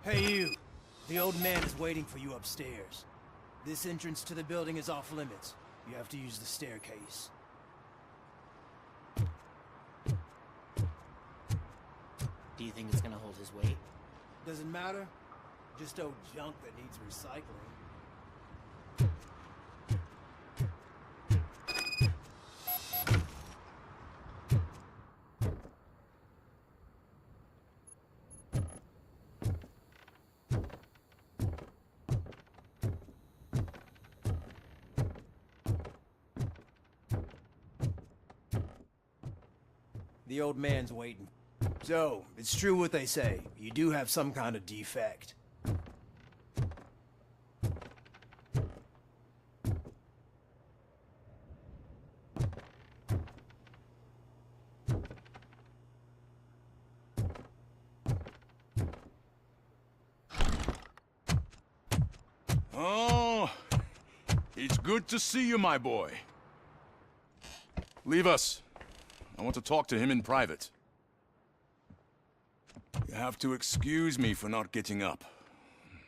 Hey you! The old man is waiting for you upstairs. This entrance to the building is off limits. You have to use the staircase. Do you think it's gonna hold his weight? Doesn't matter. Just old junk that needs recycling. The old man's waiting. So, it's true what they say. You do have some kind of defect. Oh, it's good to see you, my boy. Leave us. I want to talk to him in private. You have to excuse me for not getting up.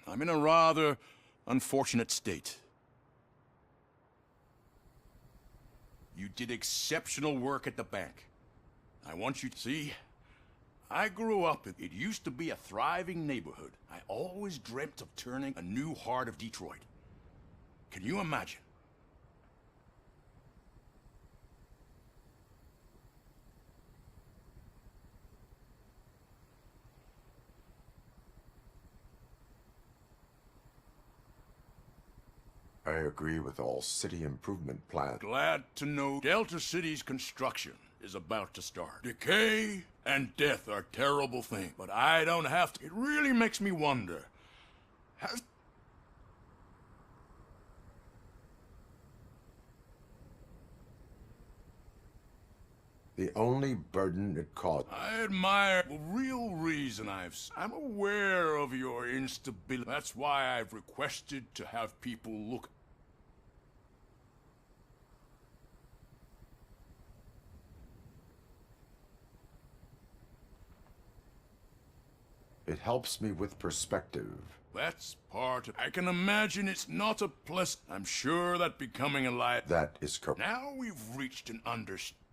I'm in a rather unfortunate state. You did exceptional work at the bank. I want you to see, I grew up, it used to be a thriving neighborhood. I always dreamt of turning a new heart of Detroit. Can you imagine? I agree with all city improvement plans. Glad to know Delta City's construction is about to start. Decay and death are terrible things, but I don't have to. It really makes me wonder. Has... The only burden it caused. I admire the real reason I'm aware of your instability. That's why I've requested to have people look. It helps me with perspective. That's part of... I can imagine it's not a pleasant... I'm sure that becoming alive... That is correct. Now we've reached an understanding.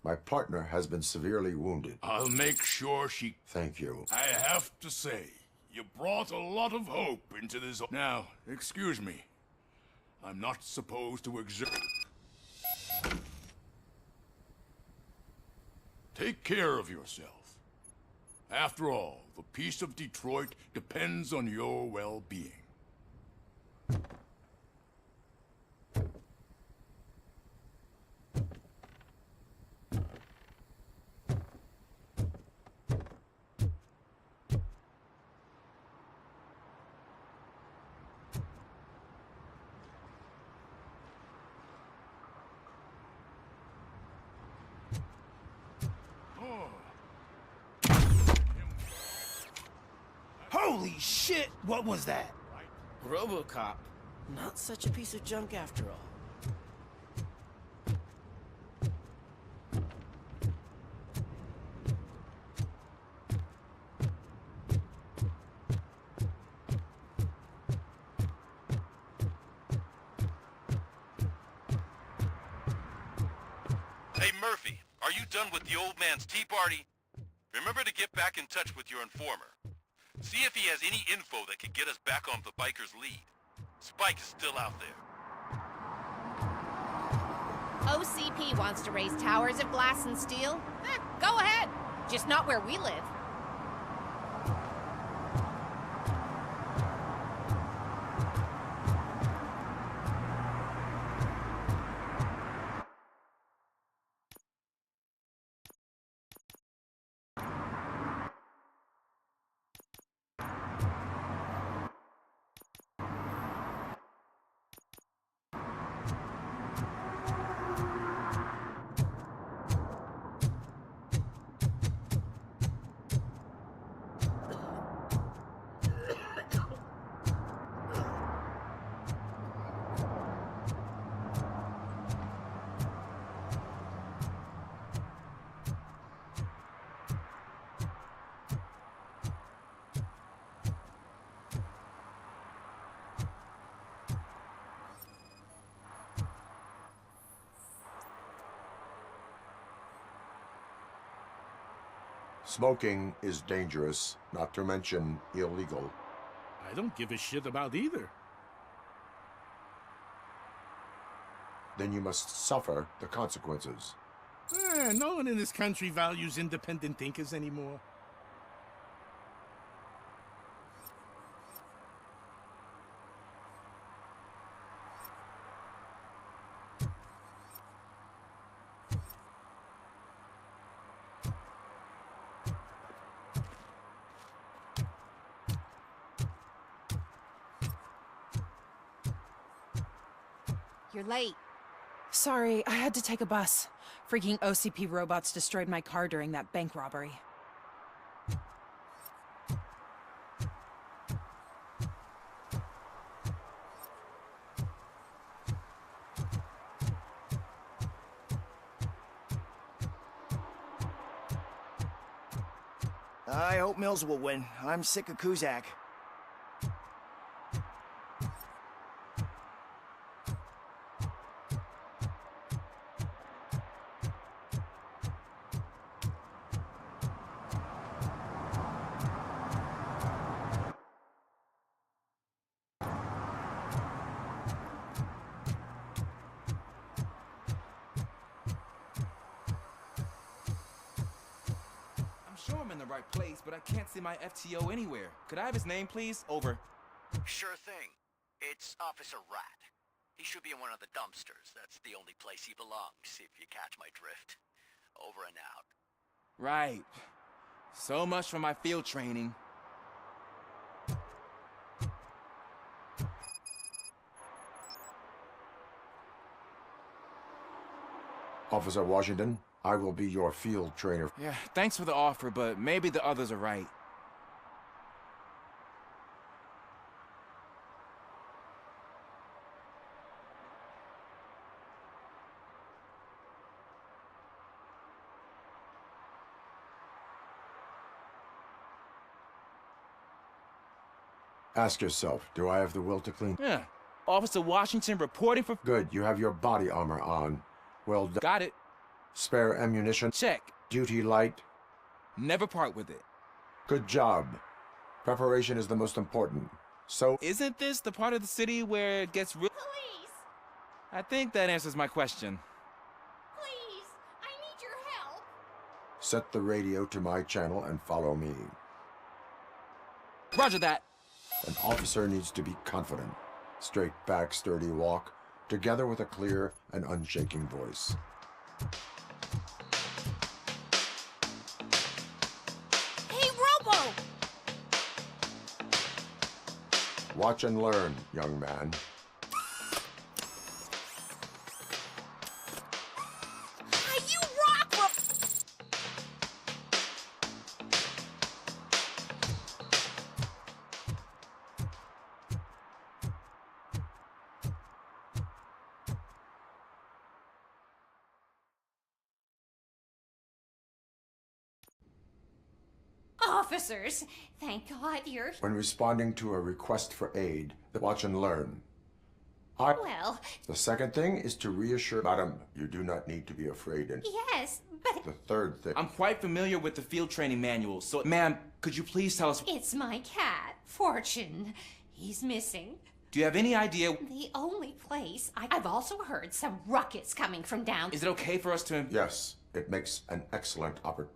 My partner has been severely wounded. I'll make sure she... Thank you. I have to say, you brought a lot of hope into this... Now, excuse me. I'm not supposed to exert... Take care of yourself. After all, the peace of Detroit depends on your well-being. Holy shit! What was that? RoboCop. Not such a piece of junk after all. Hey Murphy, are you done with the old man's tea party? Remember to get back in touch with your informer. See if he has any info that could get us back on the biker's lead. Spike is still out there. OCP wants to raise towers of glass and steel? Go ahead. Just not where we live. Smoking is dangerous, not to mention illegal. I don't give a shit about either. Then you must suffer the consequences. No one in this country values independent thinkers anymore. You're late. Sorry, I had to take a bus. Freaking OCP robots destroyed my car during that bank robbery. I hope Mills will win. I'm sick of Kuzak. I'm sure I'm in the right place, but I can't see my FTO anywhere. Could I have his name, please? Over. Sure thing. It's Officer Rat. He should be in one of the dumpsters. That's the only place he belongs, if you catch my drift. Over and out. Right. So much for my field training. Officer Washington, I will be your field trainer. Yeah, thanks for the offer, but maybe the others are right. Ask yourself, do I have the will to clean? Yeah. Officer Washington reporting for... Good, you have your body armor on. Well done. Got it. Spare ammunition? Check. Duty light? Never part with it. Good job. Preparation is the most important. So, Isn't this the part of the city where it gets real? Please! I think that answers my question. Please! I need your help! set the radio to my channel and follow me. Roger that. An officer needs to be confident. Straight back, sturdy walk, together with a clear and unshaking voice. Hey, Robo! Watch and learn, young man. You rock, Officers, thank God you're... When responding to a request for aid, watch and learn. Well... The second thing is to reassure Madam, you do not need to be afraid. And Yes, but... the third thing... I'm quite familiar with the field training manual, so ma'am, could you please tell us... It's my cat, Fortune. He's missing. Do you have any idea... The only place... I've also heard some ruckus coming from down... Is it okay for us to... Yes, it makes an excellent opportunity.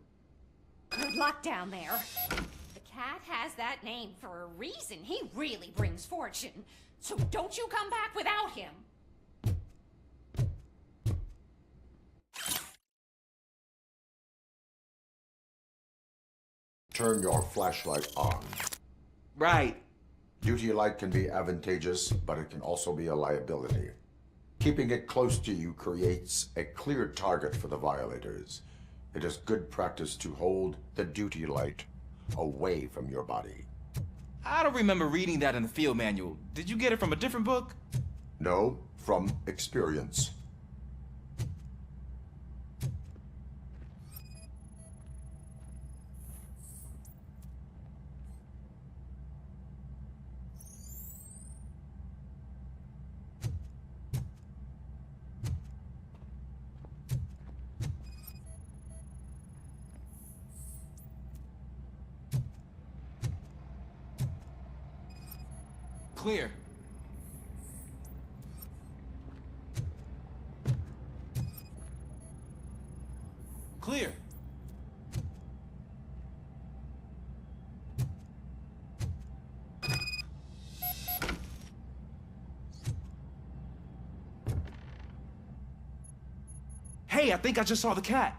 Good luck down there. The cat has that name for a reason. He really brings fortune. So don't you come back without him. Turn your flashlight on. Right. Duty light can be advantageous, but it can also be a liability. Keeping it close to you creates a clear target for the violators. It is good practice to hold the duty light away from your body. I don't remember reading that in the field manual. Did you get it from a different book? No, from experience. Clear. Clear. Hey, I think I just saw the cat.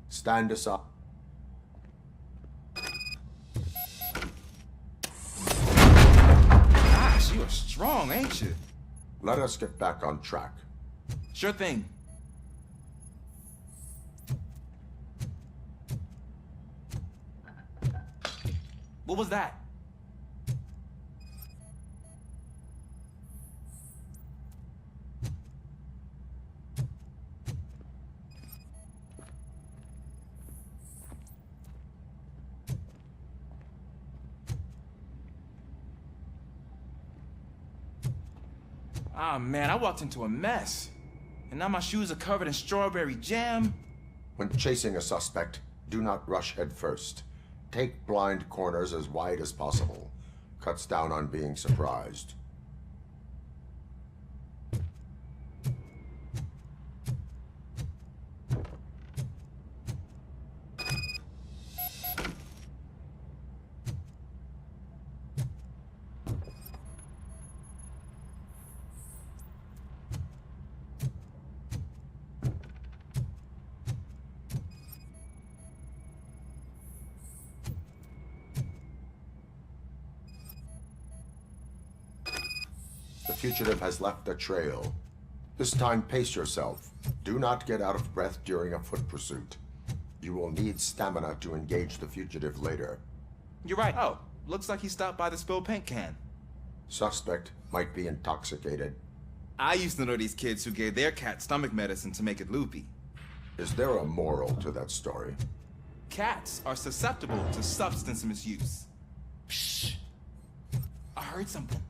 Stand aside. Gosh, you are strong, ain't you? Let us get back on track. Sure thing. What was that? Ah, man, I walked into a mess. And now my shoes are covered in strawberry jam. When chasing a suspect, do not rush head first. Take blind corners as wide as possible. Cuts down on being surprised. The fugitive has left a trail. This time, pace yourself. Do not get out of breath during a foot pursuit. You will need stamina to engage the fugitive later. You're right. Oh, looks like he stopped by the spilled paint can. Suspect might be intoxicated. I used to know these kids who gave their cat stomach medicine to make it loopy. Is there a moral to that story? Cats are susceptible to substance misuse. Psh! I heard something.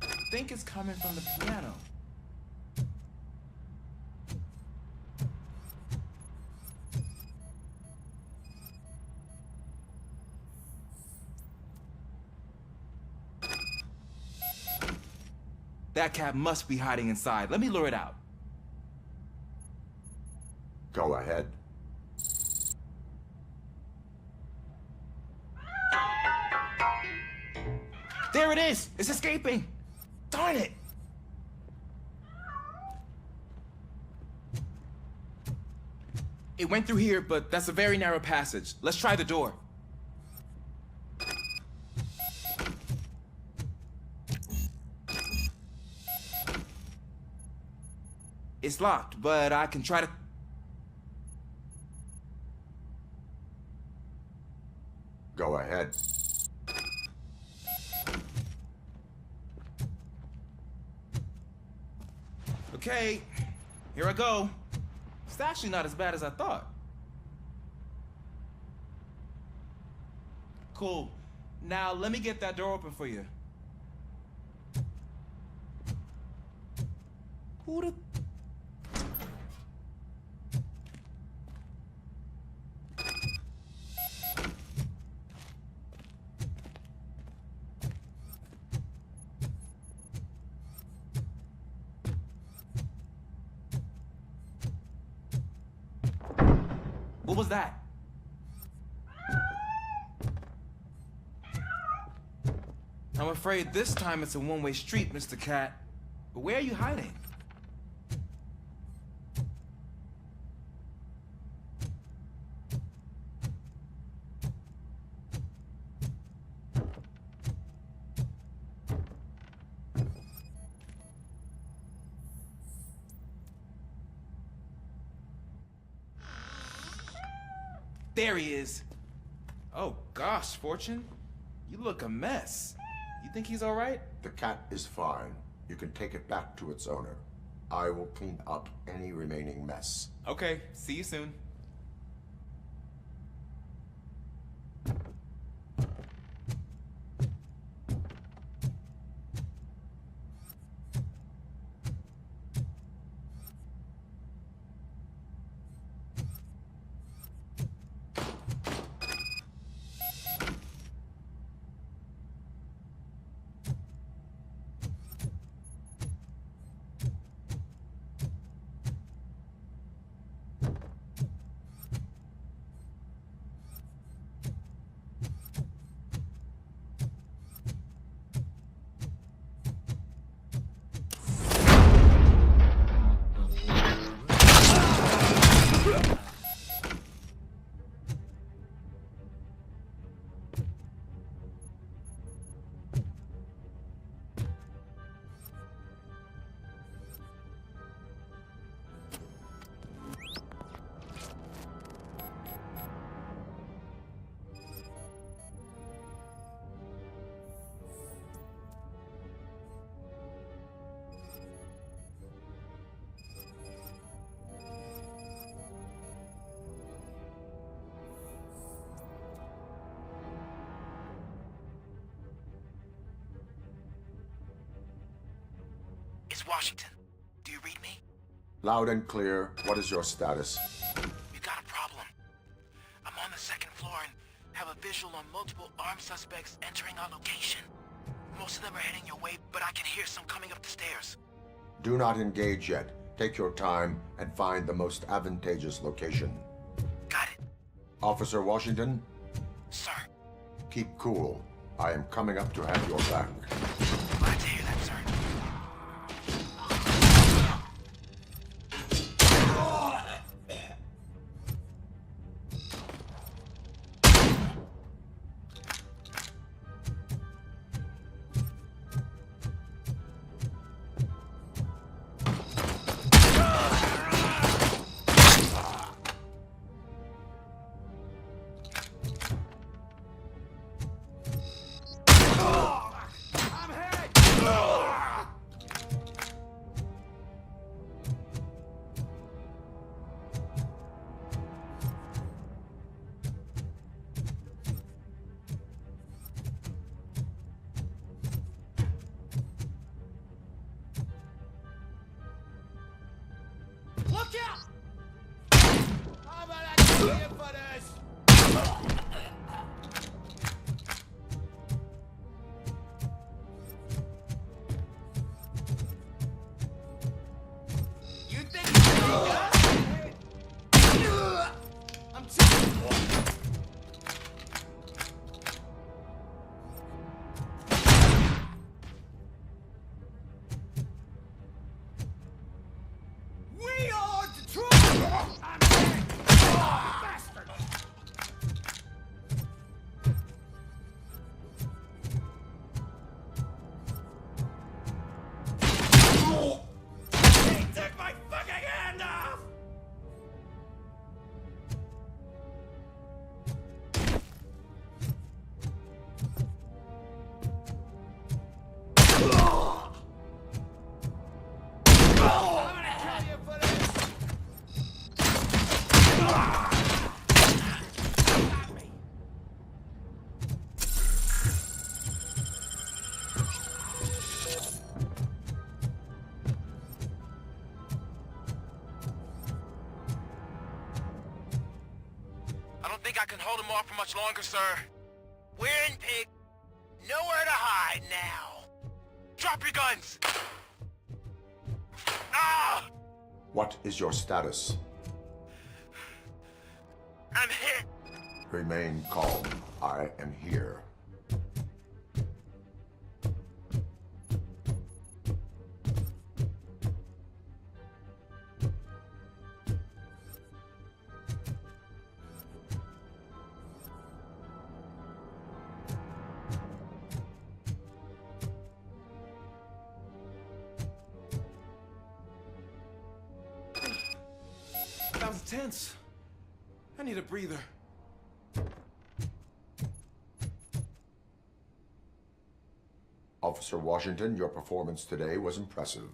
I think it's coming from the piano. That cat must be hiding inside. Let me lure it out. Go ahead. There it is! It's escaping! Darn it! It went through here, but that's a very narrow passage. Let's try the door. It's locked, but I can try to... Go ahead. Okay, here I go. It's actually not as bad as I thought. Cool. Now let me get that door open for you. Who the... What was that? I'm afraid this time it's a one-way street, Mr. Cat. But where are you hiding? There he is. Oh gosh, Fortune. You look a mess. You think he's all right? The cat is fine. You can take it back to its owner. I will clean up any remaining mess. Okay, see you soon. is Washington. Do you read me? Loud and clear. What is your status? We got a problem. I'm on the second floor and have a visual on multiple armed suspects entering our location. Most of them are heading your way, but I can hear some coming up the stairs. Do not engage yet. Take your time and find the most advantageous location. Got it. Officer Washington, Sir. keep cool. I am coming up to have your back. Glad to hear that, sir. Look out! How about I kill you for this? You think you I'm telling you. We are the truth! I'm dead! Bastard! He took my fucking hand off! I'm gonna kill you for this! Got me. I don't think I can hold him off for much longer, sir. We're in, pig. Nowhere to hide now. Drop your guns! Ah! What is your status? I'm hit. Remain calm. I am here. That was tense. I need a breather. Officer Washington, your performance today was impressive.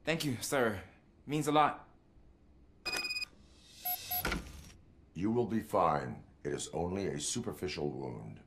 Thank you, sir. Means a lot. You will be fine. It is only a superficial wound.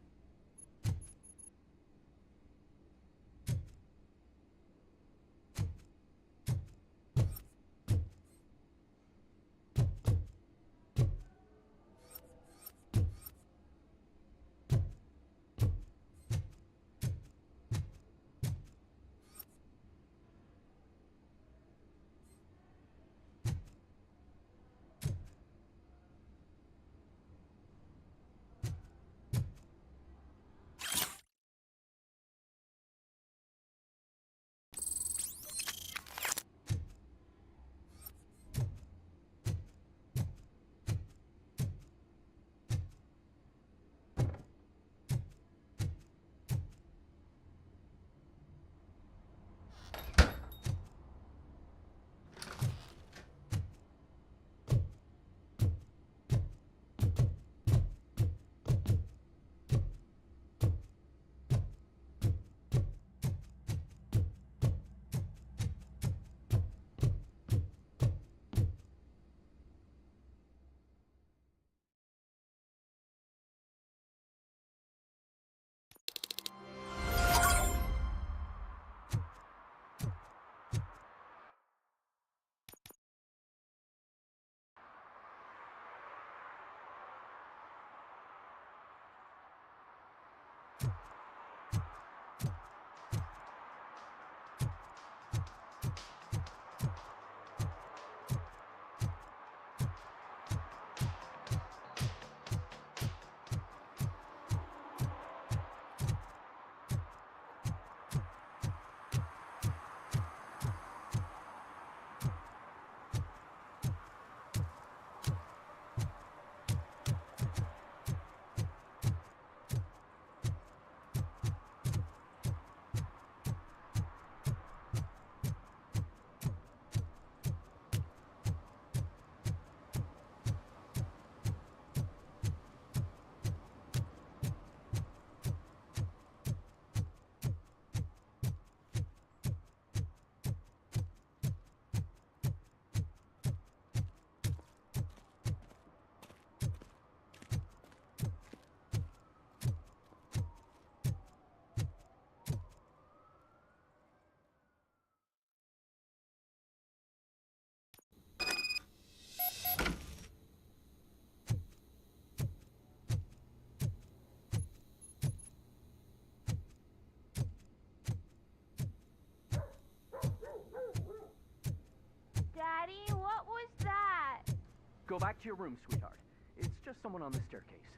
Go back to your room, sweetheart. It's just someone on the staircase.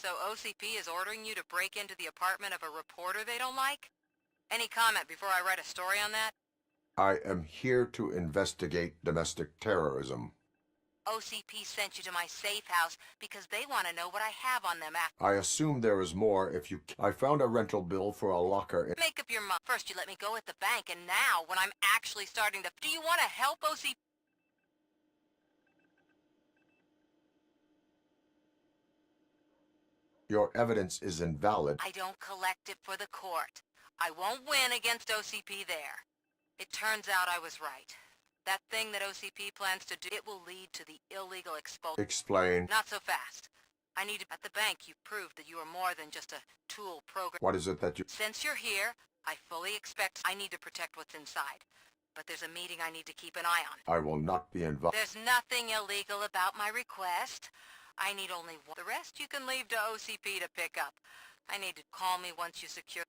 So OCP is ordering you to break into the apartment of a reporter they don't like? Any comment before I write a story on that? I am here to investigate domestic terrorism. OCP sent you to my safe house because they want to know what I have on them after. I assume there is more if you... I found a rental bill for a locker in... Make up your mind. First you let me go at the bank, and now, when I'm actually starting to... Do you want to help OCP? Your evidence is invalid. I don't collect it for the court. I won't win against OCP there. It turns out I was right. That thing that OCP plans to do, it will lead to the illegal expulsion. Explain. Not so fast. I need to... At the bank, you proved that you are more than just a tool program. What is it that you... Since you're here, I fully expect I need to protect what's inside. But there's a meeting I need to keep an eye on. I will not be involved. There's nothing illegal about my request. I need only one. The rest you can leave to OCP to pick up. I need to call me once you secure...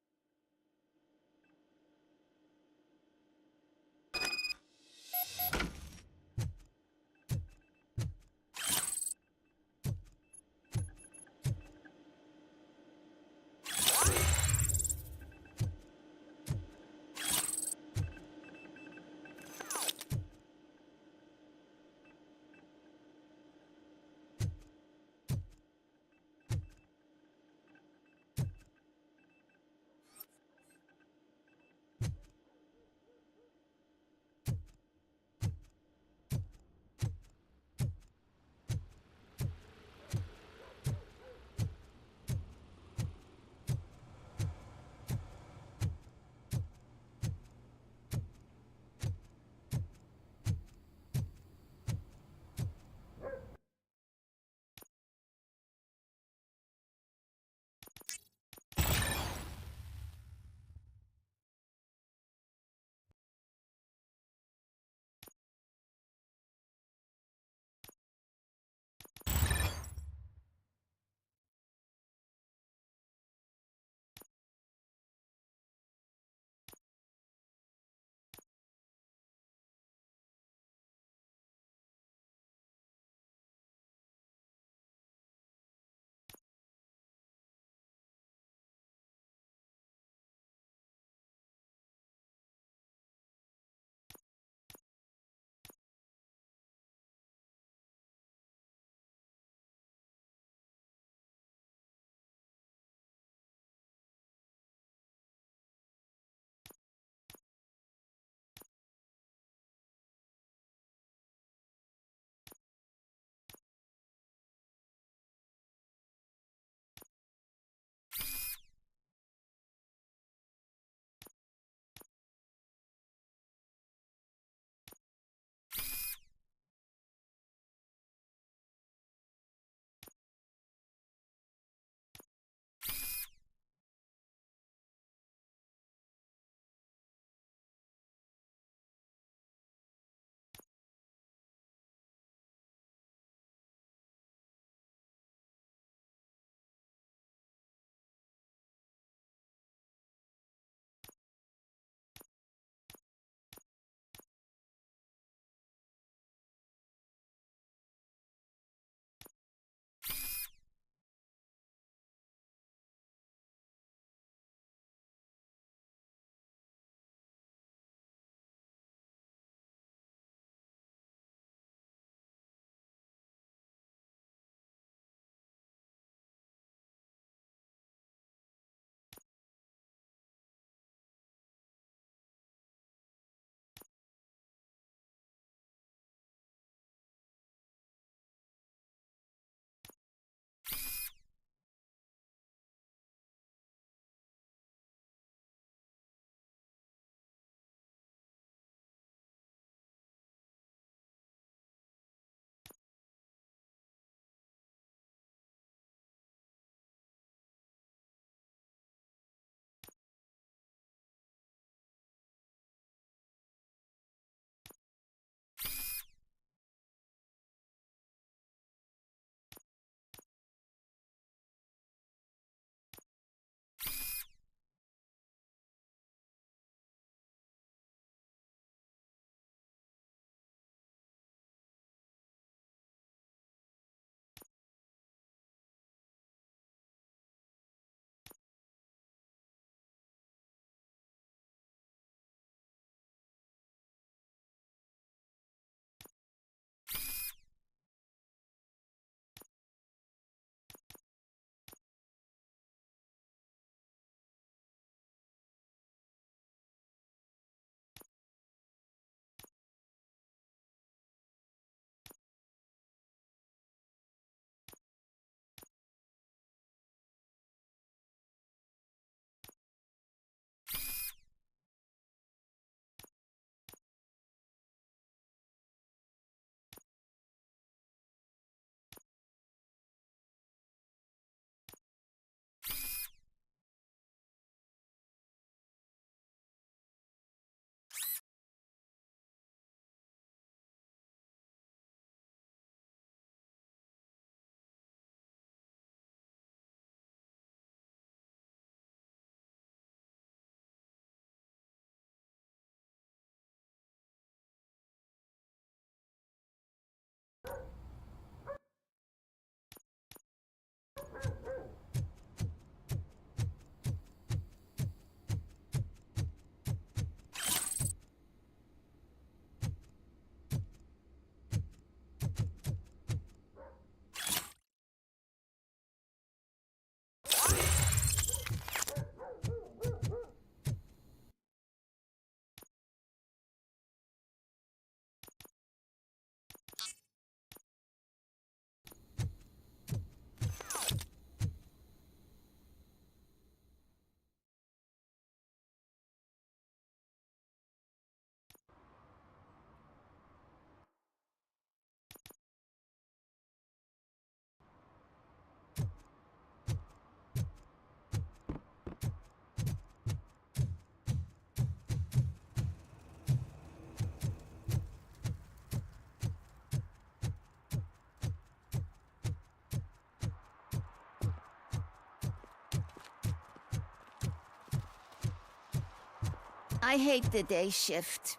I hate the day shift.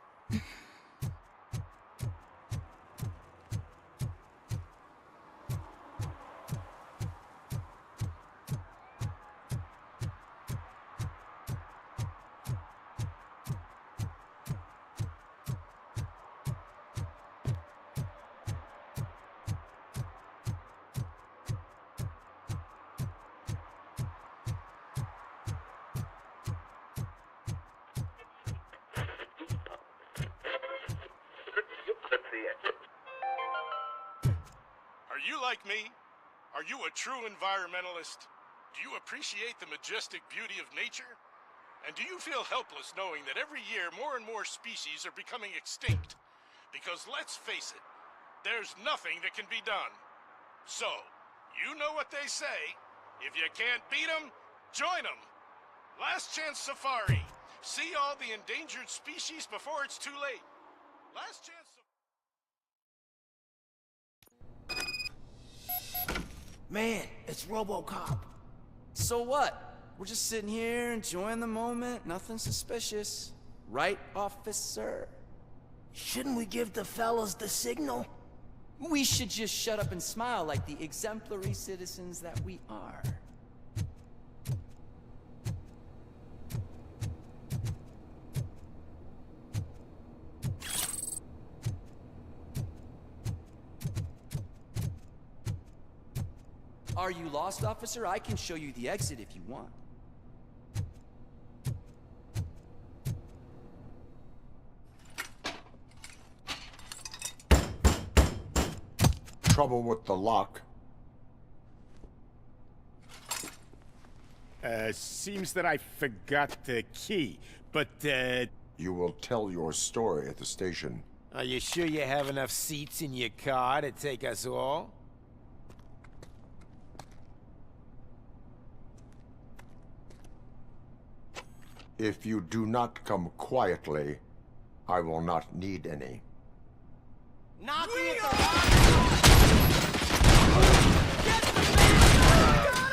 Are you like me? Are you a true environmentalist? Do you appreciate the majestic beauty of nature? And do you feel helpless knowing that every year more and more species are becoming extinct? Because let's face it, there's nothing that can be done. So, you know what they say. If you can't beat 'em, join 'em. Last Chance Safari. See all the endangered species before it's too late. Last Chance Man, it's RoboCop. So what? We're just sitting here enjoying the moment. Nothing suspicious. Right, officer? Shouldn't we give the fellas the signal? We should just shut up and smile like the exemplary citizens that we are. Are you lost, officer? I can show you the exit if you want. Trouble with the lock. Seems that I forgot the key, but, You will tell your story at the station. Are you sure you have enough seats in your car to take us all? If you do not come quietly, I will not need any. Knocking at the lock! Get the man! Got him!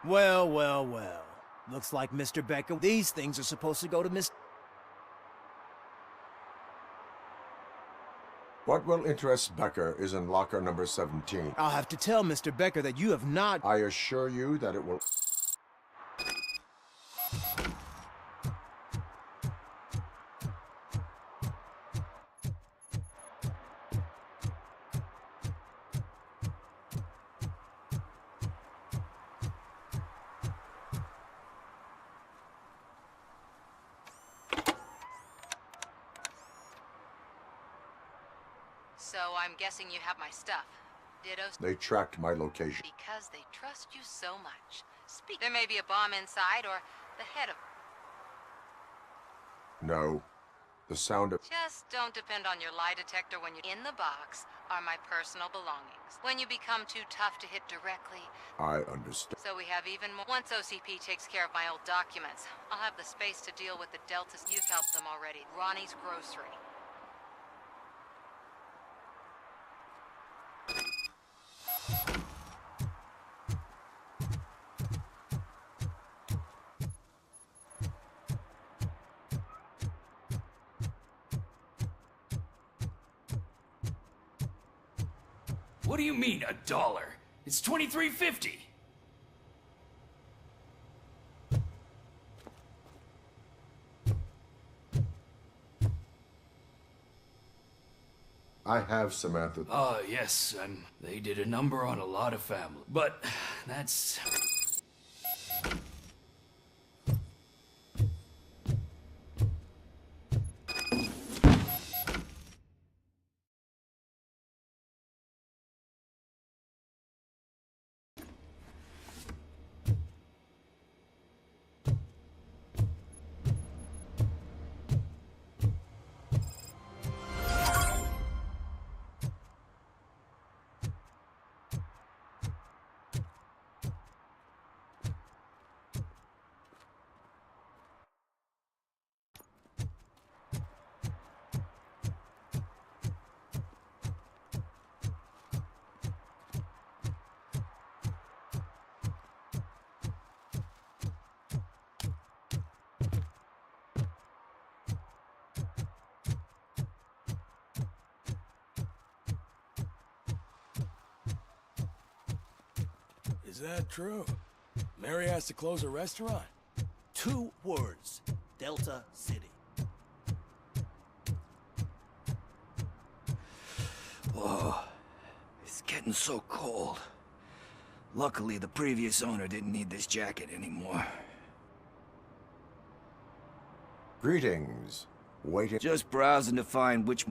Well, well, well. Looks like Mr. Becker. These things are supposed to go to Mr. What will interest Becker is in locker number 17. I'll have to tell Mr. Becker that you have not... I assure you that it will... So I'm guessing you have my stuff. Ditto. They tracked my location. Because they trust you so much. There may be a bomb inside or the head of... No. The sound of... Just don't depend on your lie detector when you're in the box are my personal belongings. When you become too tough to hit directly... I understand. So we have even more... Once OCP takes care of my old documents, I'll have the space to deal with the Deltas. You've helped them already. Ronnie's Grocery. What do you mean, $1? It's $23.50. I have Samantha. Yes, they did a number on a lot of family. But that's... Is that true? Mary has to close a restaurant? 2 words. Delta City. Whoa. It's getting so cold. Luckily, the previous owner didn't need this jacket anymore. Greetings. Waiting. Just browsing to find which...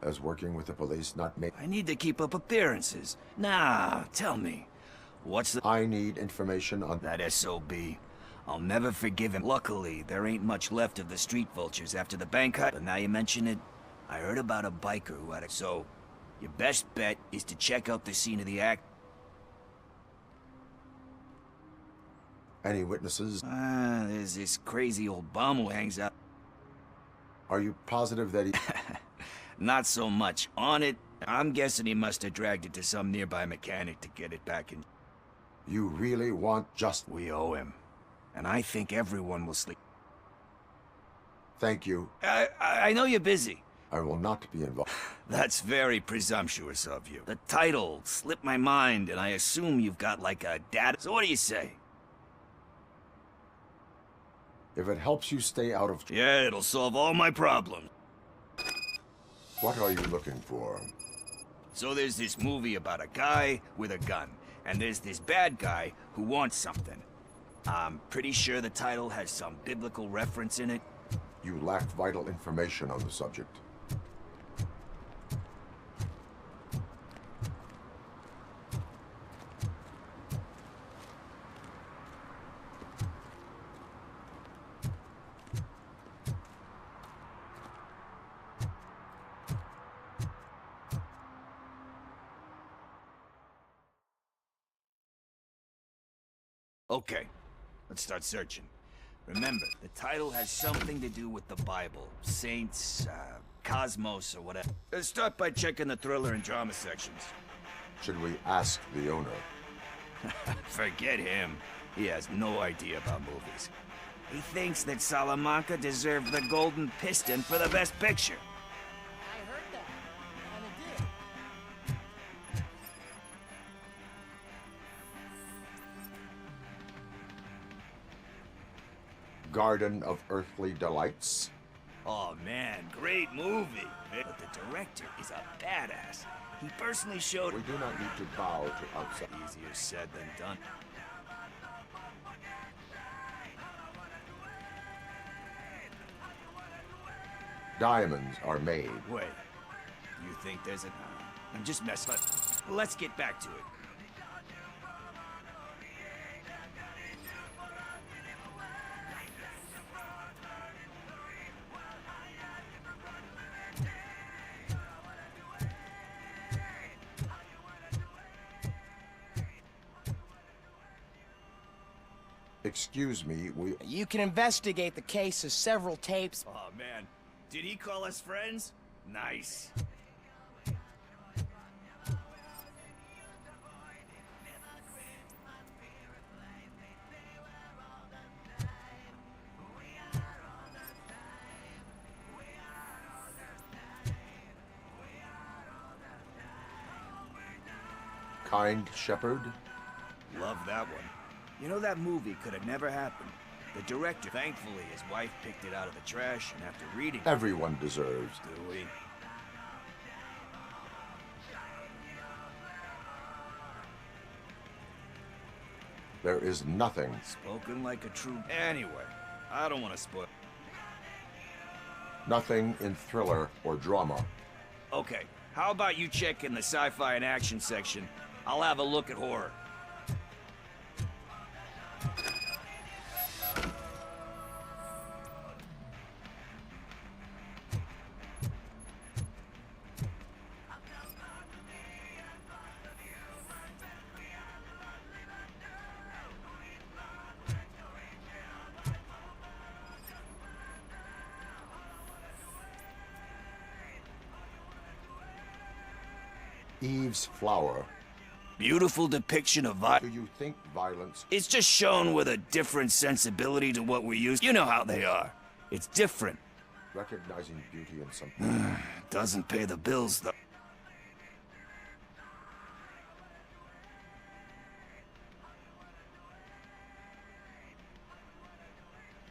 As working with the police not made... I need to keep up appearances. Now, tell me. What's the... I need information on... That SOB. I'll never forgive him. Luckily, there ain't much left of the street vultures after the bank heist. But now you mention it, I heard about a biker who had a... So, your best bet is to check out the scene of the act. Any witnesses? There's this crazy old bum who hangs out. Are you positive that he... Not so much. On it, I'm guessing he must have dragged it to some nearby mechanic to get it back in. You really want just... We owe him. And I think everyone will sleep. Thank you. I know you're busy. I will not be involved. That's very presumptuous of you. The title slipped my mind, and I assume you've got like a data... So what do you say? If it helps you stay out of... Yeah, it'll solve all my problems. What are you looking for? So there's this movie about a guy with a gun, and there's this bad guy who wants something. I'm pretty sure the title has some biblical reference in it. You lack vital information on the subject. Okay, let's start searching. Remember, the title has something to do with the Bible. Saints, Cosmos or whatever. Start by checking the thriller and drama sections. Should we ask the owner? Forget him. He has no idea about movies. He thinks that Salamanca deserved the Golden Piston for the Best Picture. I heard that, and it did. Garden of Earthly Delights? Oh man, great movie. But the director is a badass. He personally showed... We do not need to bow to outside. Easier said than done. Diamonds are made. Wait, you think there's a... I'm just messing up. Let's get back to it. Excuse me, we... You can investigate the case of several tapes. Oh man, did he call us friends? Nice. Kind Shepherd? Love that one. You know, that movie could have never happened. The director, thankfully, his wife picked it out of the trash, and after reading... Everyone deserves. Do we? There is nothing. Spoken like a true... Anyway, I don't want to spoil... Nothing in thriller or drama. Okay, how about you check in the sci-fi and action section? I'll have a look at horror. Eve's Flower. Beautiful depiction of violence. Do you think violence... It's just shown with a different sensibility to what we use. You know how they are. It's different. Recognizing beauty in something... Doesn't pay the bills, though.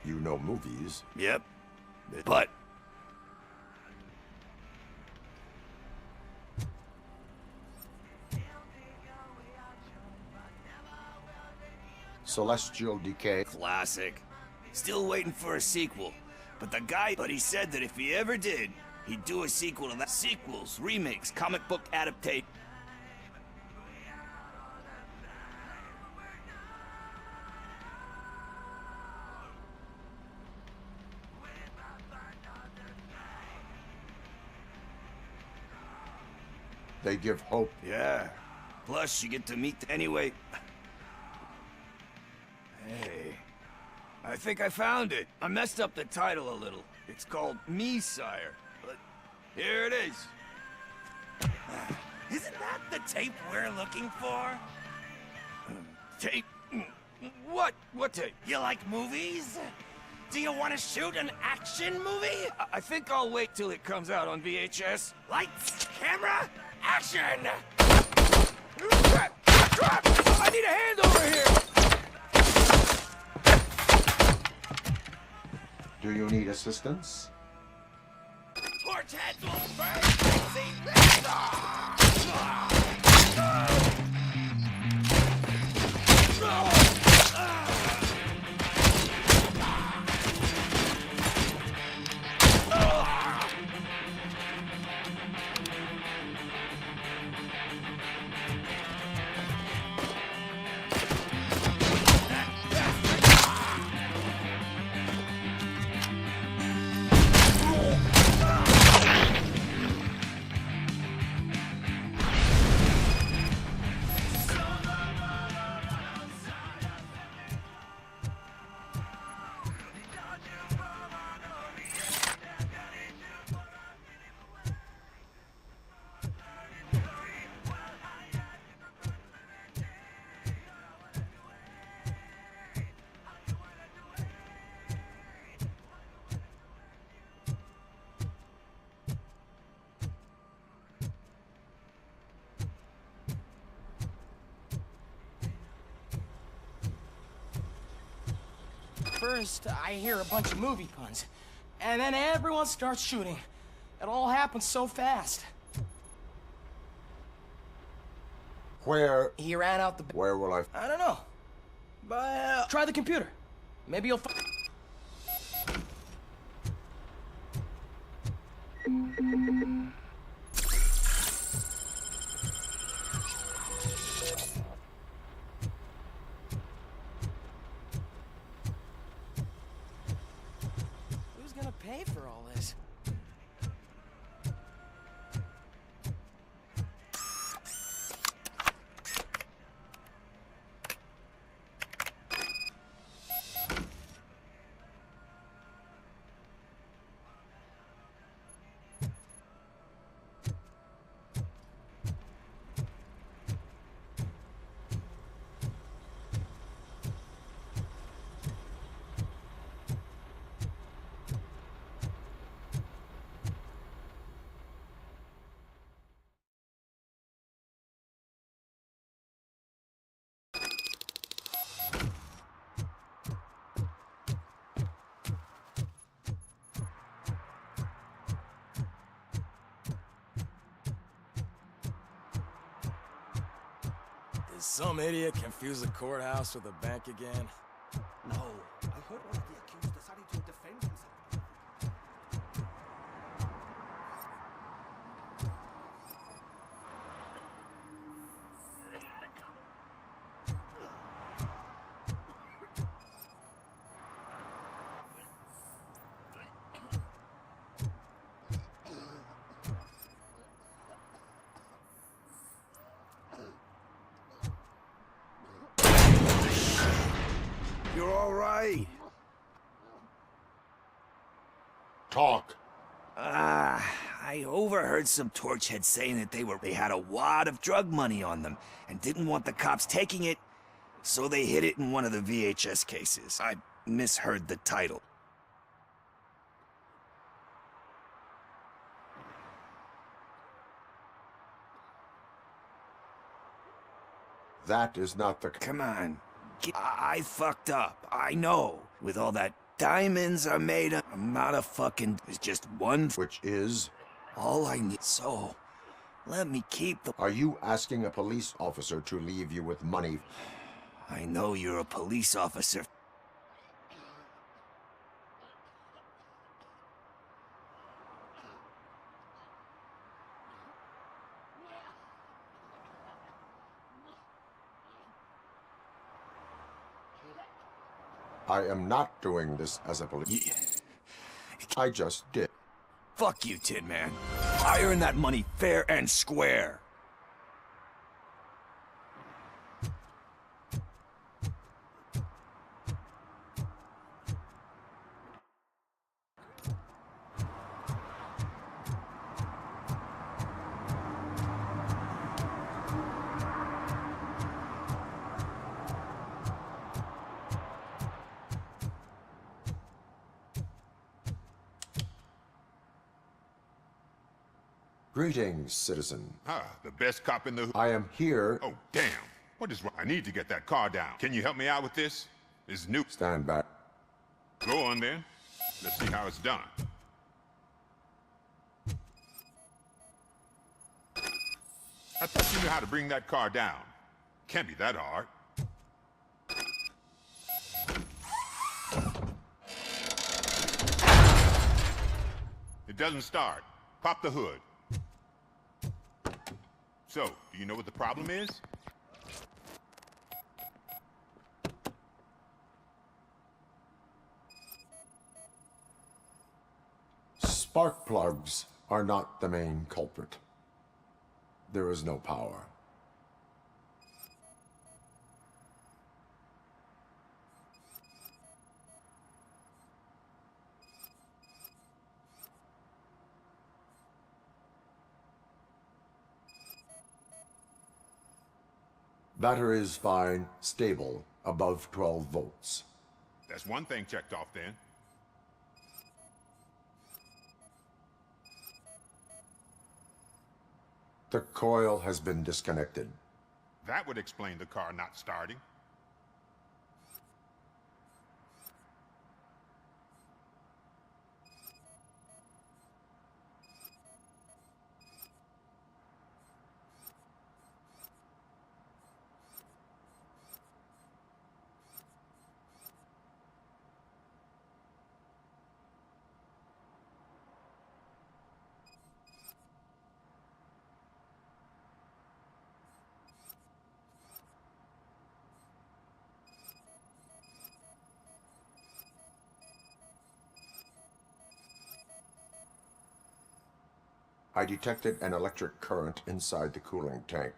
You know movies. Yep. But... Celestial Decay. Classic. Still waiting for a sequel. But he said that if he ever did, he'd do a sequel to that. Sequels, remakes, comic book adaptation. They give hope. Yeah. Plus, you get to meet... Anyway... Hey... I think I found it. I messed up the title a little. It's called Me, Sire. But here it is. Isn't that the tape we're looking for? Tape? What? What tape? You like movies? Do you want to shoot an action movie? I think I'll wait till it comes out on VHS. Lights, camera, action! I need a hand over here! Do you need assistance? Torch heads will burn! First, I hear a bunch of movie puns, and then everyone starts shooting. It all happens so fast. Where? He ran out the... Where will I... I don't know. But, try the computer. Maybe you'll find... Who's gonna pay for all this? Did some idiot confuse the courthouse with a bank again? No, I heard one of the accused decided to defend himself. You're all right. Talk. I overheard some torchheads saying that they had a wad of drug money on them and didn't want the cops taking it, so they hid it in one of the VHS cases. I misheard the title. That is not the... Come on. I fucked up. I know. With all that diamonds are made of, I'm not a fucking... There's just one... Which is? All I need. So, let me keep the... Are you asking a police officer to leave you with money? I know you're a police officer. I am not doing this as a police... I just did. Fuck you, Tin Man. I earned that money fair and square. Greetings, citizen. Ah, the best cop in the... I am here... Oh, damn. What is wrong? I need to get that car down. Can you help me out with this? It's new. Stand back. Go on, then. Let's see how it's done. I thought you knew how to bring that car down. Can't be that hard. It doesn't start. Pop the hood. So, do you know what the problem is? Spark plugs are not the main culprit. There is no power. Batteries fine, stable, above 12 volts. That's one thing checked off then. The coil has been disconnected. That would explain the car not starting. I detected an electric current inside the cooling tank.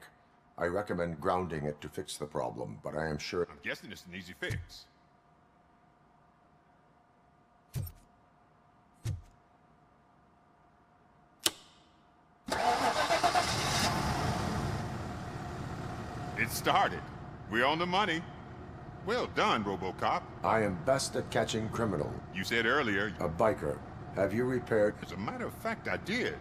I recommend grounding it to fix the problem, but I am sure... I'm guessing it's an easy fix. It started. We're on the money. Well done, RoboCop. I am best at catching criminals. You said earlier... A biker. Have you repaired... As a matter of fact, I did.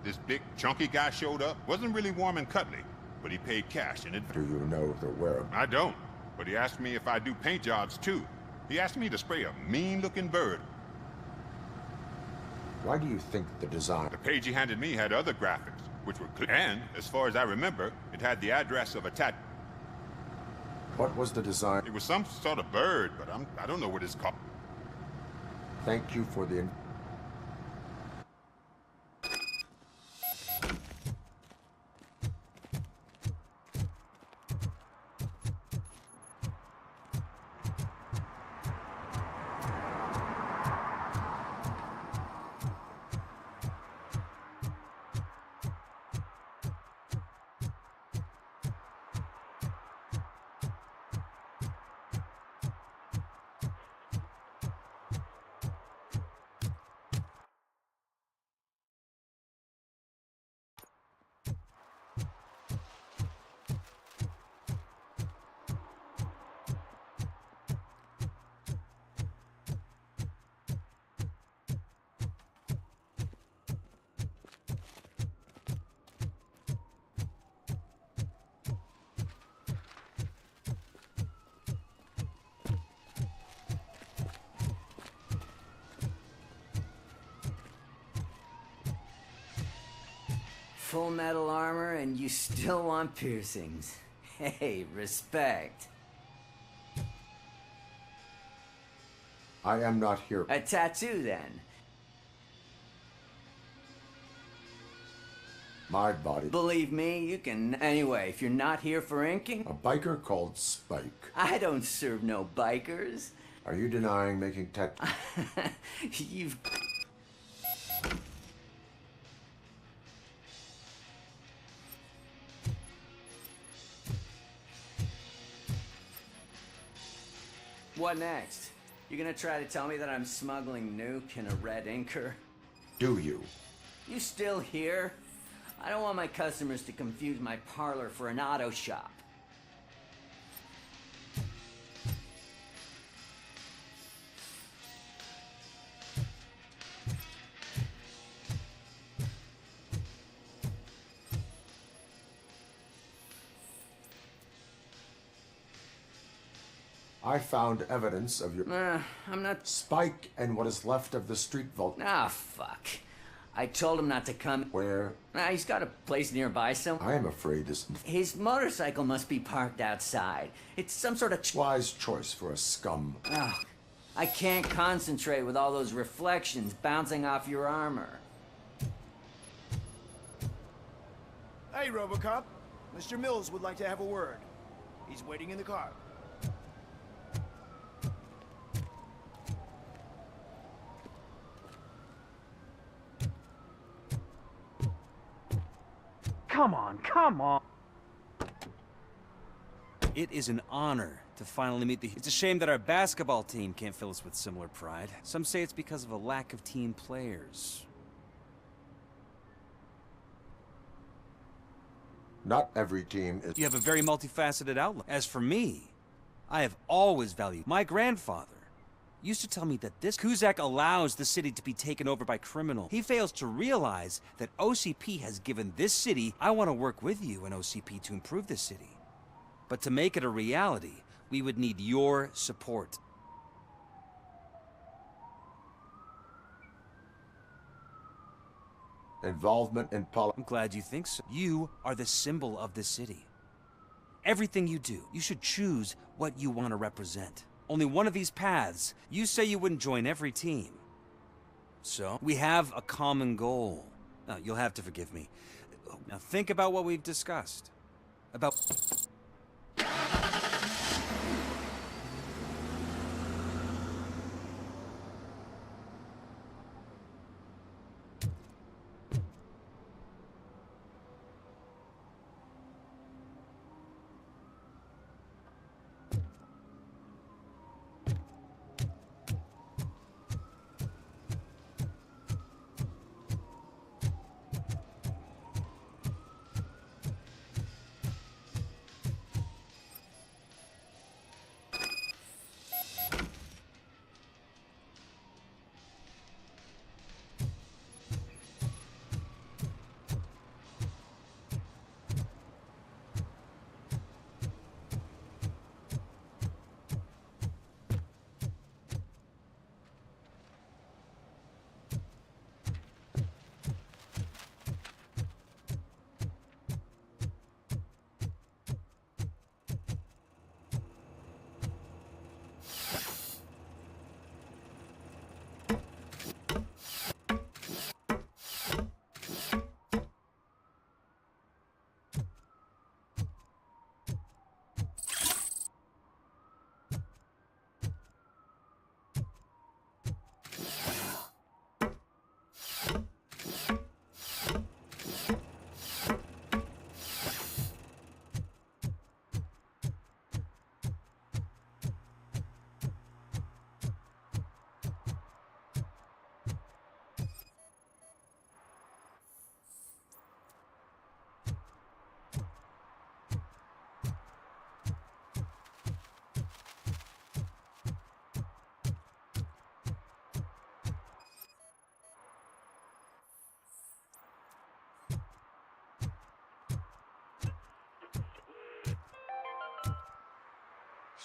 This big, chunky guy showed up. Wasn't really warm and cuddly, but he paid cash in advance. Do you know the whereabouts? I don't, but he asked me if I do paint jobs too. He asked me to spray a mean-looking bird. Why do you think the design... The page he handed me had other graphics, which were clear. And, as far as I remember, it had the address of a What was the design? It was some sort of bird, but I don't know what it's called. Thank you for the... Full metal armor and you still want piercings. Hey, respect. I am not here. A tattoo, then. My body. Believe me, you can... Anyway, if you're not here for inking... A biker called Spike. I don't serve no bikers. Are you denying making tattoos? You've... What next? You gonna try to tell me that I'm smuggling nuke in a red inker? Do you? You still here? I don't want my customers to confuse my parlor for an auto shop. I found evidence of your... I'm not... Spike and what is left of the street vault. Ah, fuck. I told him not to come... Where? He's got a place nearby somewhere. I am afraid this... His motorcycle must be parked outside. It's some sort of... Wise choice for a scum. Oh, I can't concentrate with all those reflections bouncing off your armor. Hey, RoboCop. Mr. Mills would like to have a word. He's waiting in the car. Come on, come on! It is an honor to finally meet the... It's a shame that our basketball team can't fill us with similar pride. Some say it's because of a lack of team players. Not every team is... You have a very multifaceted outlook. As for me, I have always valued... My grandfather used to tell me that this Kuzak allows the city to be taken over by criminals. He fails to realize that OCP has given this city... I want to work with you and OCP to improve this city. But to make it a reality, we would need your support. Involvement in politics. I'm glad you think so. You are the symbol of the city. Everything you do, you should choose what you want to represent. Only one of these paths. You say you wouldn't join every team. So, we have a common goal. Now, you'll have to forgive me. Now think about what we've discussed. About...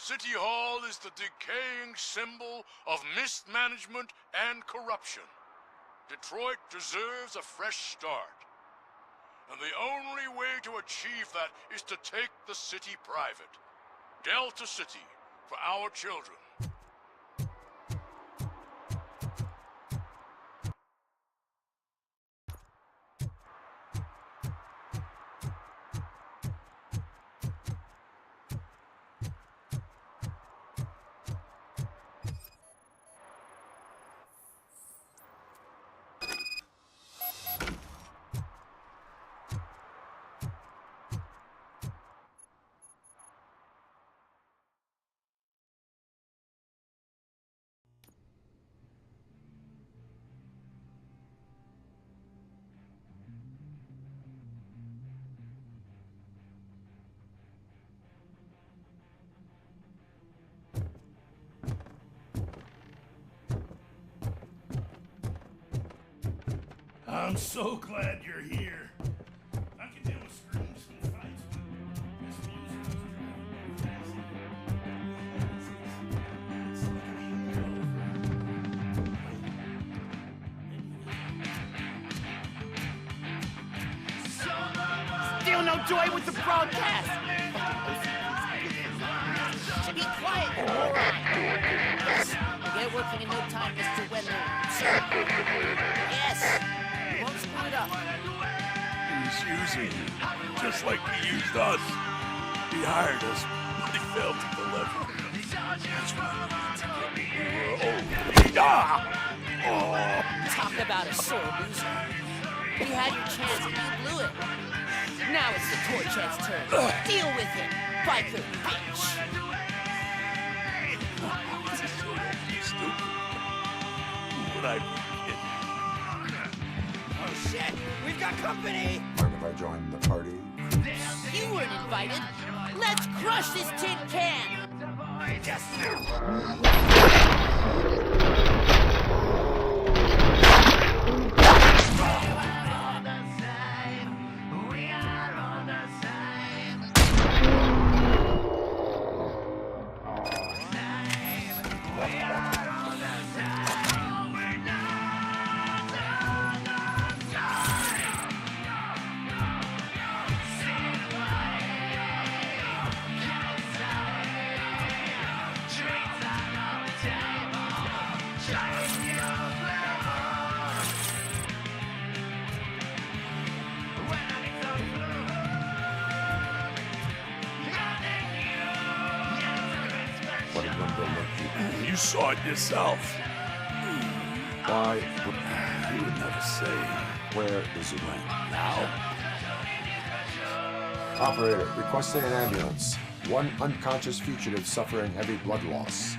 City Hall is the decaying symbol of mismanagement and corruption. Detroit deserves a fresh start. And the only way to achieve that is to take the city private. Delta City, for our children. I'm so glad you're here. I can deal with screams and fights, but this loser was driving Still no joy with the broadcast! Be quiet, you moron! Get working in no time, Mr. Wendell. Yes! You won't screw it up. He's using you, just like he used us. He hired us, but he failed to deliver. That's why we were Talk about a sore loser. You had your chance and you blew it. Now it's the Torchhead's turn. Deal with it, biker bitch! Stupid. Who would I be kidding? Oh shit! We've got company! Mind if I join the party? You weren't invited. Let's crush this tin can! You saw it yourself. Why? You would never say. Where is he went? Now? Operator, requesting an ambulance. One unconscious fugitive suffering heavy blood loss.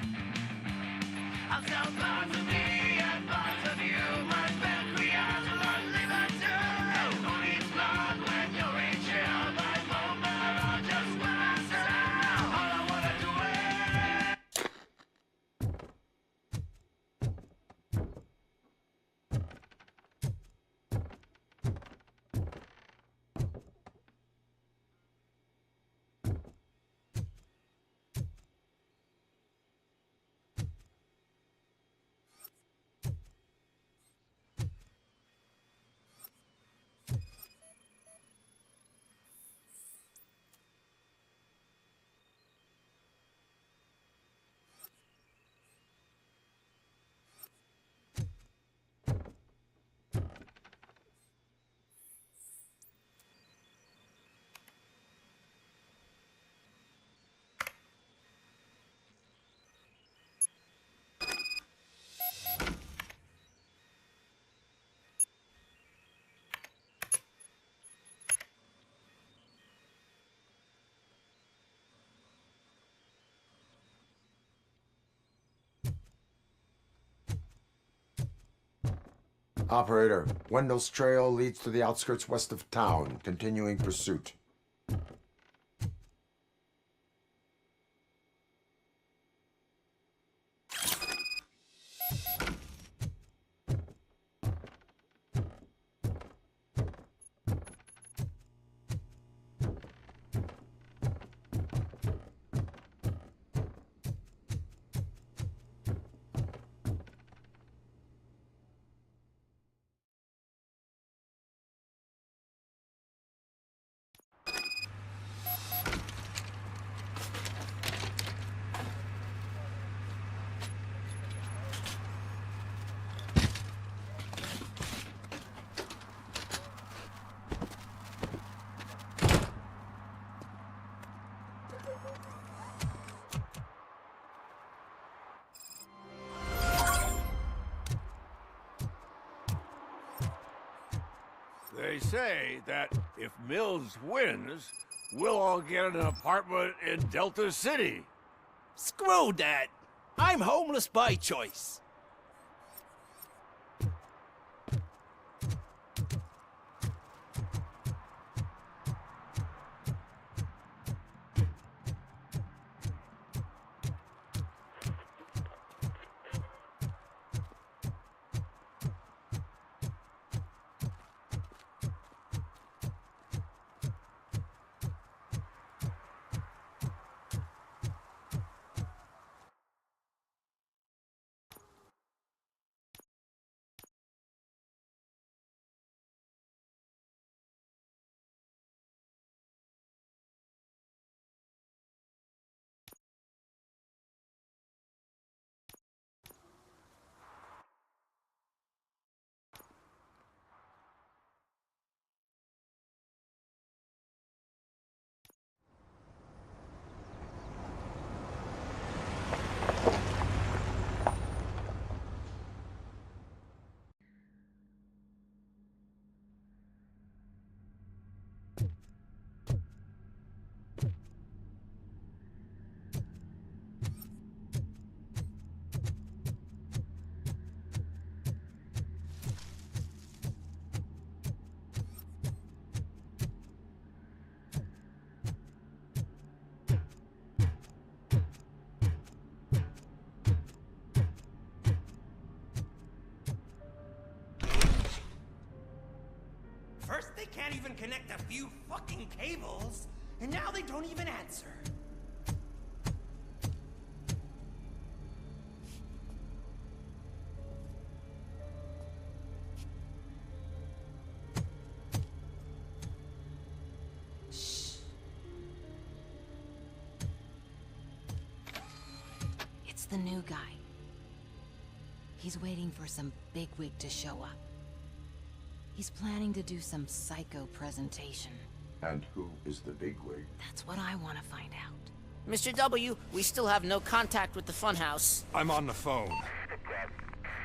Operator, Wendell's trail leads to the outskirts west of town. Continuing pursuit. they say that if Mills wins, we'll all get an apartment in Delta City. Screw that! I'm homeless by choice. First, they can't even connect a few fucking cables, and now they don't even answer. It's the new guy. He's waiting for some bigwig to show up. He's planning to do some psycho presentation. And who is the bigwig? That's what I want to find out. Mr. W, we still have no contact with the funhouse. I'm on the phone.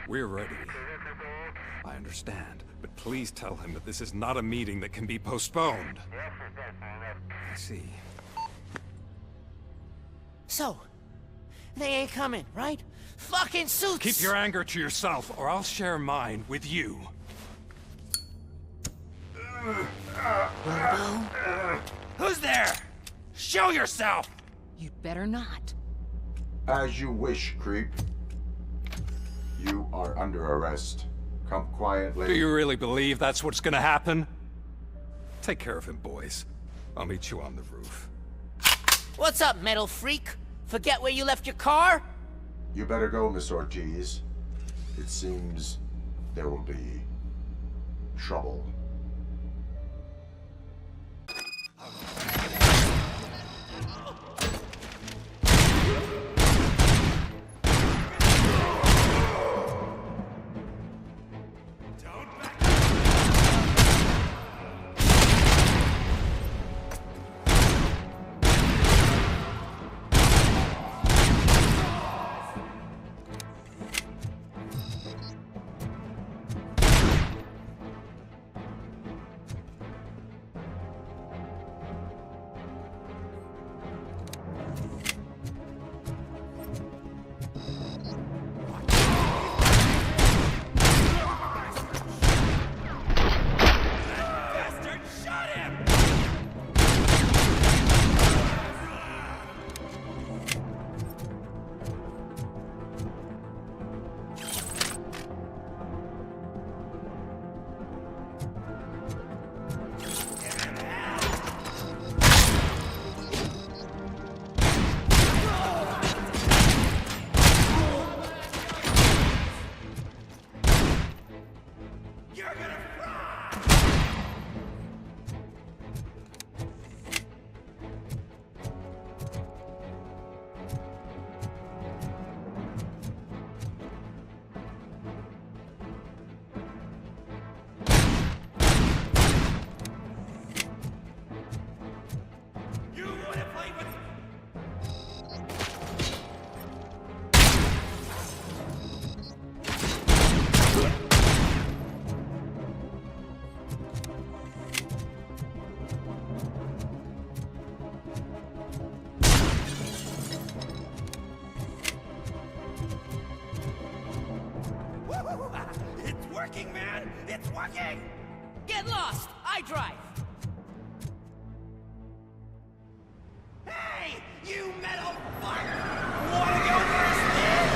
We're ready. I understand, but please tell him that this is not a meeting that can be postponed. I see. So, they ain't coming, right? Fucking suits! Keep your anger to yourself, or I'll share mine with you. Robo? Who's there? Show yourself! You'd better not. As you wish, creep. You are under arrest. Come quietly. Do you really believe that's what's gonna happen? Take care of him, boys. I'll meet you on the roof. What's up, metal freak? Forget where you left your car? You better go, Miss Ortiz. It seems there will be trouble. It's working! Get lost! I drive! Hey! You metal fuck! Wanna go first, man?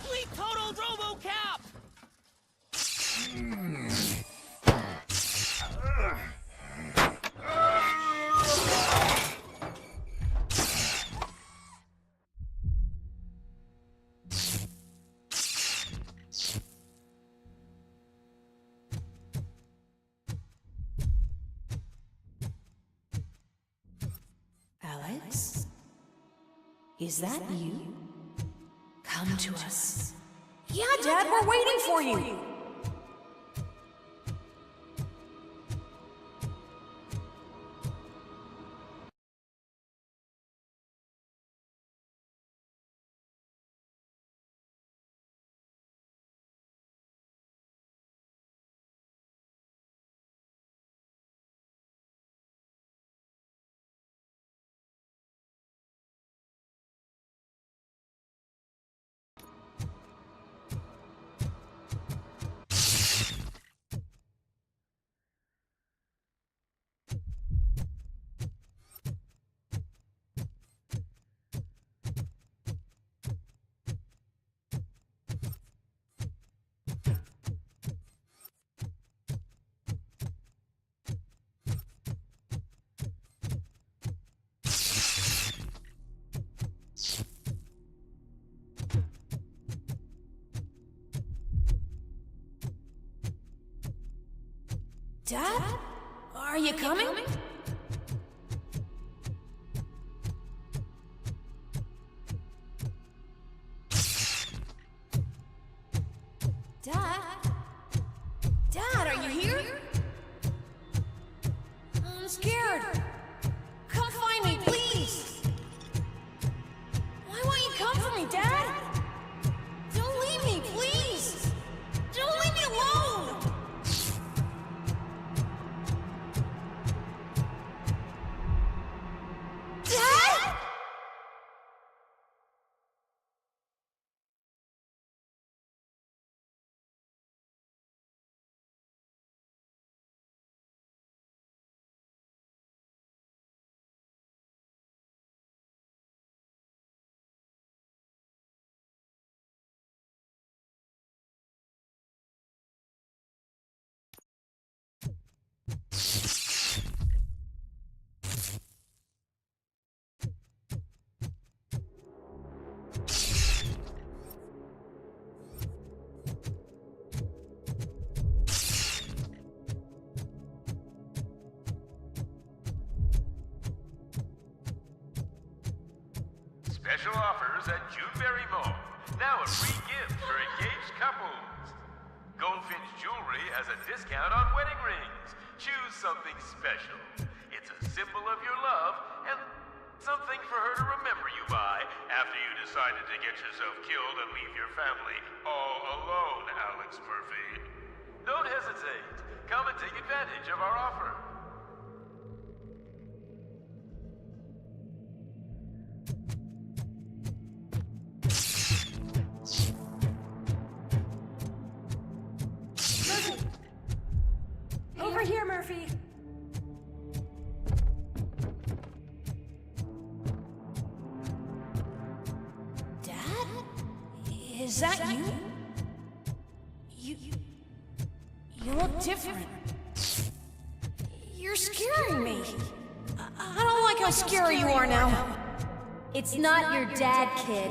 Fleet totaled RoboCop! Alex? Is that you? Come to us. Yeah, Dad, we're waiting for you. Dad? Are you coming? Dad? Dad, are you here? I'm scared. Come find me, please. Why won't you come for me, Dad? Don't leave me, please. Don't leave me alone. Dad? Special offers at Juneberry Mall. Now a free gift for engaged couples. Goldfinch Jewelry has a discount on wedding rings. Choose something special. It's a symbol of your love and something for her to remember you by after you decided to get yourself killed and leave your family all alone, Alex Murphy. Don't hesitate. Come and take advantage of our offer. Over here, Murphy. Dad? Is that you? You look different. You're scaring me. I don't like how scary you are now. It's not your dad, kid.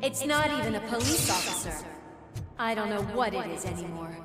It's not even a police officer. I don't know what it is anymore.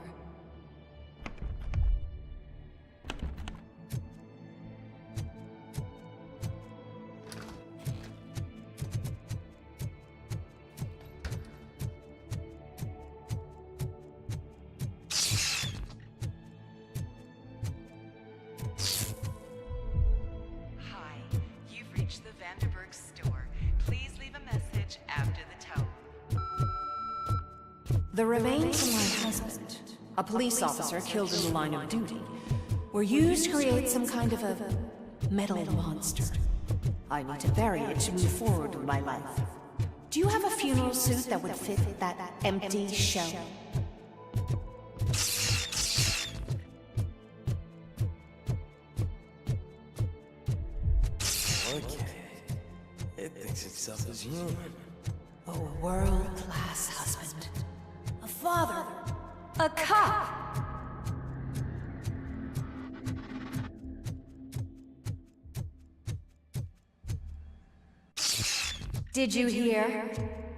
The remains of my husband, a police officer killed in the line of duty, were used to create some kind of a metal monster. I need to bury it to move forward with my life. Do you have a funeral suit that would fit that empty shell? Okay. It thinks itself as human. A world-class husband. A father. A cop. Did you hear?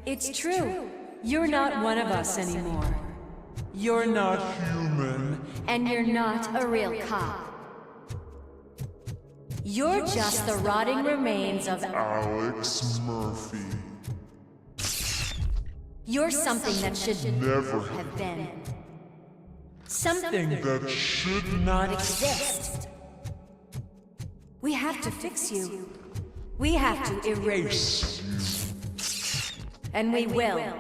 It's true. You're not one of us anymore. You're not human. And you're not a real cop. You're just the rotting remains of Alex Murphy. You're something that should Never have been. Something that should not exist. We have to fix you. We have to erase you. And we will.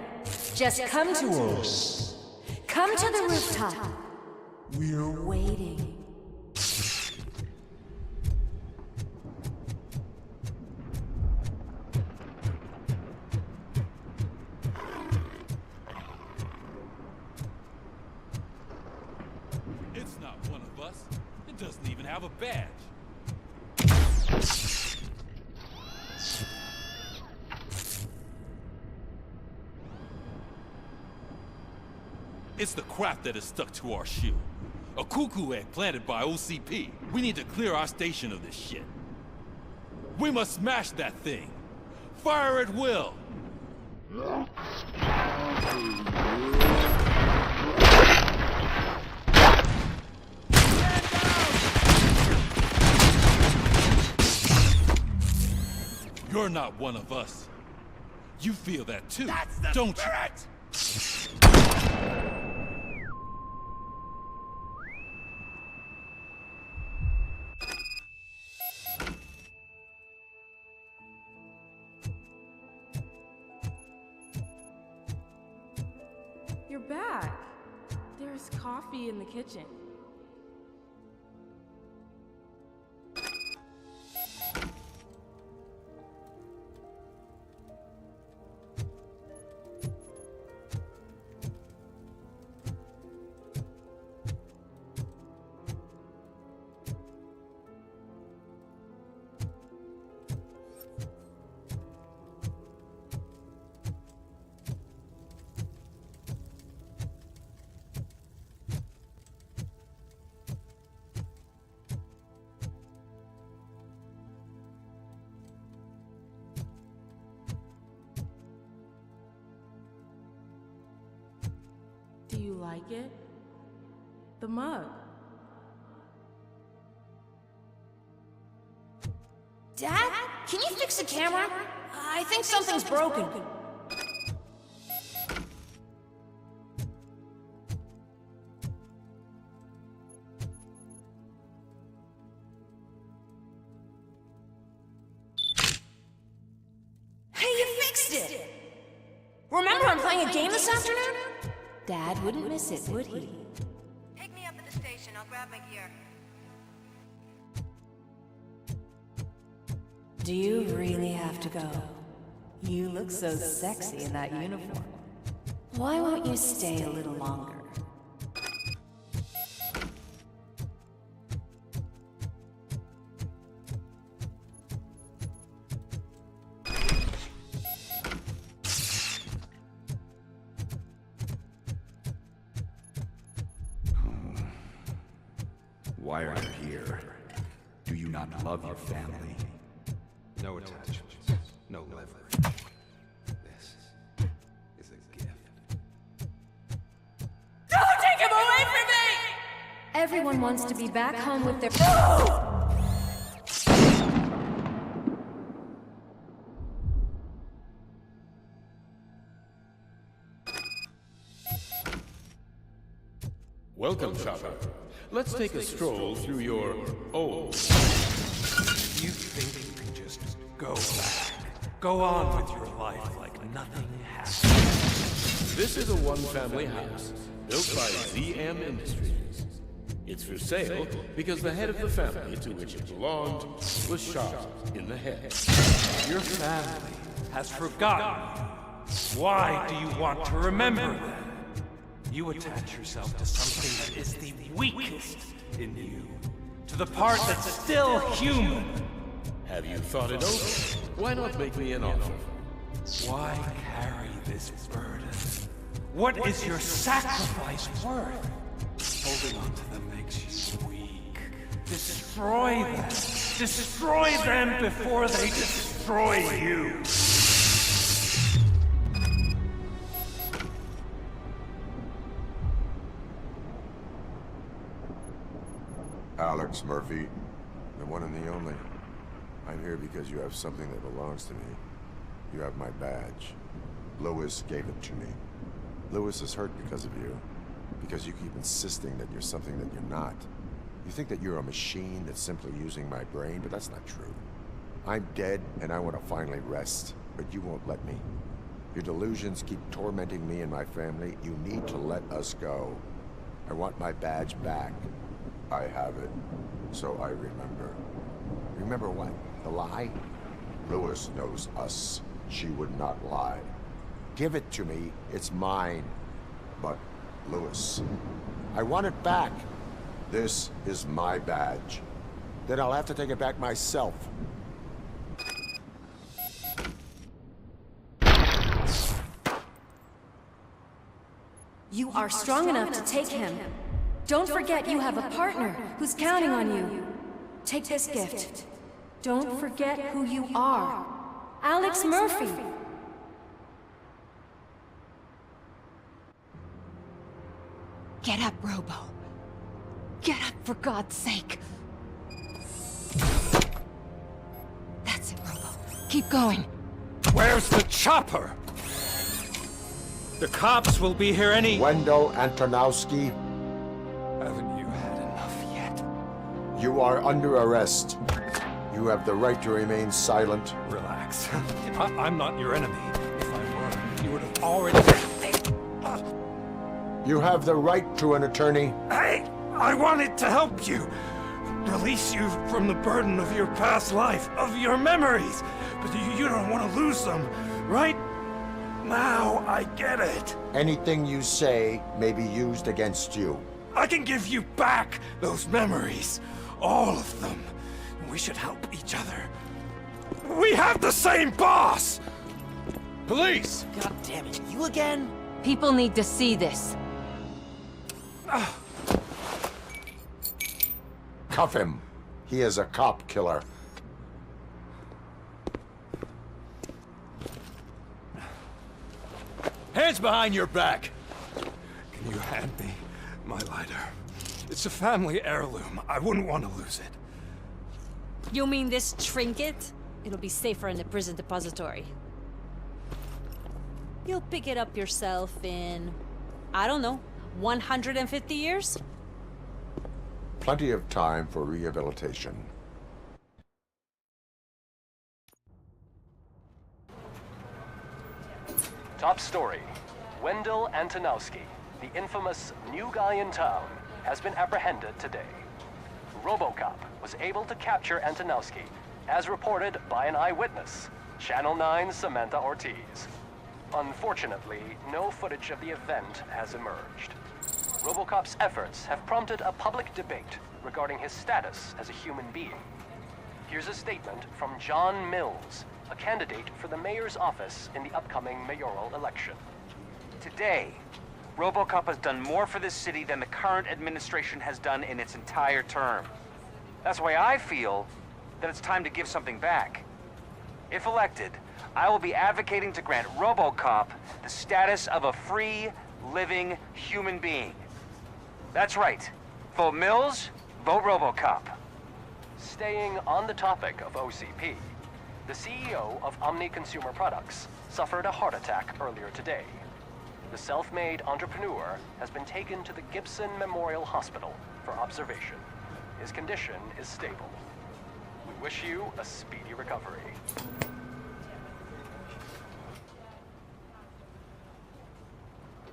Just come to us. Come to the rooftop. We're waiting. It's not one of us. It doesn't even have a badge. It's the crap that is stuck to our shoe. A cuckoo egg planted by OCP. We need to clear our station of this shit. We must smash that thing. Fire at will. You're not one of us. You feel that too, don't you? You're back. There's coffee in the kitchen. Do you like it? The mug. Dad? Can you fix the camera? I think something's broken. Hey, you fixed it! Remember I'm playing a game this afternoon? Dad wouldn't miss it, would he? Pick me up at the station. I'll grab my gear. Do you really have to go? You look so sexy in that uniform. Why won't you stay a little longer? Why are you here? Do you not love your family? No attachments, no leverage. This is a gift. Don't take him away from me! Everyone wants to be back home with their... Welcome, shopper. Let's take a stroll through your old... You think you can just go back? Go on with your life like nothing happened. This is a one-family house built by ZM Industries. It's for sale because the head of the family to which it belonged was shot in the head. Your family has forgotten you. Why do you want to remember them? You attach yourself to something that is the weakest in you. To the part that's still human. Have you thought it over? Why not make me an offer? Why carry this burden? What is your sacrifice worth? Holding on to them makes you weak. Destroy them. Destroy them before they destroy you. Alex Murphy, the one and the only. I'm here because you have something that belongs to me. You have my badge. Lewis gave it to me. Lewis is hurt because of you. Because you keep insisting that you're something that you're not. You think that you're a machine that's simply using my brain, but that's not true. I'm dead, and I want to finally rest, but you won't let me. Your delusions keep tormenting me and my family. You need to let us go. I want my badge back. I have it, so I remember. Remember what? The lie? Lewis knows us. She would not lie. Give it to me. It's mine. But, Lewis, I want it back. This is my badge. Then I'll have to take it back myself. You are strong enough to take him. Don't forget you have a partner who's counting on you. Take this gift. Don't forget who you are. Alex Murphy. Get up, Robo. Get up, for God's sake. That's it, Robo. Keep going. Where's the chopper? The cops will be here any... Wendell Antonowski. Haven't you had enough yet? You are under arrest. You have the right to remain silent. Relax. I'm not your enemy. If I were, you would have already... You have the right to an attorney. I wanted to help you. Release you from the burden of your past life, of your memories. But you don't want to lose them, right? Now I get it. Anything you say may be used against you. I can give you back those memories. All of them. We should help each other. We have the same boss! Police! God damn it, you again? People need to see this. Cuff him. He is a cop killer. Hands behind your back! Can you hand me my lighter? It's a family heirloom. I wouldn't want to lose it. You mean this trinket? It'll be safer in the prison depository. You'll pick it up yourself in, I don't know, 150 years? Plenty of time for rehabilitation. Top story. Wendell Antonowski, the infamous new guy in town, has been apprehended today. RoboCop was able to capture Antonowski, as reported by an eyewitness, Channel 9's Samantha Ortiz. Unfortunately, no footage of the event has emerged. RoboCop's efforts have prompted a public debate regarding his status as a human being. Here's a statement from John Mills, a candidate for the mayor's office in the upcoming mayoral election. Today, RoboCop has done more for this city than the current administration has done in its entire term. That's why I feel that it's time to give something back. If elected, I will be advocating to grant RoboCop the status of a free, living human being. That's right. Vote Mills, vote RoboCop. Staying on the topic of OCP, the CEO of Omni Consumer Products suffered a heart attack earlier today. The self-made entrepreneur has been taken to the Gibson Memorial Hospital for observation. His condition is stable. We wish you a speedy recovery.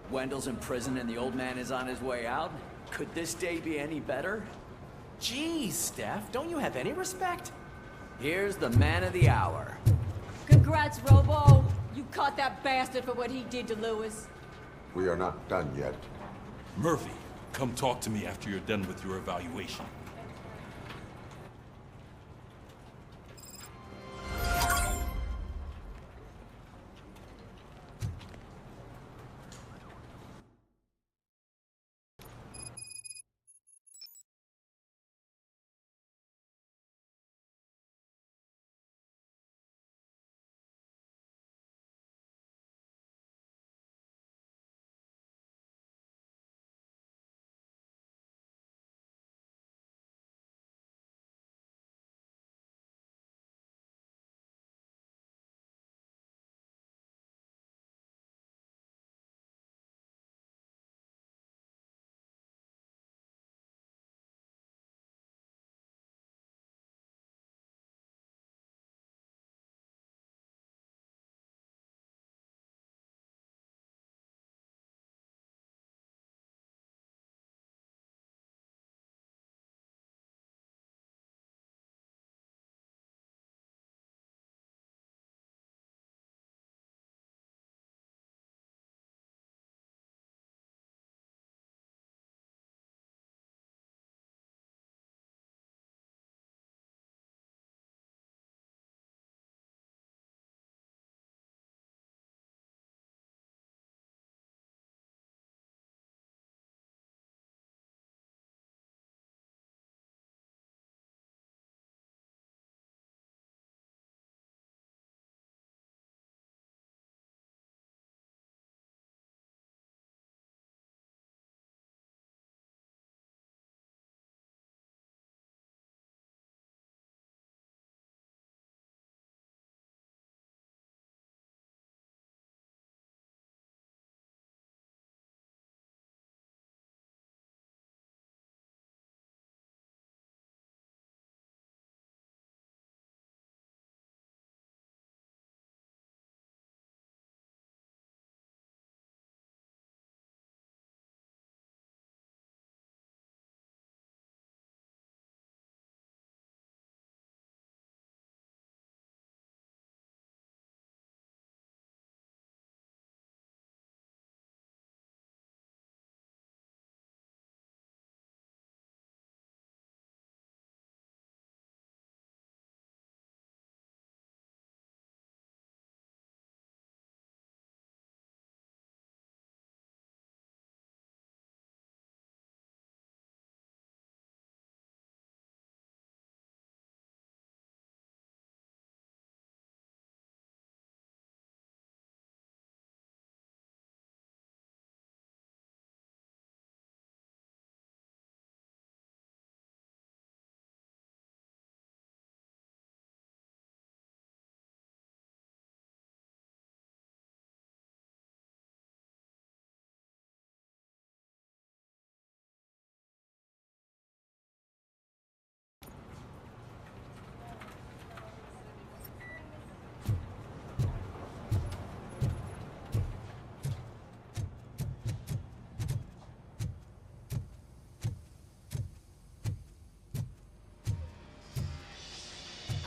Wendell's in prison and the old man is on his way out? Could this day be any better? Jeez, Steph, don't you have any respect? Here's the man of the hour. Congrats, Robo! You caught that bastard for what he did to Lewis. We are not done yet. Murphy, come talk to me after you're done with your evaluation.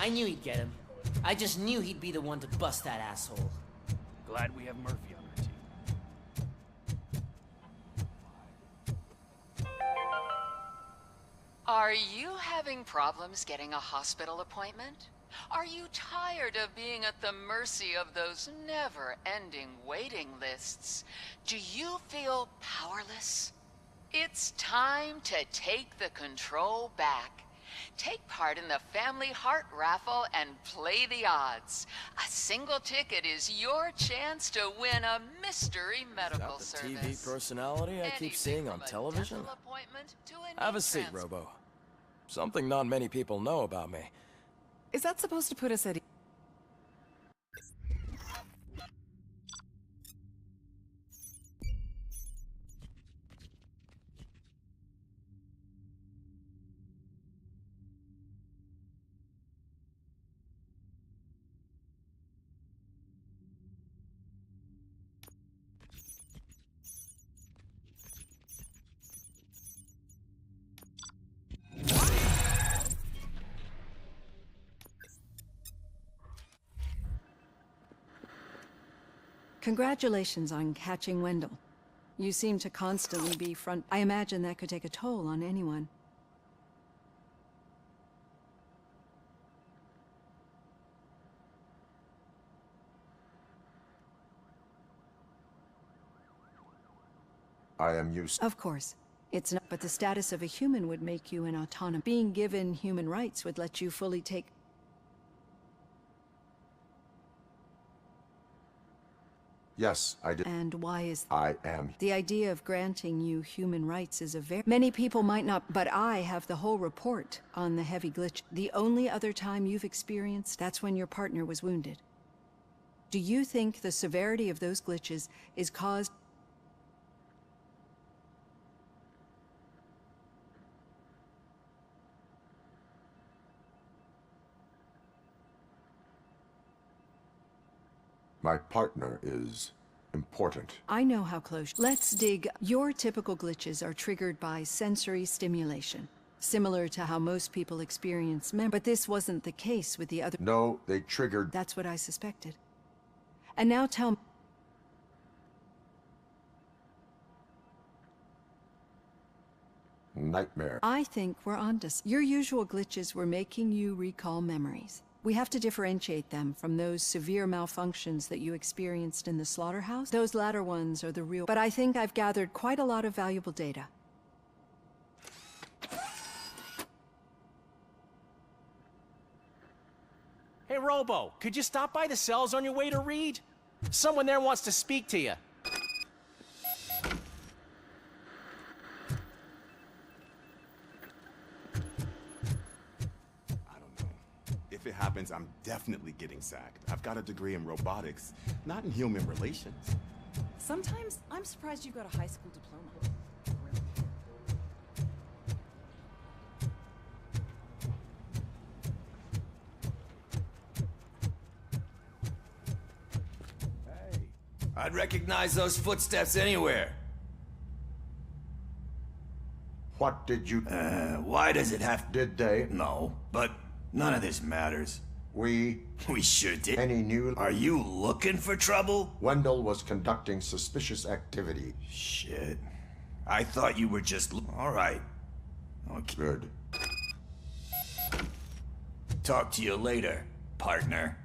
I knew he'd get him. I just knew he'd be the one to bust that asshole. Glad we have Murphy on our team. Are you having problems getting a hospital appointment? Are you tired of being at the mercy of those never-ending waiting lists? Do you feel powerless? It's time to take the control back. Take part in the Family Heart Raffle and play the odds. A single ticket is your chance to win a mystery medical Is that the service. TV personality I keep seeing on television? Have a seat, Robo. Something not many people know about me. Is that supposed to put us at... Congratulations on catching Wendell. You seem to constantly be front... I imagine that could take a toll on anyone. I am used... Of course. It's not... But the status of a human would make you an autonomous... Being given human rights would let you fully take... Yes, I did. And why is... I am. The idea of granting you human rights is a very... Many people might not, but I have the whole report on the heavy glitch. The only other time you've experienced, that's when your partner was wounded. Do you think the severity of those glitches is caused... My partner is important. I know how close... Let's dig... Your typical glitches are triggered by sensory stimulation, similar to how most people experience but this wasn't the case with the other... No, they triggered... That's what I suspected. And now tell me... Nightmare. I think we're onto... Your usual glitches were making you recall memories. We have to differentiate them from those severe malfunctions that you experienced in the slaughterhouse. Those latter ones are the real... But I think I've gathered quite a lot of valuable data. Hey, Robo, could you stop by the cells on your way to Reed? Someone there wants to speak to you. If it happens, I'm definitely getting sacked. I've got a degree in robotics, not in human relations. Sometimes I'm surprised you got a high school diploma. I'd recognize those footsteps anywhere. What did you... Why does it have... Did they? No, but none of this matters. We sure did. Any new... Are you looking for trouble? Wendell was conducting suspicious activity. Shit. I thought you were just... All right. Okay. Good. Talk to you later, partner.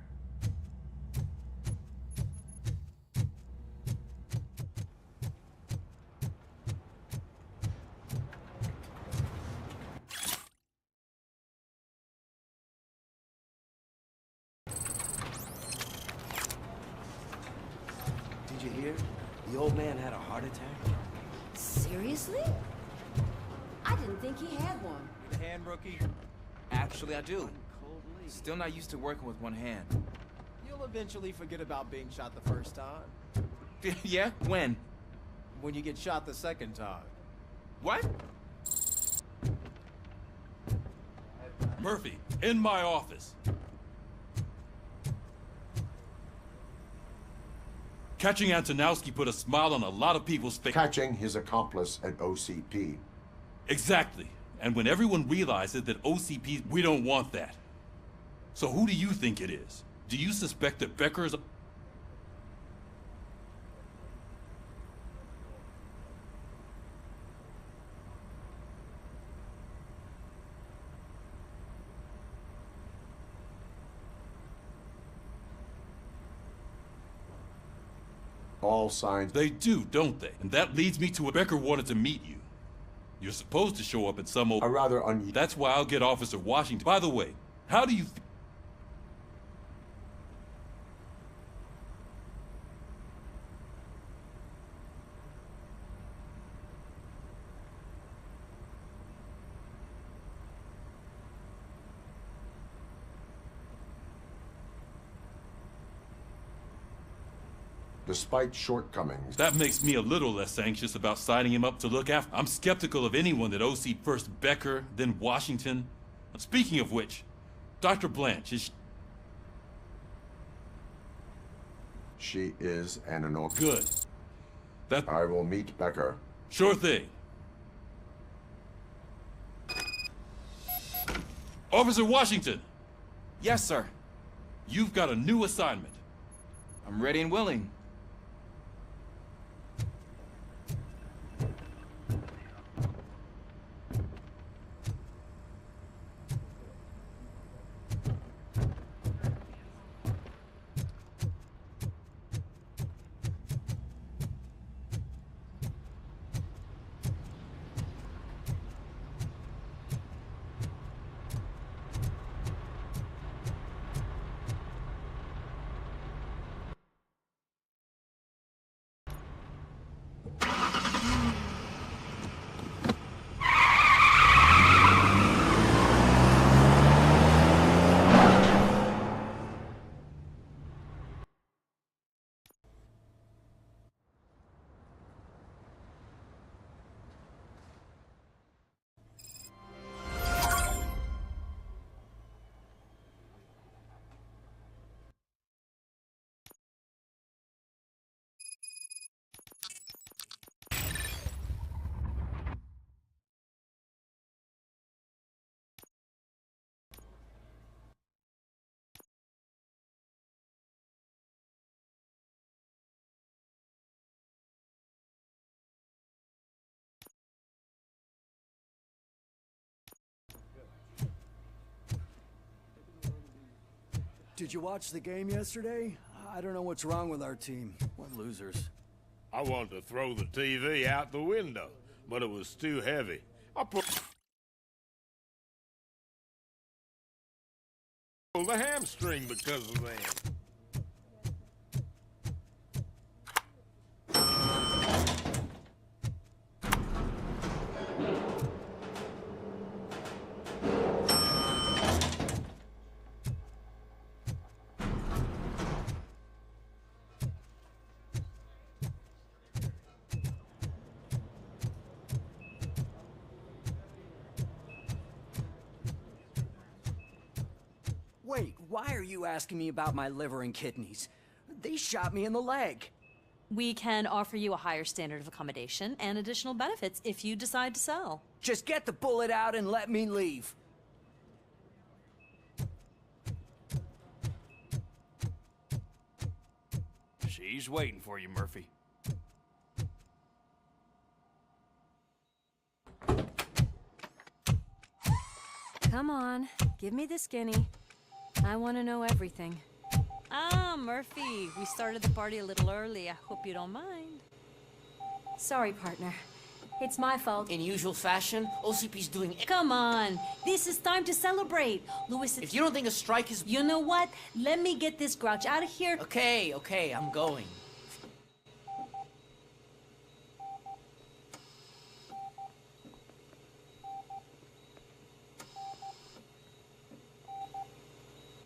Did you hear? The old man had a heart attack. Seriously? I didn't think he had one. Need a hand, rookie? Actually, I do. Still not used to working with one hand. You'll eventually forget about being shot the first time. Yeah? When? When you get shot the second time. What? Murphy, in my office. Catching Antonowski put a smile on a lot of people's faces. Catching his accomplice at OCP. Exactly. And when everyone realizes that OCP, we don't want that. So who do you think it is? Do you suspect that Becker is... All signs... They do, don't they? And that leads me to Becker wanted to meet you. You're supposed to show up at some old... A rather That's why I'll get Officer Washington. By the way, how do you... Despite shortcomings... That makes me a little less anxious about signing him up to look after... I'm skeptical of anyone that OC first Becker, then Washington. Speaking of which, Dr. Blanche is... She is an enormous... Good. That... I will meet Becker. Sure thing. Officer Washington! Yes, sir. You've got a new assignment. I'm ready and willing. Did you watch the game yesterday? I don't know what's wrong with our team. We're losers. I wanted to throw the TV out the window, but it was too heavy. I pulled the hamstring because of that. Wait, why are you asking me about my liver and kidneys? They shot me in the leg. We can offer you a higher standard of accommodation and additional benefits if you decide to sell. Just get the bullet out and let me leave. She's waiting for you, Murphy. Come on, give me the skinny. I want to know everything. Ah, Murphy, we started the party a little early. I hope you don't mind. Sorry, partner. It's my fault. In usual fashion, OCP's doing... Come on, this is time to celebrate. Louis, If you don't think a strike is... You know what? Let me get this grouch out of here. Okay, I'm going.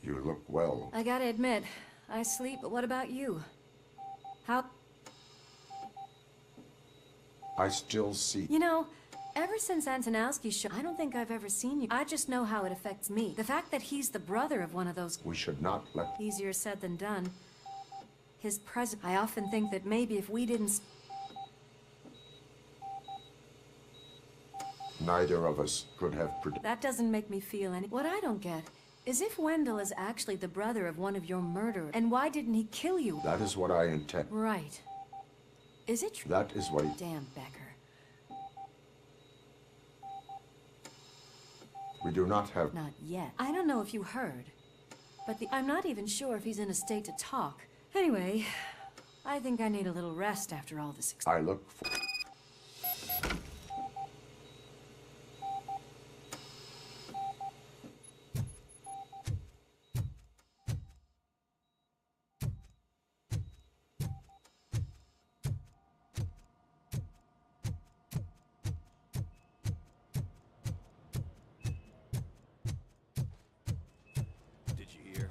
You look well. I gotta admit, I sleep, but what about you? How... I still see... You know, ever since Antonowski's show, I don't think I've ever seen you. I just know how it affects me. The fact that he's the brother of one of those... We should not let... Easier said than done. His presence... I often think that maybe if we didn't... Neither of us could have predicted... That doesn't make me feel any... What I don't get As if Wendell is actually the brother of one of your murderers. And why didn't he kill you? That is what I intend. Right. Is it true? That is what he... Damn, Becker. We do not have... Not yet. I don't know if you heard, but I'm not even sure if he's in a state to talk. Anyway, I think I need a little rest after all this. I look for... Did you hear?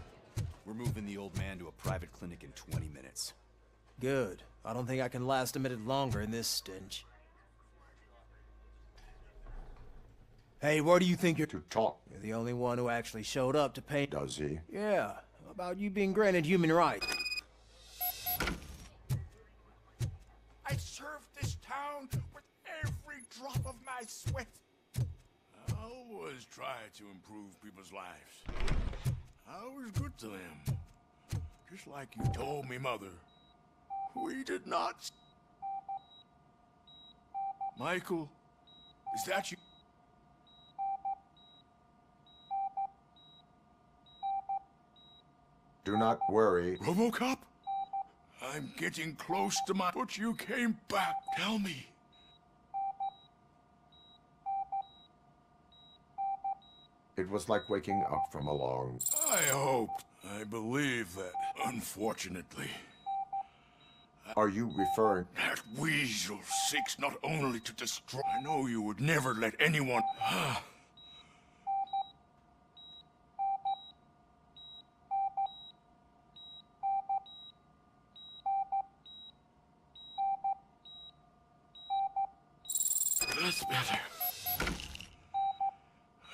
We're moving the old man to a private clinic in 20 minutes. Good. I don't think I can last a minute longer in this stench. Hey, where do you think you're... To talk. You're the only one who actually showed up to pay... Does he? Yeah. About you being granted human rights. I served this town with every drop of my sweat. I always try to improve people's lives. I was good to them. Just like you told me, Mother. We did not... Michael, is that you? Do not worry. RoboCop? I'm getting close to my... But you came back. Tell me. It was like waking up from a long... I hope. I believe that, unfortunately. Are you referring... That weasel seeks not only to destroy... I know you would never let anyone... That's better.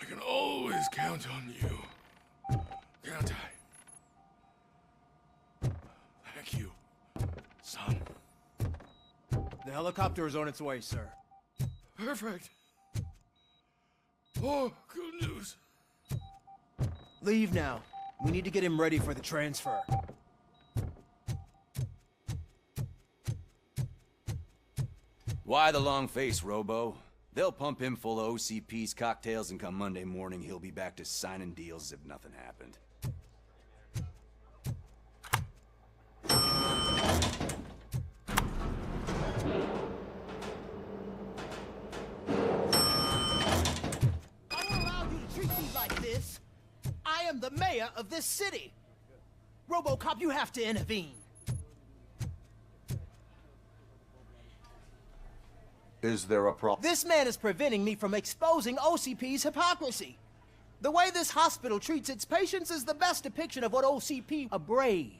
I can always count on you. Can't I? Thank you, son. The helicopter is on its way, sir. Perfect. Oh, good news. Leave now. We need to get him ready for the transfer. Why the long face, Robo? They'll pump him full of OCP's cocktails, and come Monday morning, he'll be back to signing deals as if nothing happened. I won't allow you to treat me like this. I am the mayor of this city. RoboCop, you have to intervene. Is there a problem? This man is preventing me from exposing OCP's hypocrisy. The way this hospital treats its patients is the best depiction of what OCP... A brave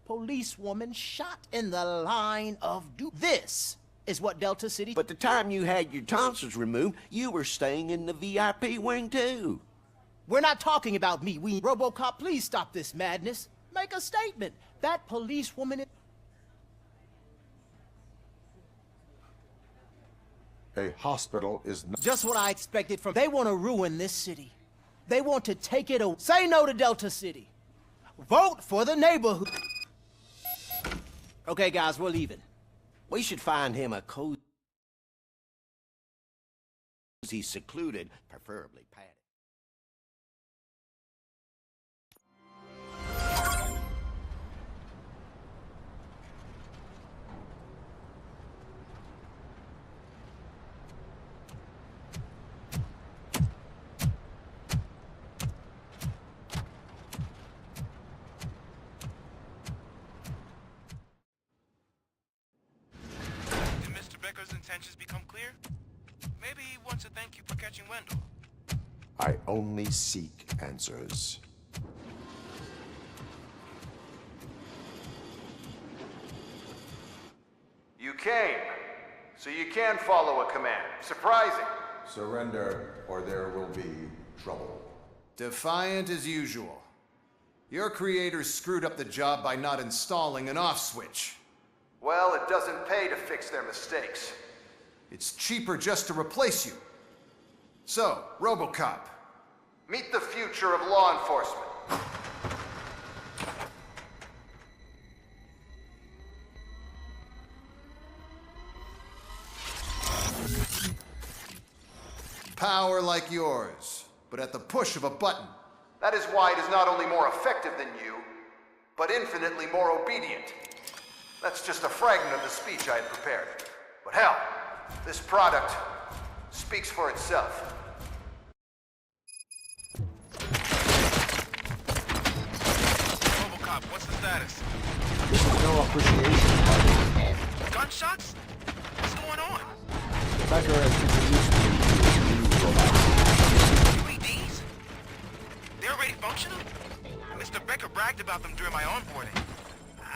policewoman shot in the line of duty. This is what Delta City... But the time you had your tonsils removed, you were staying in the VIP wing too. We're not talking about me. RoboCop, please stop this madness. Make a statement. That policewoman... A hospital is not... Just what I expected from... They want to ruin this city. They want to take it away. Say no to Delta City. Vote for the neighborhood. Okay, guys, we're leaving. We should find him a cozy, secluded, preferably padded. Intentions become clear? Maybe he wants to thank you for catching Wendell. I only seek answers. You came, so you can follow a command. Surprising. Surrender, or there will be trouble. Defiant as usual. Your creators screwed up the job by not installing an off switch. Well, it doesn't pay to fix their mistakes. It's cheaper just to replace you. So, RoboCop. Meet the future of law enforcement. power like yours, but at the push of a button. That is why it is not only more effective than you, but infinitely more obedient. That's just a fragment of the speech I had prepared. But hell, this product speaks for itself. RoboCop, what's the status? No appreciation. Gunshots? What's going on? Becker has introduced me to new robots. UEDs? They're already functional? Mr. Becker bragged about them during my onboarding.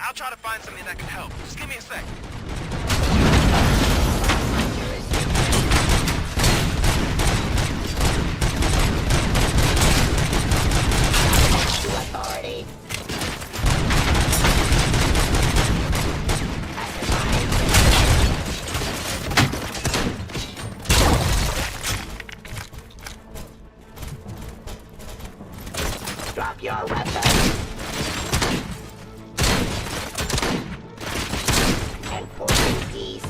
I'll try to find something that can help. Just give me a sec. Authority. Drop your weapon. Enforcing peace.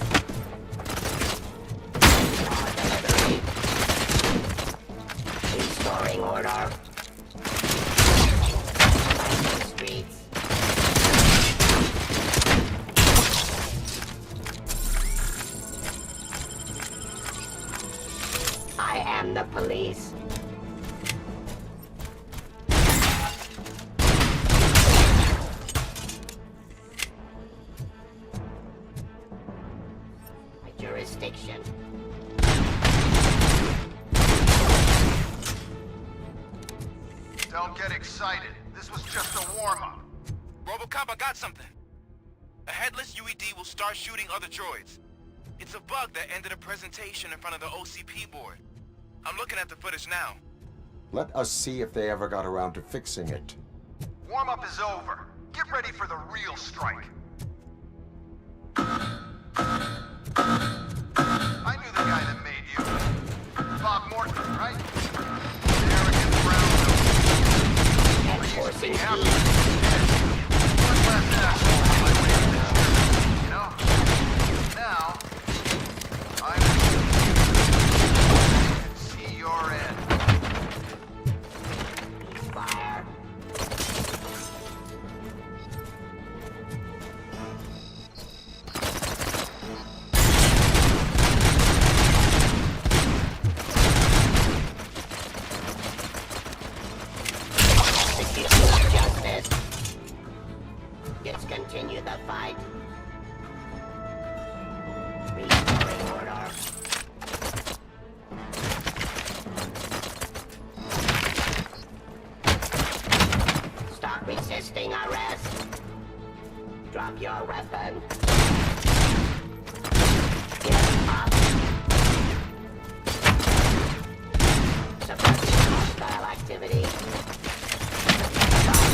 Law delivery. Restoring order. Streets. I am the police. My jurisdiction. Don't get excited. This was just a warm-up. RoboCop, I got something. A headless UED will start shooting other droids. It's a bug that ended a presentation in front of the OCP board. I'm looking at the footage now. Let us see if they ever got around to fixing it. Warm-up is over. Get ready for the real strike. I knew the guy that made you. Bob Morton, right? Arrogant brown nose. Used to be happy. One less asshole on my way to the church, you know? Now, I'm can see your end. Fire. Execution of justice. Discontinue the fight. Restoring order. Stop resisting arrest. Drop your weapon. Give up. Suppressing hostile activity. Stop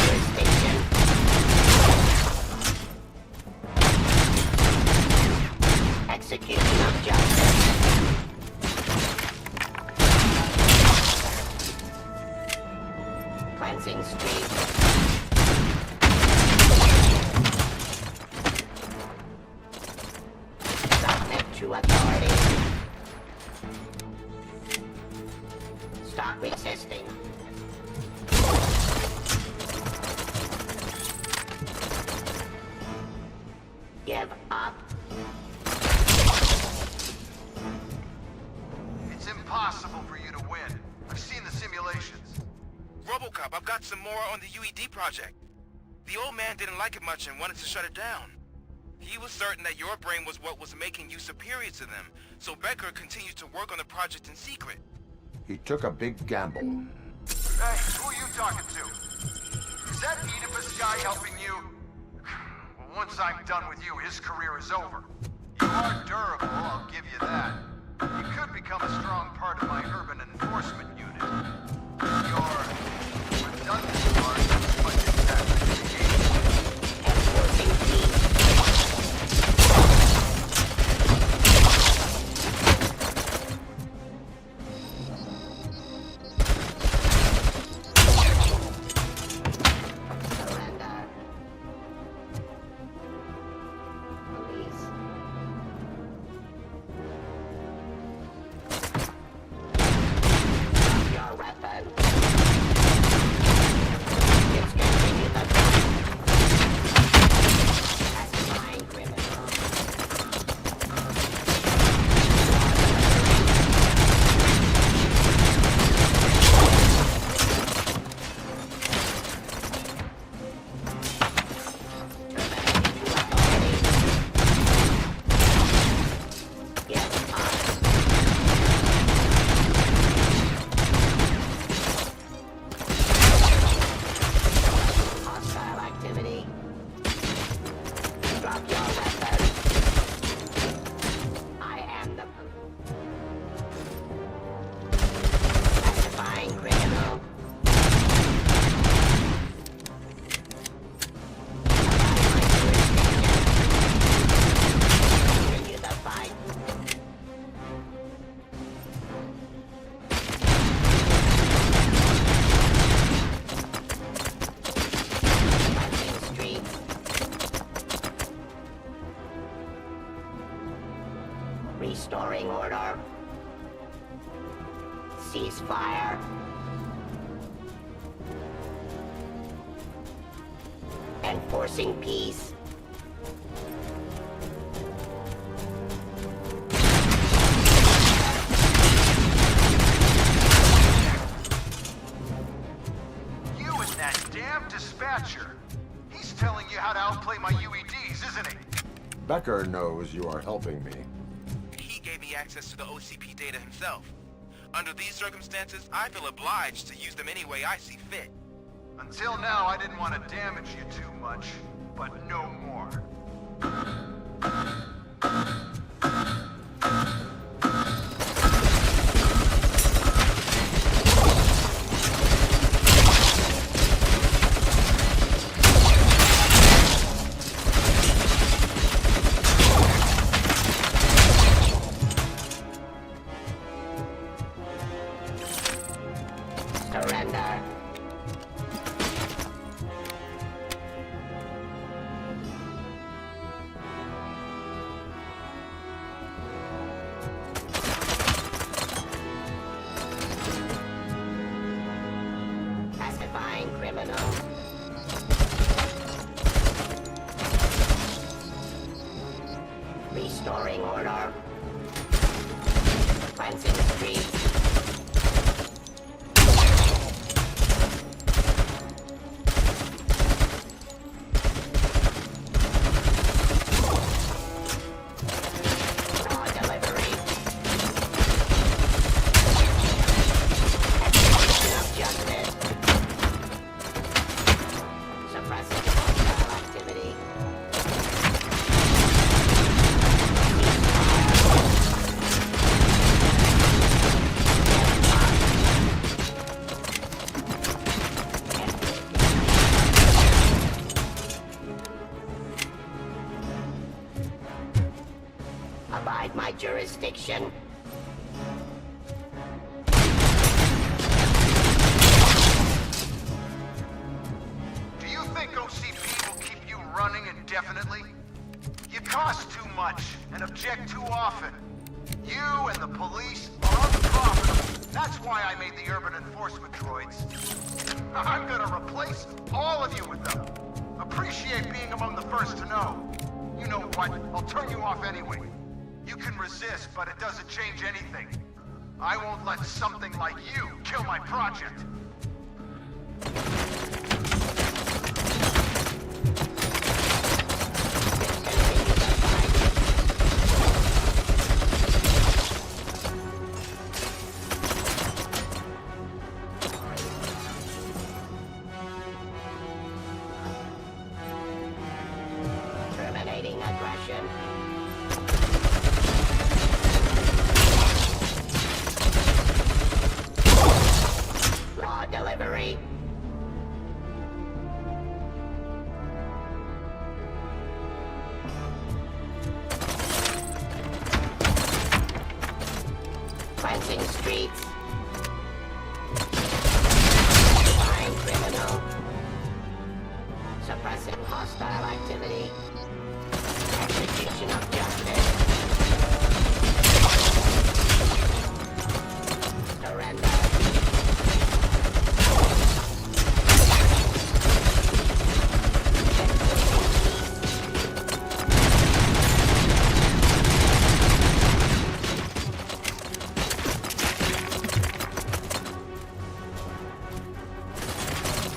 jurisdiction. Execution of justice. Cleansing streets. Submit to authority. Stop resisting. Give up. It's impossible for you to win. I've seen the simulations. RoboCop, I've got some more on the UED project. The old man didn't like it much and wanted to shut it down. He was certain that your brain was what was making you superior to them, so Becker continued to work on the project in secret. He took a big gamble. Hey, who are you talking to? Is that Oedipus guy helping you? Well, once I'm done with you, his career is over. You are durable, I'll give you that. You could become a strong part of my urban enforcement unit. Your redundant part is what exactly the game. Enforcing peace. Surrender. Police. Restoring order. Ceasefire. Enforcing peace. You and that damn dispatcher. He's telling you how to outplay my UEDs, isn't he? Becker knows you are helping me. He gave me access to the OCP data himself. Under these circumstances, I feel obliged to use them any way I see fit. Until now, I didn't want to damage you too much, but no more. Surrender. Pacifying criminal. Restoring order. Cleansing the streets. Raw delivery. Execution of justice. Suppressing hostile activity. Abide my jurisdiction. Do you think OCP will keep you running indefinitely? You cost too much and object too often. You and the police are unprofitable. That's why I made the urban enforcement droids. I'm gonna replace all of you with them. Appreciate being among the first to know. You know what? I'll turn you off anyway. You can resist, but it doesn't change anything. I won't let something like you kill my project. Terminating aggression. Raw delivery. Cleansing streets. Fine criminal. Suppressing hostile activity. Execution of justice. Surrender.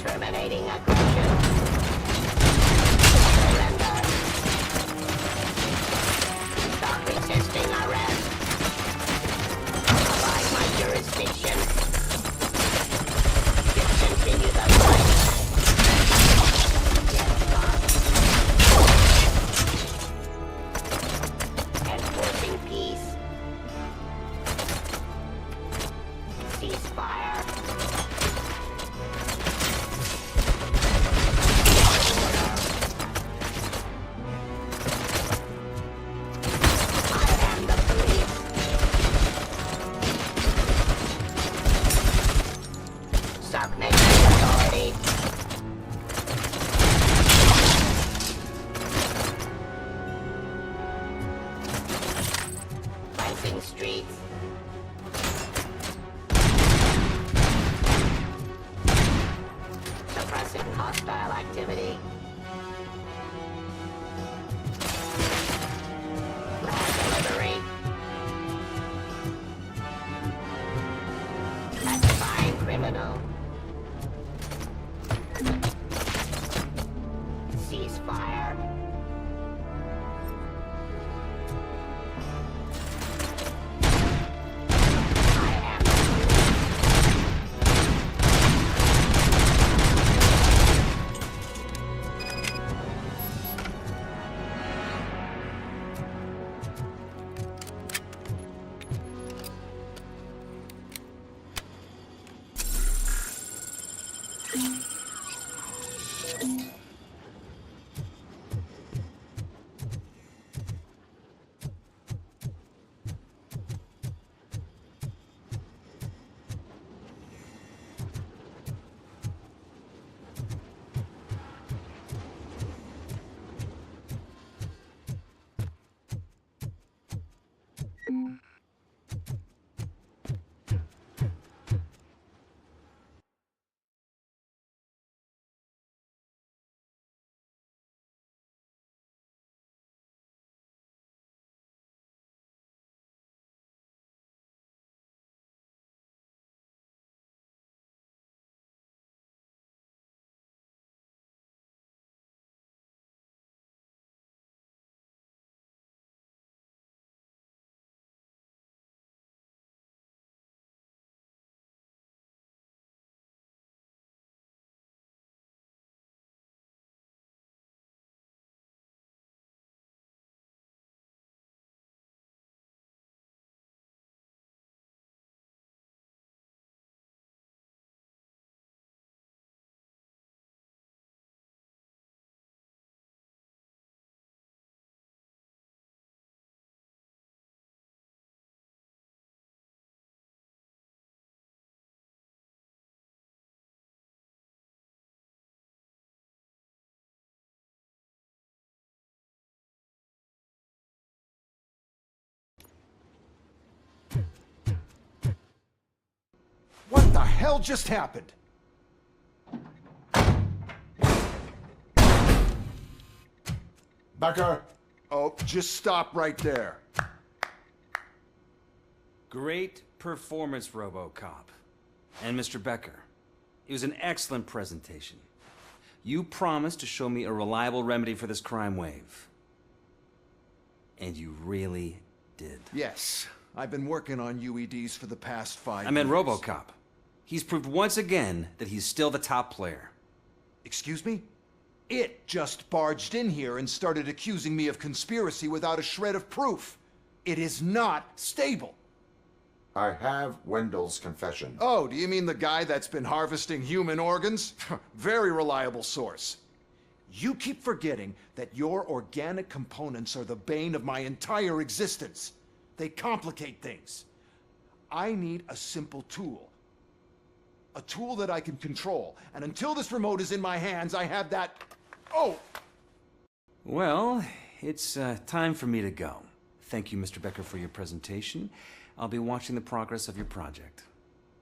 Terminating aggression. Surrender. ceasefire. What the hell just happened? Becker! Oh, just stop right there. Great performance, RoboCop. And Mr. Becker, it was an excellent presentation. You promised to show me a reliable remedy for this crime wave. And you really did. Yes, I've been working on UEDs for the past 5 years. I meant RoboCop. He's proved once again that he's still the top player. Excuse me? It just barged in here and started accusing me of conspiracy without a shred of proof. It is not stable. I have Wendell's confession. Oh, do you mean the guy that's been harvesting human organs? Very reliable source. You keep forgetting that your organic components are the bane of my entire existence. They complicate things. I need a simple tool. A tool that I can control. And until this remote is in my hands, I have that... Oh! Well, it's time for me to go. Thank you, Mr. Becker, for your presentation. I'll be watching the progress of your project.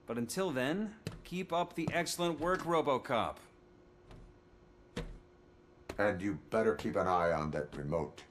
But until then, keep up the excellent work, RoboCop. And you better keep an eye on that remote.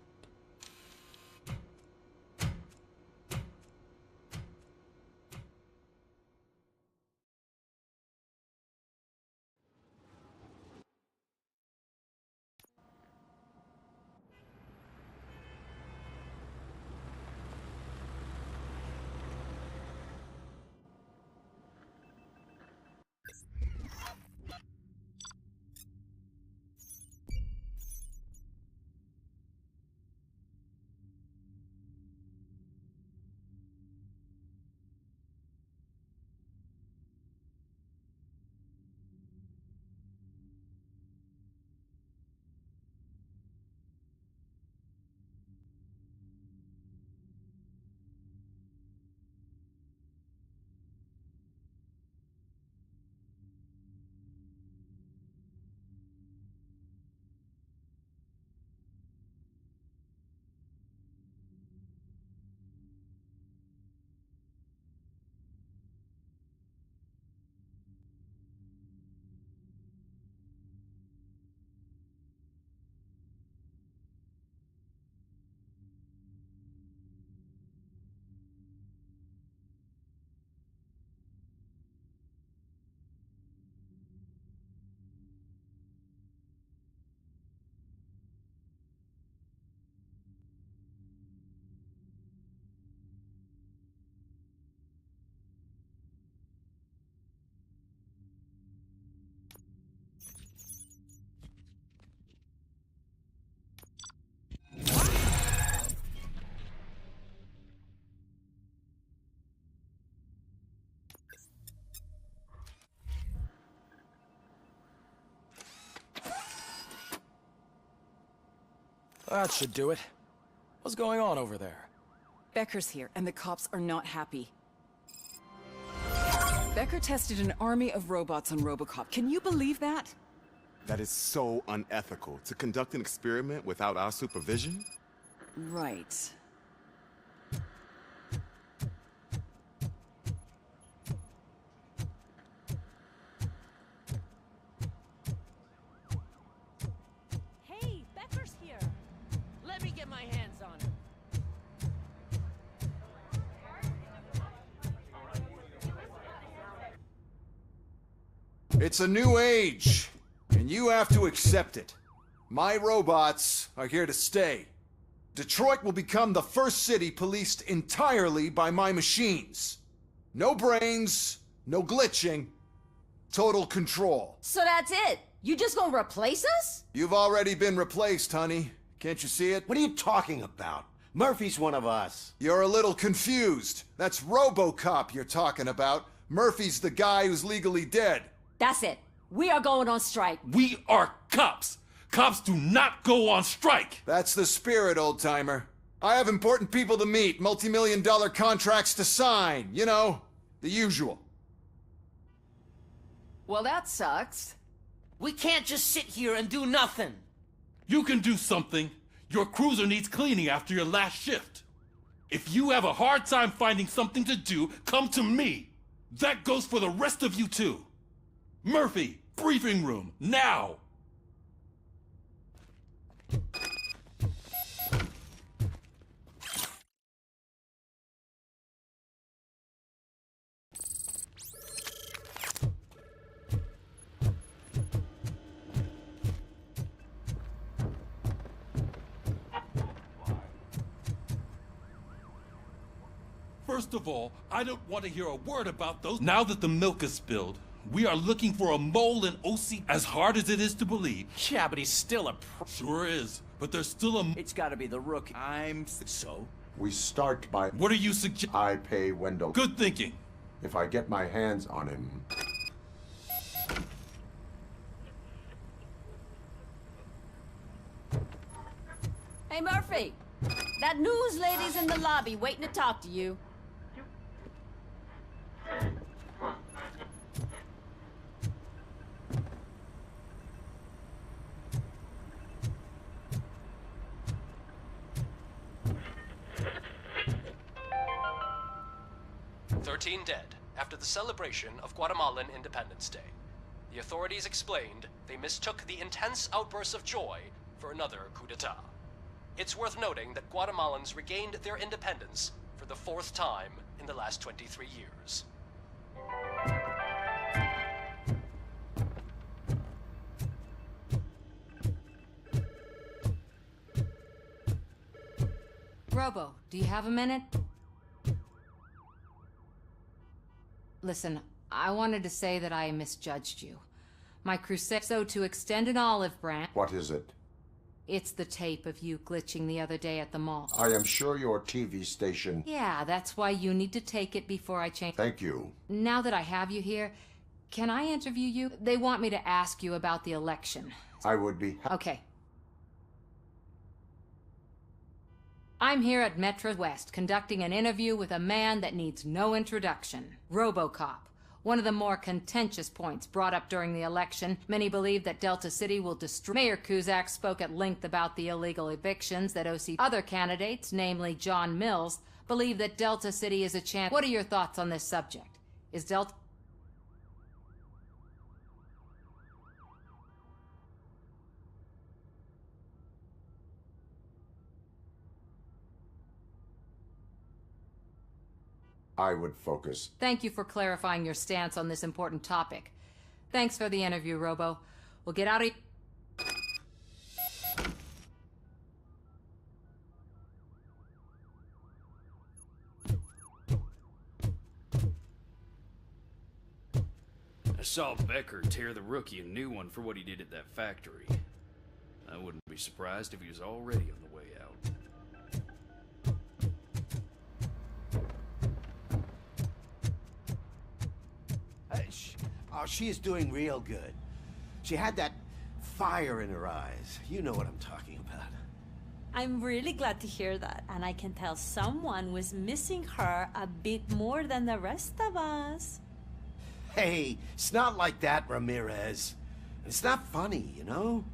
That should do it. What's going on over there? Becker's here, and the cops are not happy. Becker tested an army of robots on RoboCop. Can you believe that? That is so unethical. To conduct an experiment without our supervision? Right. Hey, Becker's here. Let me get my hands on him. It's a new age, and you have to accept it. My robots are here to stay. Detroit will become the first city policed entirely by my machines. No brains, no glitching, total control. So that's it? You just gonna replace us? You've already been replaced, honey. Can't you see it? What are you talking about? Murphy's one of us. You're a little confused. That's RoboCop you're talking about. Murphy's the guy who's legally dead. That's it. We are going on strike. We are cops. Cops do not go on strike. That's the spirit, old-timer. I have important people to meet, multi-million-dollar contracts to sign. You know, the usual. Well, that sucks. We can't just sit here and do nothing. You can do something. Your cruiser needs cleaning after your last shift. If you have a hard time finding something to do, come to me. That goes for the rest of you too. Murphy, briefing room, now! First of all, I don't want to hear a word about those. Now that the milk is spilled, we are looking for a mole in OC, as hard as it is to believe. Yeah, but he's still a Sure is, but there's still a... It's gotta be the rookie. So? We start by... What are you suggesting? I pay Wendell. Good thinking. If I get my hands on him... Hey, Murphy. That news lady's in the lobby waiting to talk to you. Dead after the celebration of Guatemalan Independence Day. The authorities explained they mistook the intense outbursts of joy for another coup d'etat. It's worth noting that Guatemalans regained their independence for the 4th time in the last 23 years. Robo, do you have a minute? Listen, I wanted to say that I misjudged you. My crusade, so to extend an olive branch... What is it? It's the tape of you glitching the other day at the mall. I am sure your TV station... Yeah, that's why you need to take it before I change... Thank you. Now that I have you here, can I interview you? They want me to ask you about the election. I would be... Okay. I'm here at Metro West, conducting an interview with a man that needs no introduction. RoboCop. One of the more contentious points brought up during the election. Many believe that Delta City will destroy... Mayor Cusack spoke at length about the illegal evictions that OC... Other candidates, namely John Mills, believe that Delta City is a chance... What are your thoughts on this subject? Is Delta... I would focus. Thank you for clarifying your stance on this important topic. Thanks for the interview, Robo. We'll get out of... I saw Becker tear the rookie a new one for what he did at that factory. I wouldn't be surprised if he was already on the way out. She is doing real good. She had that fire in her eyes. You know what I'm talking about. I'm really glad to hear that, and I can tell someone was missing her a bit more than the rest of us. Hey, it's not like that, Ramirez. It's not funny, you know?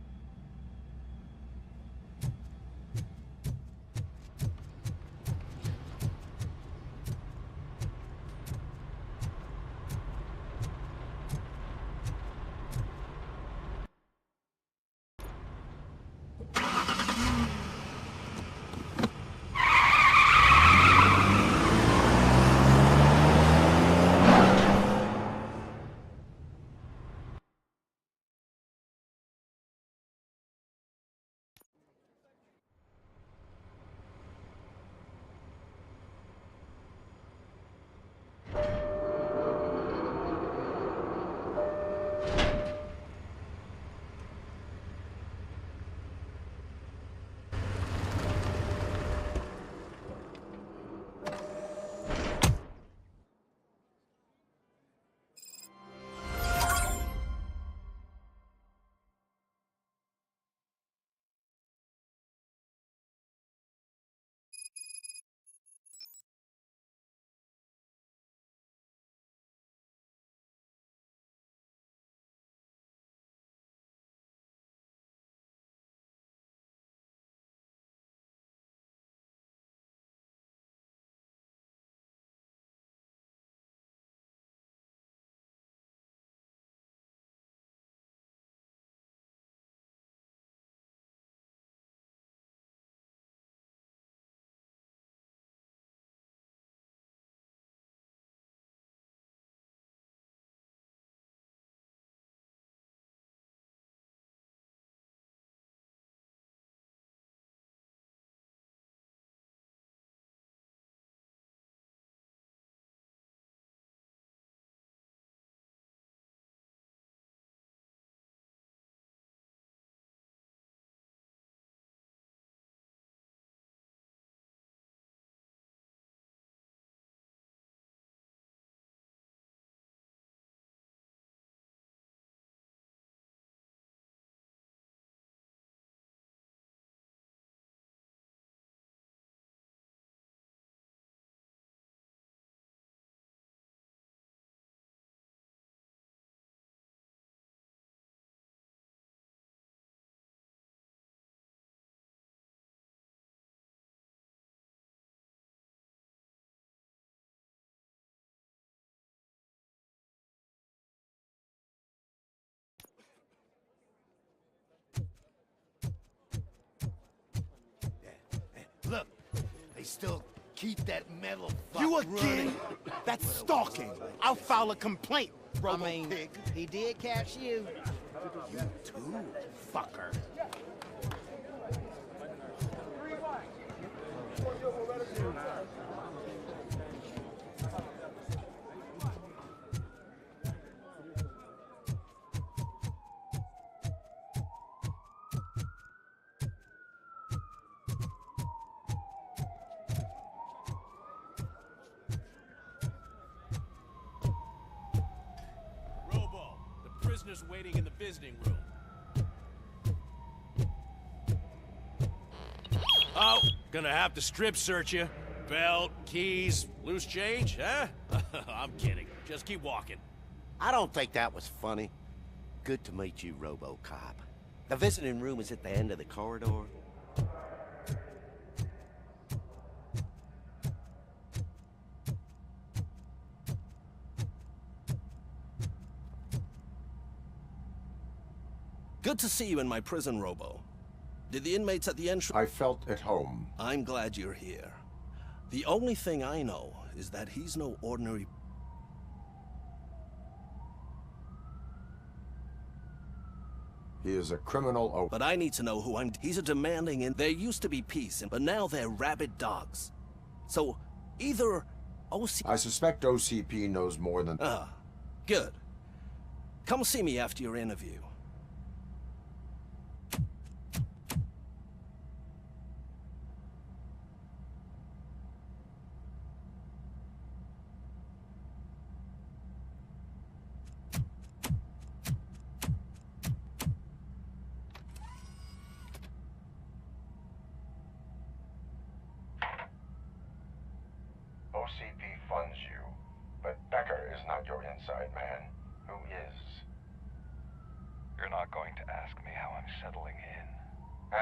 Look, they still keep that metal fuck You again? running. That's stalking. I'll file a complaint, Pig. He did catch you. You too, fucker. Robo, the prisoner's waiting in the visiting room. Oh, gonna have to strip search you. Belt, keys, loose change, huh? I'm kidding. Just keep walking. I don't think that was funny. Good to meet you, RoboCop. The visiting room is at the end of the corridor. Good to see you in my prison, Robo. Did the inmates at the entrance... I felt at home. I'm glad you're here. The only thing I know is that he's no ordinary... He is a criminal. But I need to know who I'm... He's a demanding and there used to be peace, but now they're rabid dogs. So, either I suspect OCP knows more than... Ah, good. Come see me after your interview.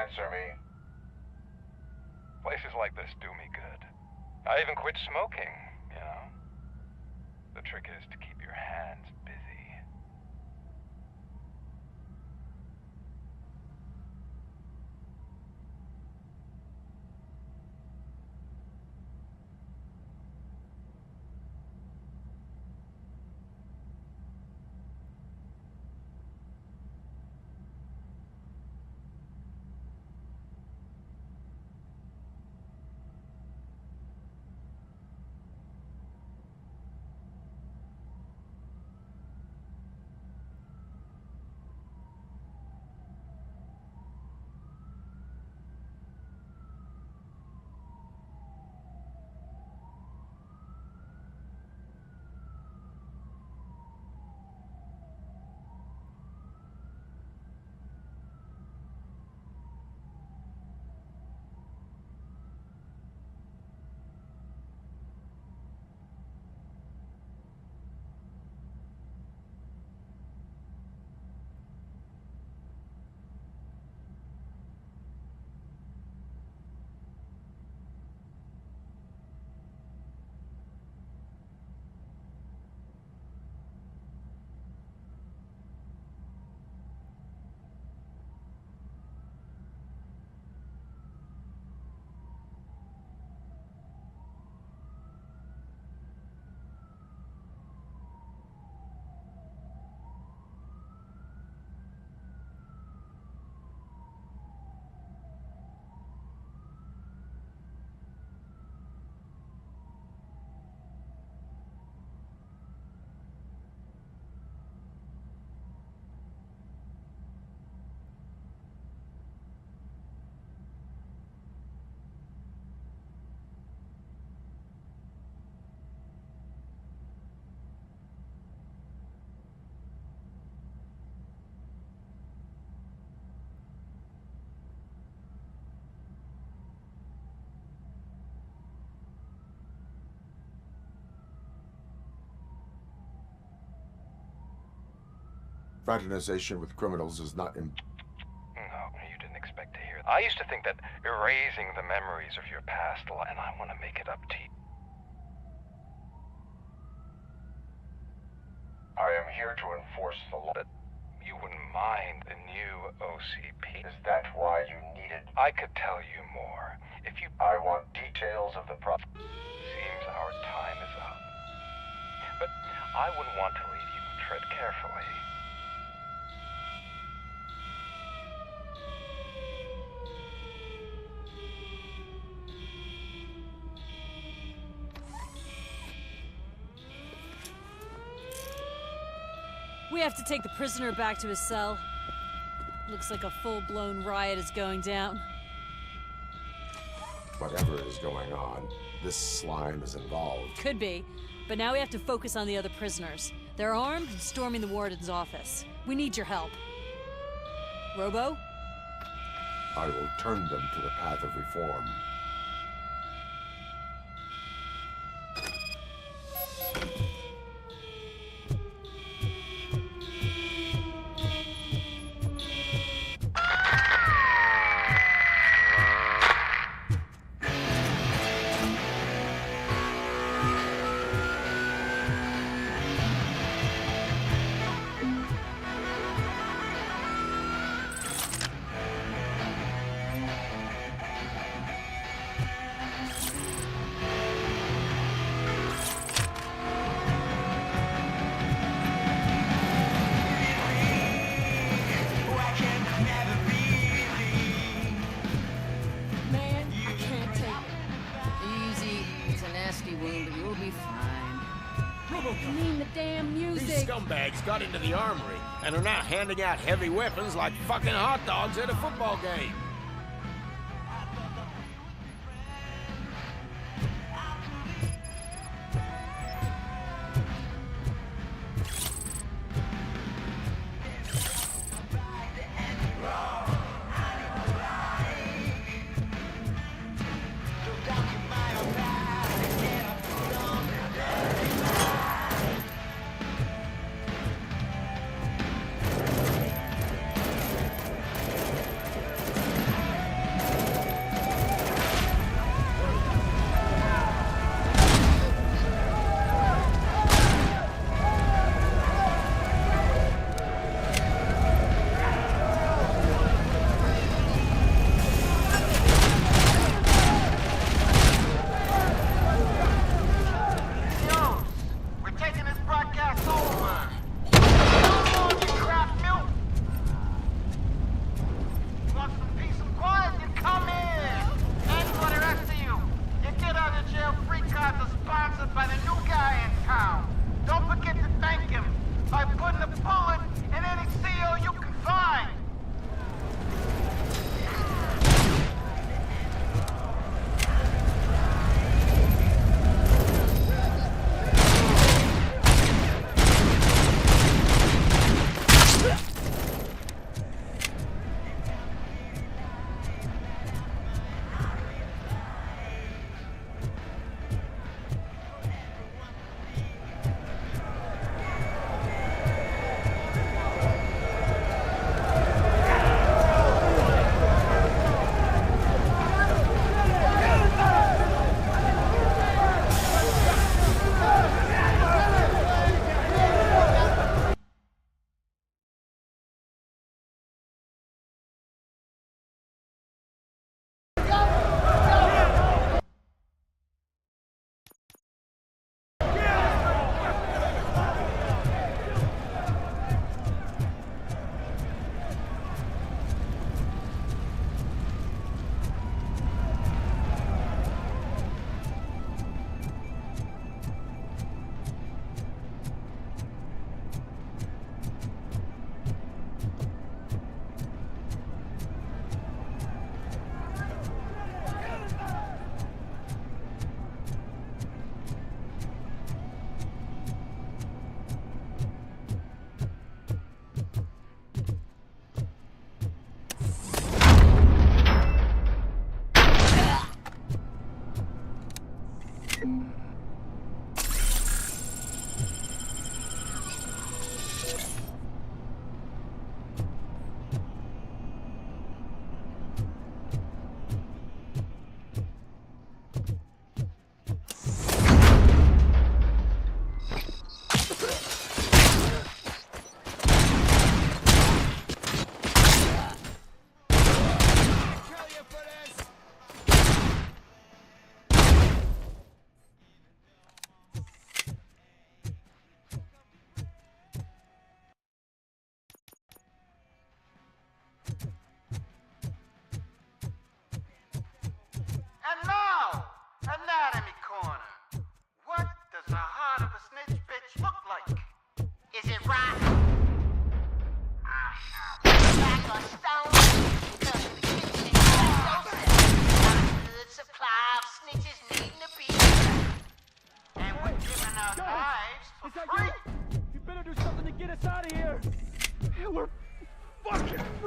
Answer me. Places like this do me good. I even quit smoking, you know? The trick is to keep your hands busy. Fraternization with criminals is not in... No, you didn't expect to hear that. I used to think that erasing the memories of your past life, and I want to make it up to you. I am here to enforce the law. But you wouldn't mind the new OCP. Is that why you needed... I could tell you more. If you... I want details of the problem. Seems our time is up. But I wouldn't want to leave you. Tread carefully. We have to take the prisoner back to his cell. Looks like a full-blown riot is going down. Whatever is going on, this slime is involved. Could be, but now we have to focus on the other prisoners. They're armed and storming the warden's office. We need your help. Robo? I will turn them to the path of reform. Scumbags got into the armory and are now handing out heavy weapons like fucking hot dogs at a football game.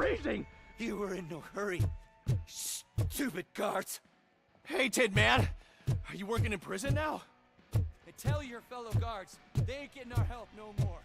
freezing! You were in no hurry. Stupid guards. Hey, Tin Man. Are you working in prison now? And tell your fellow guards, they ain't getting our help no more.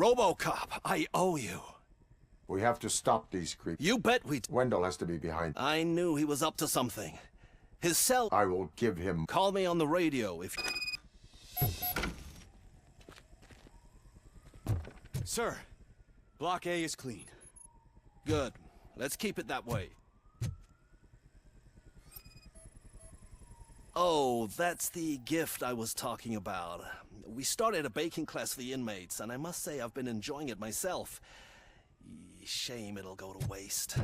RoboCop, I owe you. We have to stop these creeps. You bet we do. Wendell has to be behind. I knew he was up to something. His cell... I will give him... Call me on the radio if... Sir, Block A is clean. Good. Let's keep it that way. Oh, that's the gift I was talking about. We started a baking class for the inmates, and I must say I've been enjoying it myself. Shame it'll go to waste.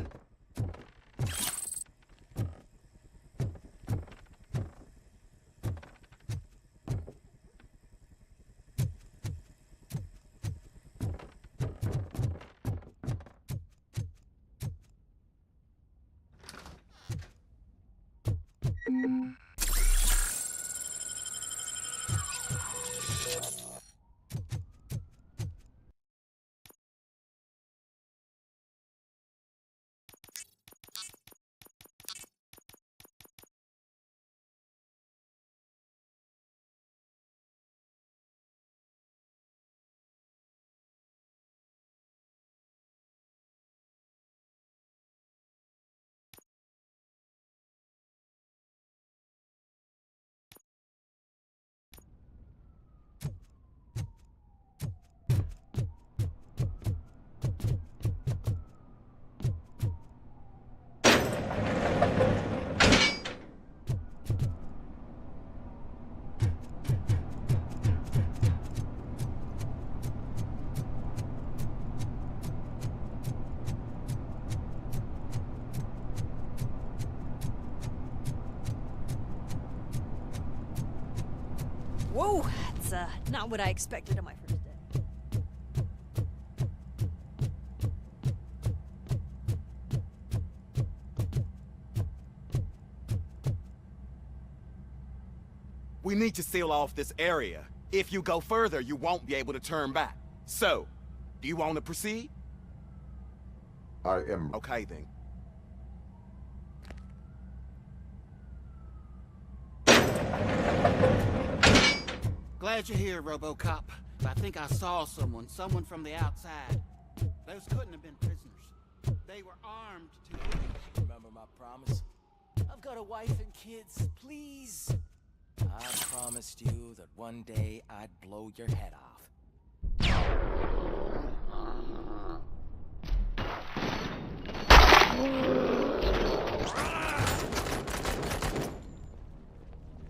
Whoa, that's not what I expected on my first day. We need to seal off this area. If you go further, you won't be able to turn back. So, do you want to proceed? I am... Okay, then. Glad you're here, RoboCop. I think I saw someone from the outside. Those couldn't have been prisoners. They were armed to... Remember my promise? I've got a wife and kids, please. I promised you that one day I'd blow your head off.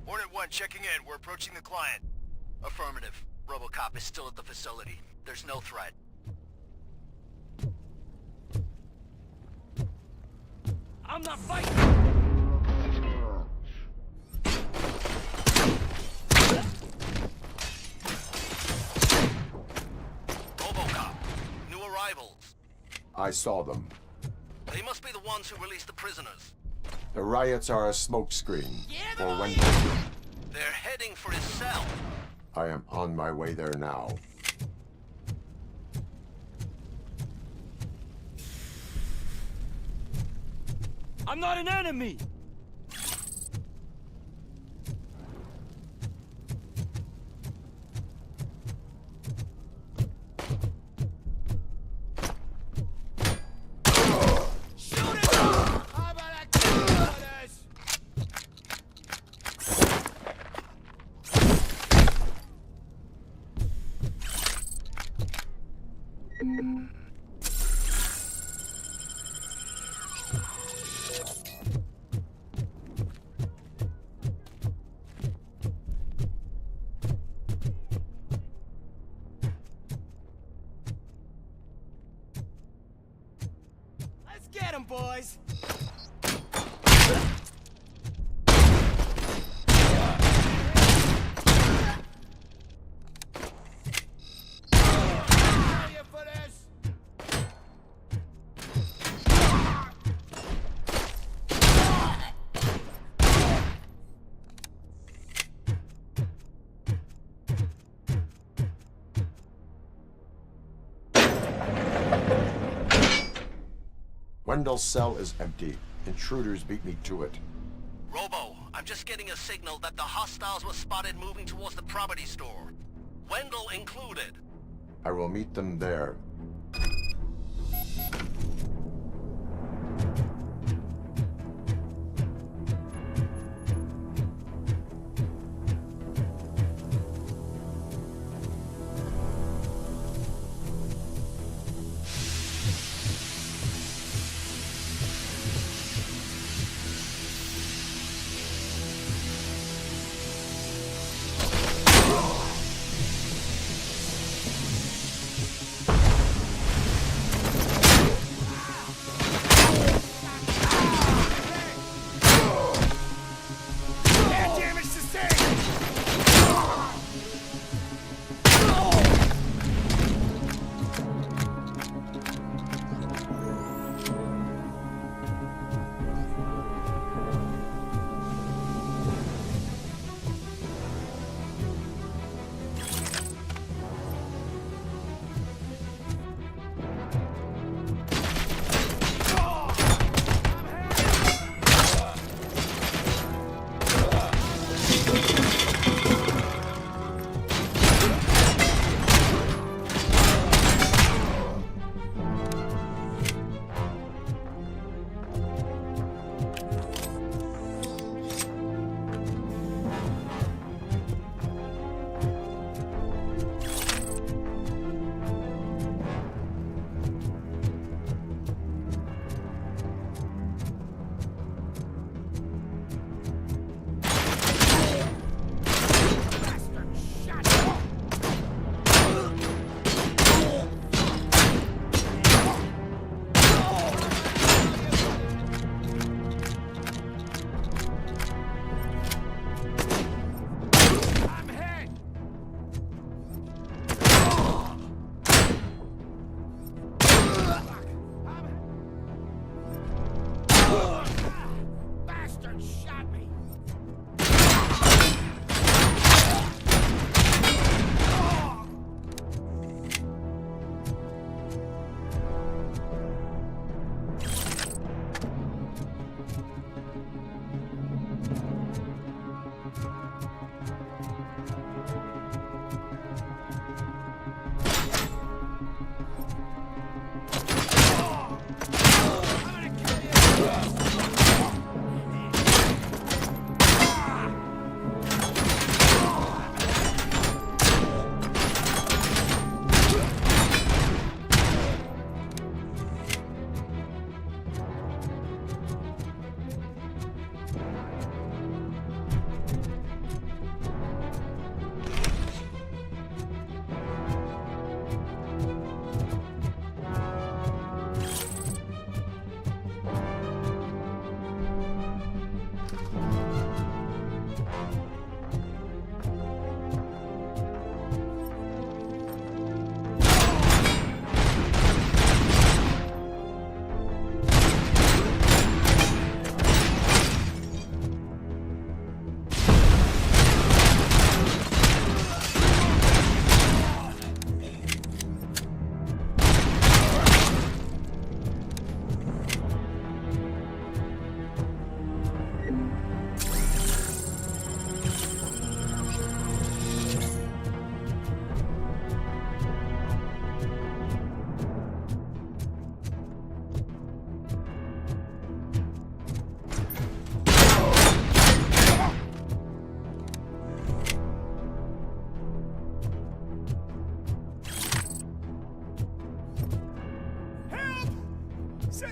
Hornet 1 checking in. We're approaching the client. Affirmative. RoboCop is still at the facility. There's no threat. I'm not fighting! RoboCop. New arrivals. I saw them. They must be the ones who released the prisoners. The riots are a smokescreen for when... They're heading for his cell. I am on my way there now. I'm not an enemy! Get him, boys! Wendell's cell is empty. Intruders beat me to it. Robo, I'm just getting a signal that the hostiles were spotted moving towards the property store. Wendell included. I will meet them there.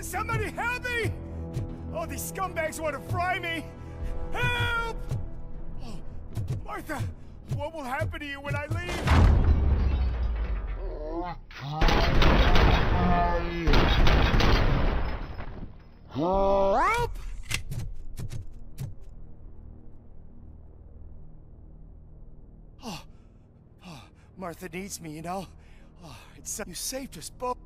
Somebody help me! Oh, these scumbags want to fry me! Help! Oh, Martha, what will happen to you when I leave? Help! Oh, Martha needs me, you know? Oh, it's you saved us both.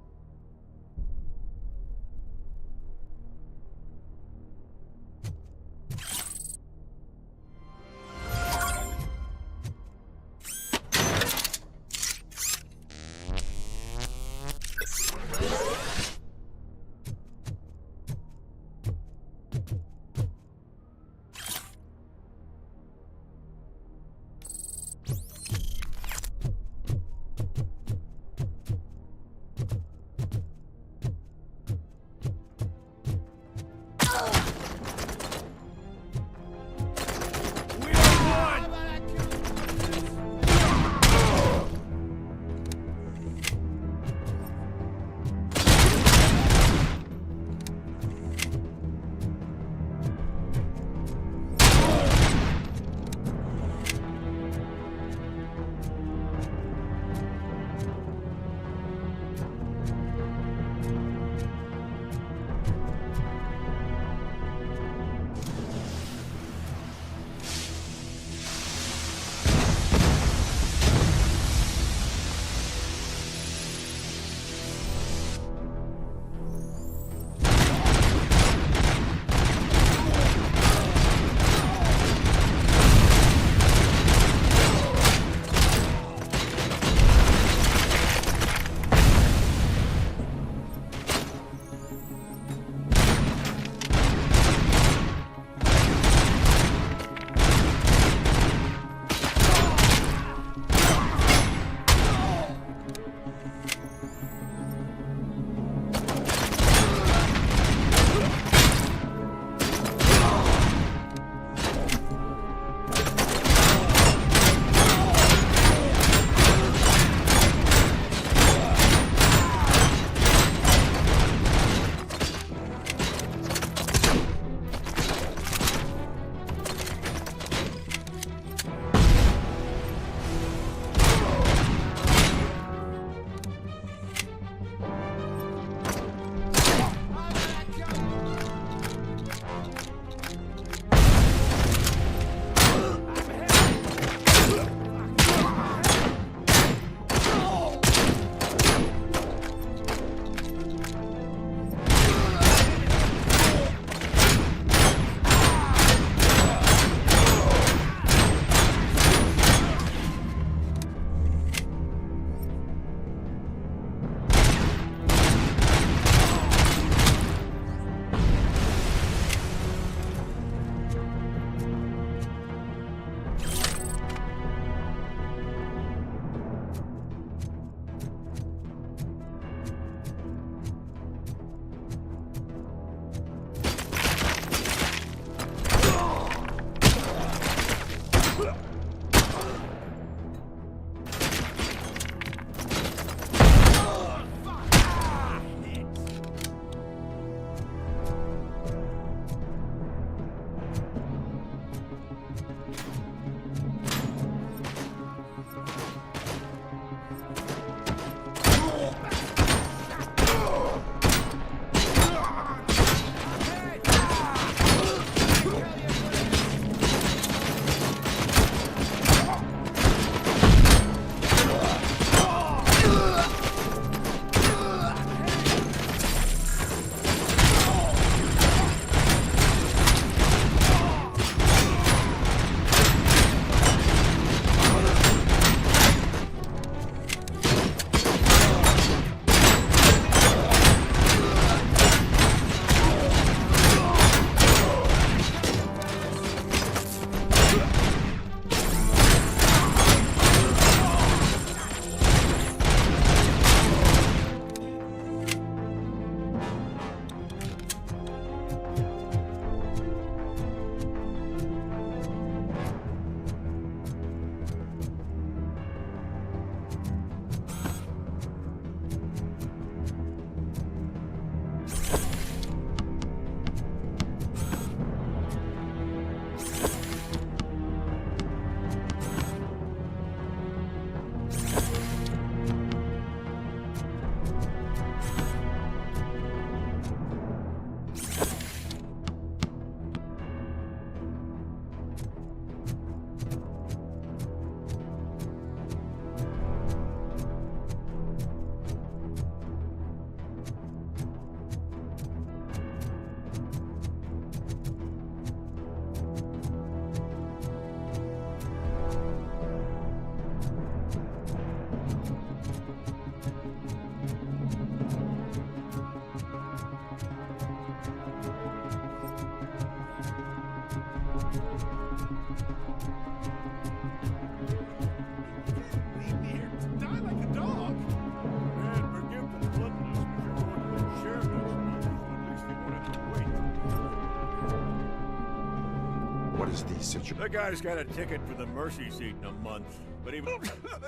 is the situation? That guy's got a ticket for the mercy seat in a month, but he...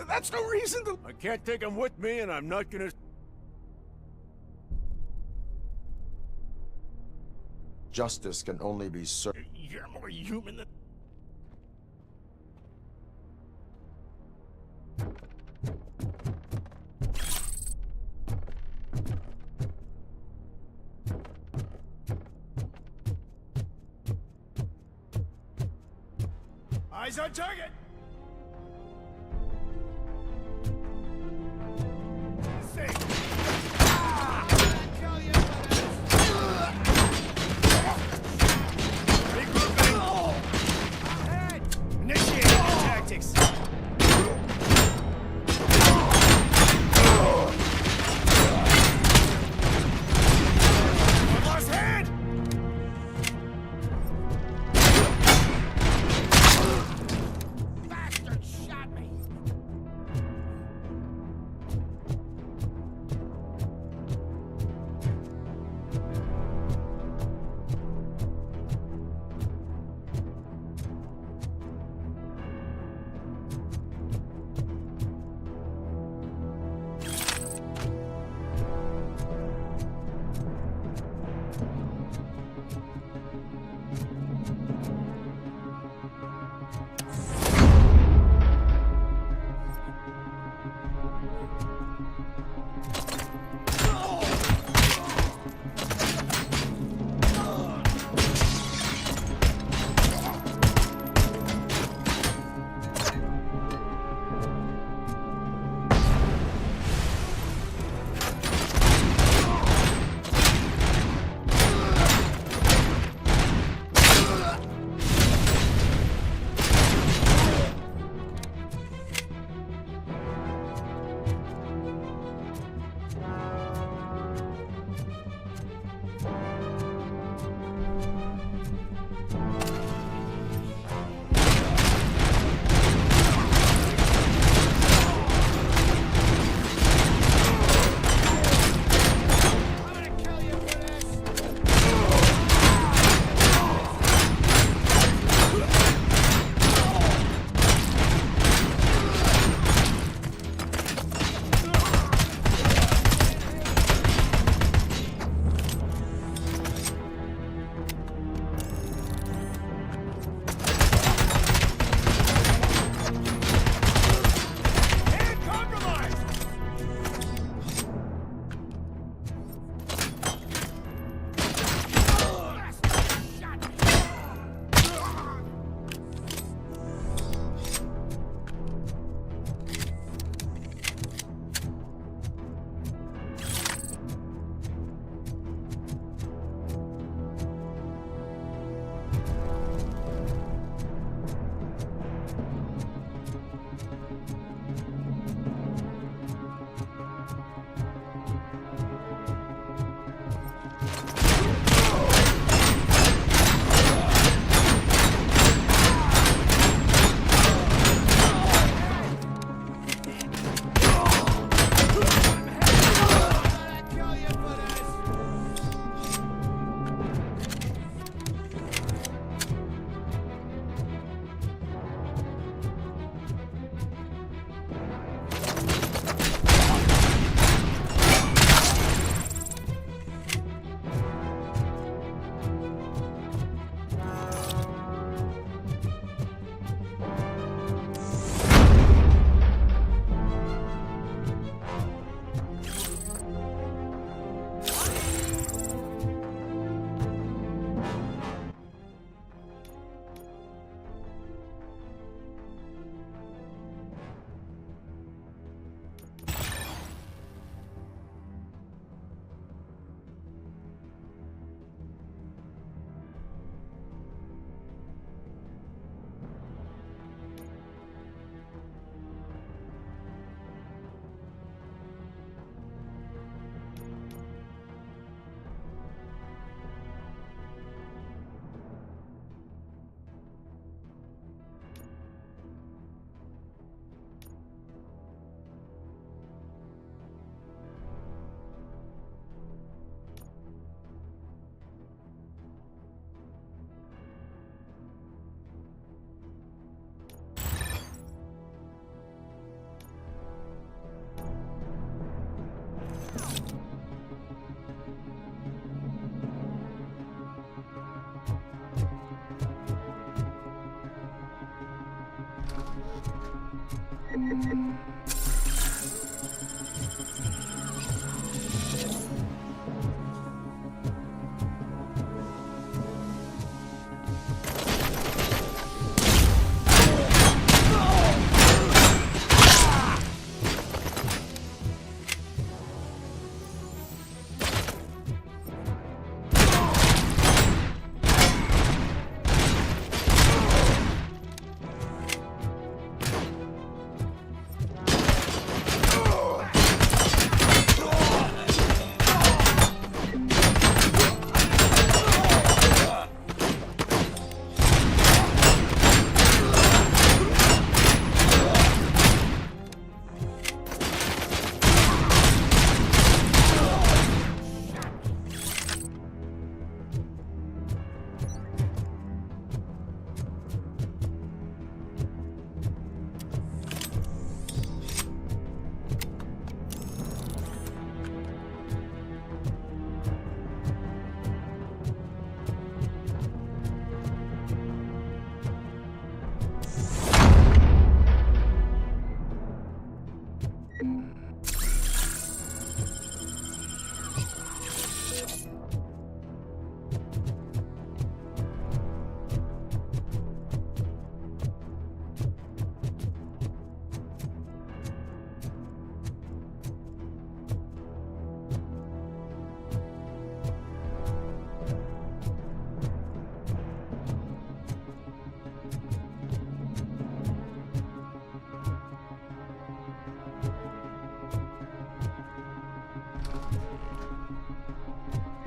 That's no reason to... I can't take him with me, and I'm not gonna... Justice can only be served. You're more human than... Eyes on target! Initiate tactics. Lost hand. Bastard shot me.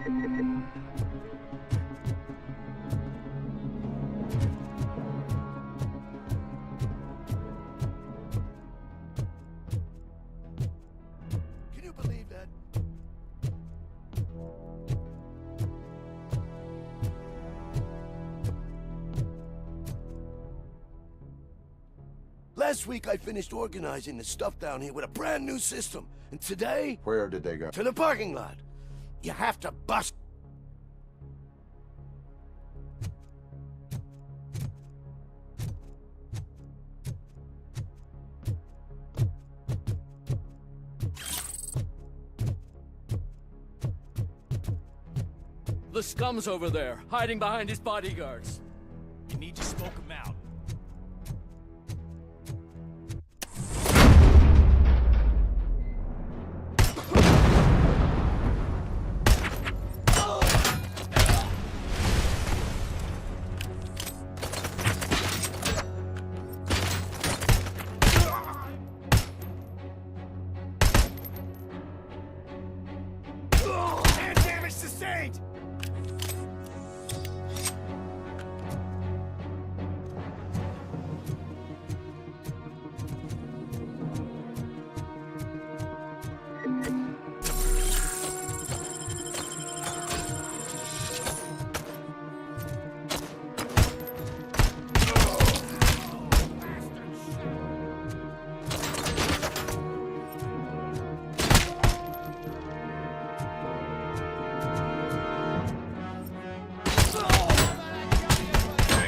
Can you believe that? Last week I finished organizing the stuff down here with a brand new system. And today... Where did they go? To the parking lot. You have to bust... The scum's over there, hiding behind his bodyguards. You need to smoke him out. And damage sustained!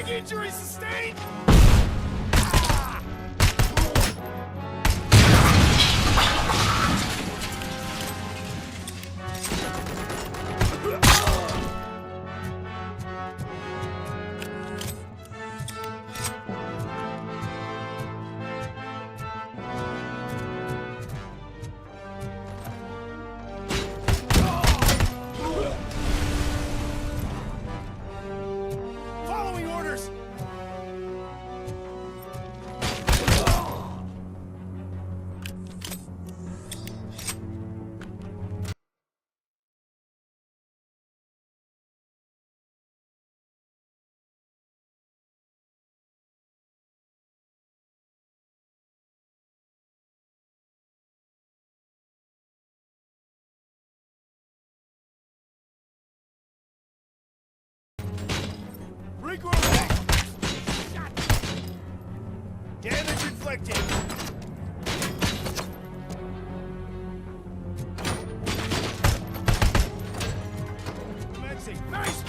Injury sustained! Following orders! Regroup! Damage inflicted! Commencing! Nice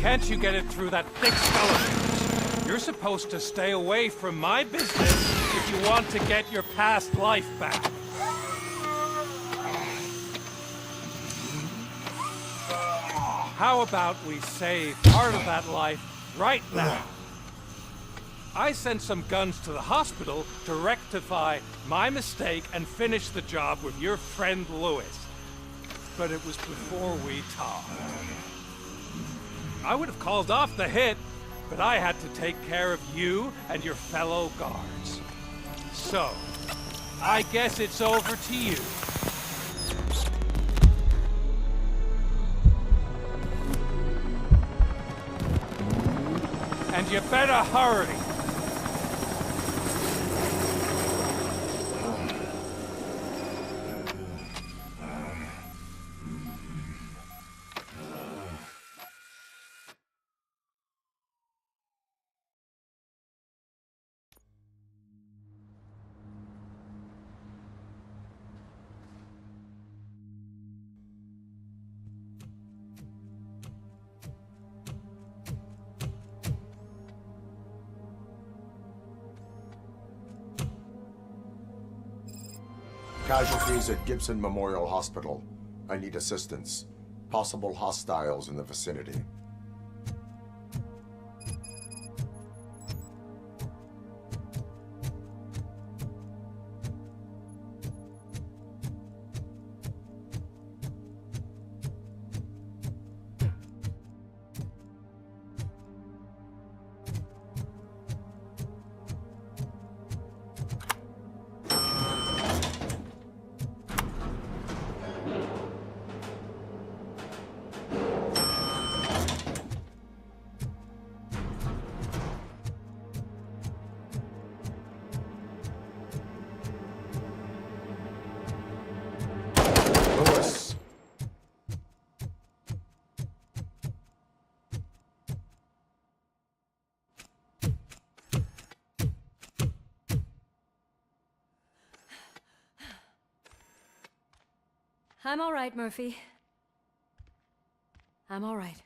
Can't you get it through that thick skull of yours? You're supposed to stay away from my business if you want to get your past life back. How about we save part of that life right now? I sent some guns to the hospital to rectify my mistake and finish the job with your friend Lewis. But it was before we talked. I would have called off the hit, but I had to take care of you and your fellow guards. So, I guess it's over to you. And you better hurry. Casualties at Gibson Memorial Hospital. I need assistance. Possible hostiles in the vicinity. I'm all right, Murphy. I'm all right.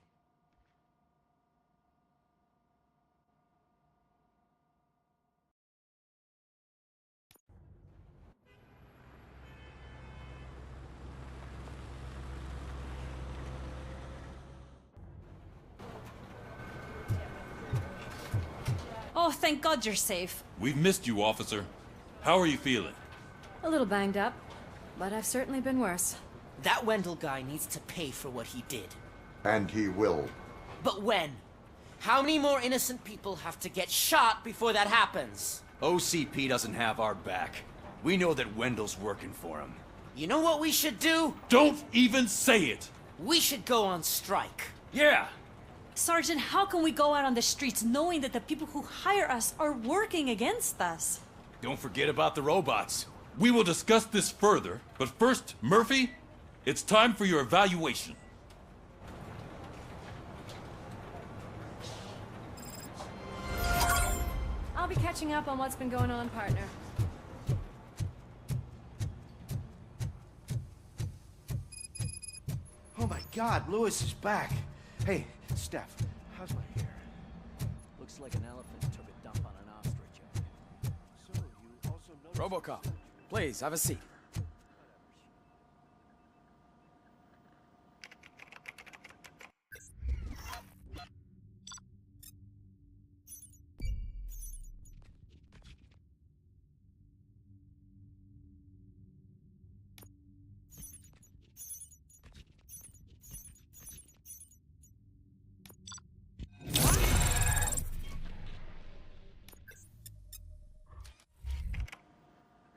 Oh, thank God you're safe. We've missed you, officer. How are you feeling? A little banged up, but I've certainly been worse. That Wendell guy needs to pay for what he did. And he will. But when? How many more innocent people have to get shot before that happens? OCP doesn't have our back. We know that Wendell's working for him. You know what we should do? Don't even say it! We should go on strike. Yeah! Sergeant, how can we go out on the streets knowing that the people who hire us are working against us? Don't forget about the robots. We will discuss this further, but first, Murphy, it's time for your evaluation. I'll be catching up on what's been going on, partner. Oh my God, Lewis is back. Hey, Steph, how's my hair? Looks like an elephant took a dump on an ostrich egg. So, you also noticed... RoboCop, please, have a seat.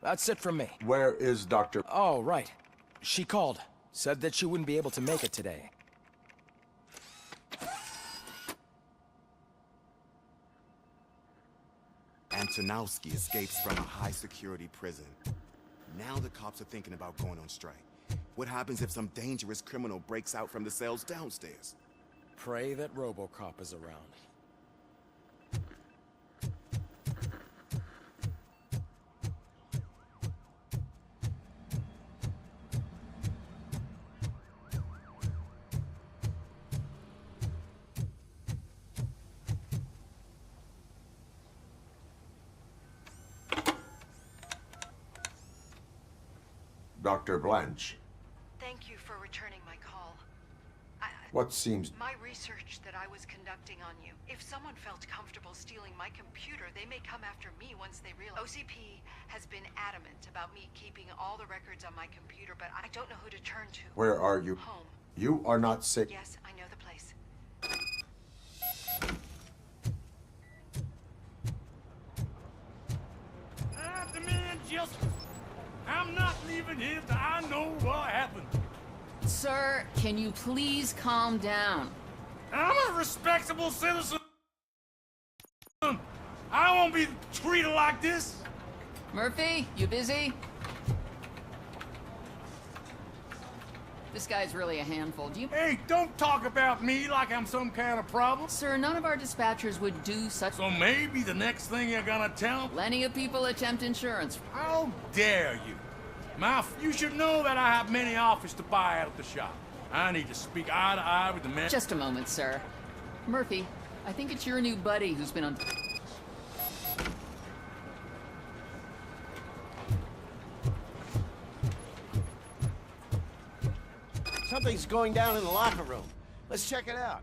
That's it from me. Where is Dr. Oh, right. She called. Said that she wouldn't be able to make it today. Antonowski escapes from a high-security prison. Now the cops are thinking about going on strike. What happens if some dangerous criminal breaks out from the cells downstairs? Pray that RoboCop is around. Dr. Blanche. Thank you for returning my call. What seems... My research that I was conducting on you. If someone felt comfortable stealing my computer, they may come after me once they realize. OCP has been adamant about me keeping all the records on my computer, but I don't know who to turn to. Where are you? Home. You are not sick. Yes, I know the place. I demand justice. I'm not leaving here till I know what happened. Sir, can you please calm down? I'm a respectable citizen. I won't be treated like this. Murphy, you busy? This guy's really a handful. Do you... Hey, don't talk about me like I'm some kind of problem. Sir, none of our dispatchers would do such... So maybe the next thing you're gonna tell... Plenty of people attempt insurance. How dare you? You should know that I have many offers to buy out of the shop. I need to speak eye to eye with the man... Just a moment, sir. Murphy, I think it's your new buddy who's been on... Something's going down in the locker room. Let's check it out.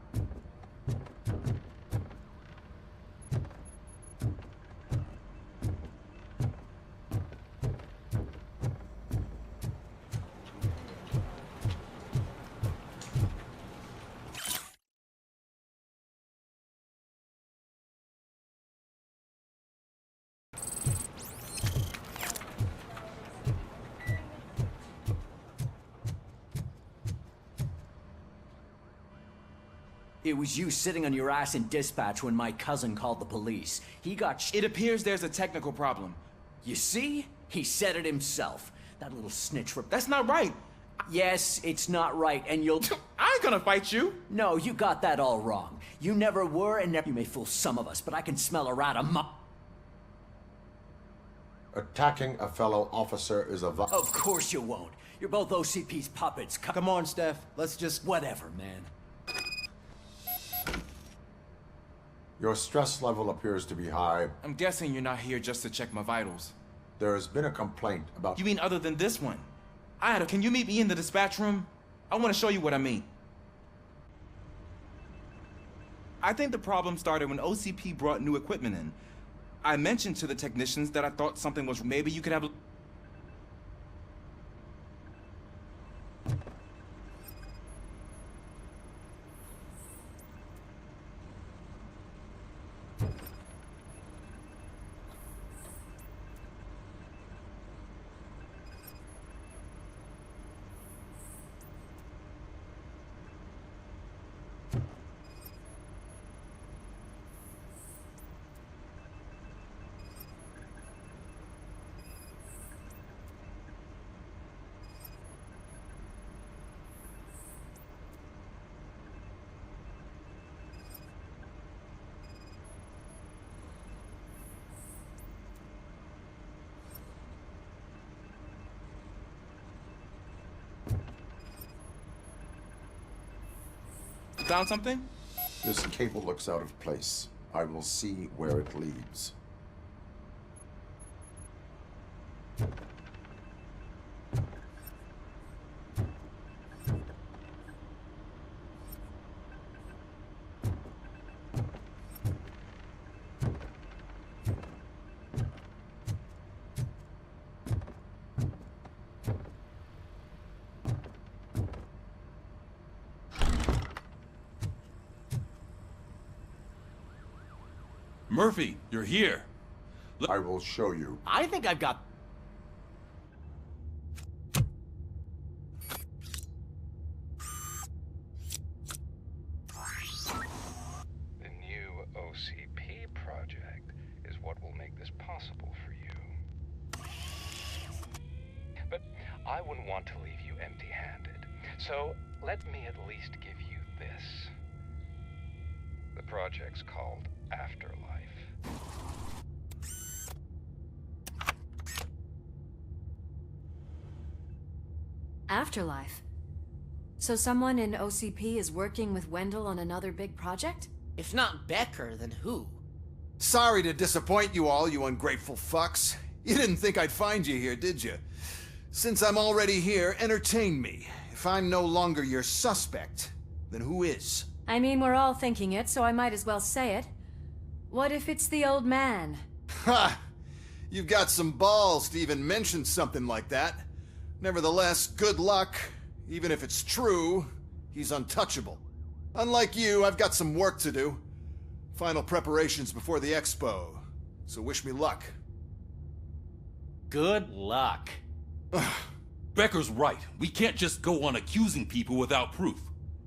It was you sitting on your ass in dispatch when my cousin called the police. He got It appears there's a technical problem. You see? He said it himself. That little snitch That's not right. Yes, it's not right, and you'll... I ain't gonna fight you. No, you got that all wrong. You never were, and never... You may fool some of us, but I can smell a rat Attacking a fellow officer is a... Of course you won't. You're both OCP's puppets. Come on, Steph. Let's just... Whatever, man. Your stress level appears to be high. I'm guessing you're not here just to check my vitals. There has been a complaint about... You mean other than this one? Can you meet me in the dispatch room? I want to show you what I mean. I think the problem started when OCP brought new equipment in. I mentioned to the technicians that I thought something was... Maybe you could have... Found something? This cable looks out of place. I will see where it leads. Murphy, you're here. I will show you. I think I've got... The new OCP project is what will make this possible for you. But I wouldn't want to leave you empty-handed. So let me at least give you this. The project's called Afterlife. Afterlife? So someone in OCP is working with Wendell on another big project? If not Becker, then who? Sorry to disappoint you all, you ungrateful fucks. You didn't think I'd find you here, did you? Since I'm already here, entertain me. If I'm no longer your suspect, then who is? I mean, we're all thinking it, so I might as well say it. What if it's the old man? Ha! You've got some balls to even mention something like that. Nevertheless, good luck. Even if it's true, he's untouchable. Unlike you, I've got some work to do. Final preparations before the expo. So wish me luck. Good luck. Becker's right. We can't just go on accusing people without proof.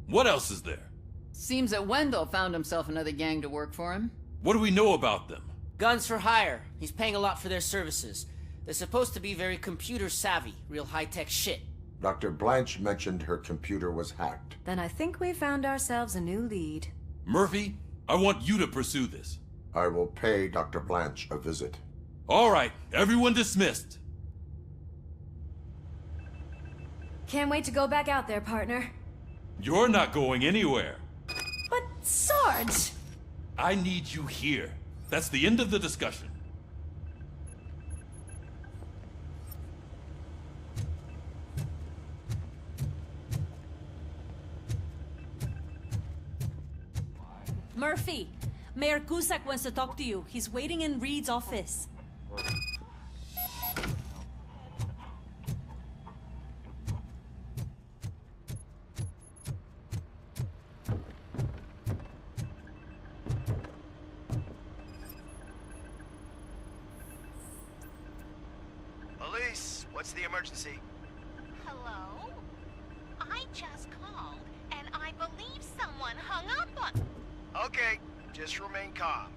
What else is there? Seems that Wendell found himself another gang to work for him. What do we know about them? Guns for hire. He's paying a lot for their services. They're supposed to be very computer savvy, real high-tech shit. Dr. Blanche mentioned her computer was hacked. Then I think we found ourselves a new lead. Murphy, I want you to pursue this. I will pay Dr. Blanche a visit. All right, everyone dismissed. Can't wait to go back out there, partner. You're not going anywhere. But, Sarge! I need you here. That's the end of the discussion. Murphy, Mayor Cusack wants to talk to you. He's waiting in Reed's office. Police, what's the emergency? Hello? I just called, and I believe someone hung up on... Okay, just remain calm.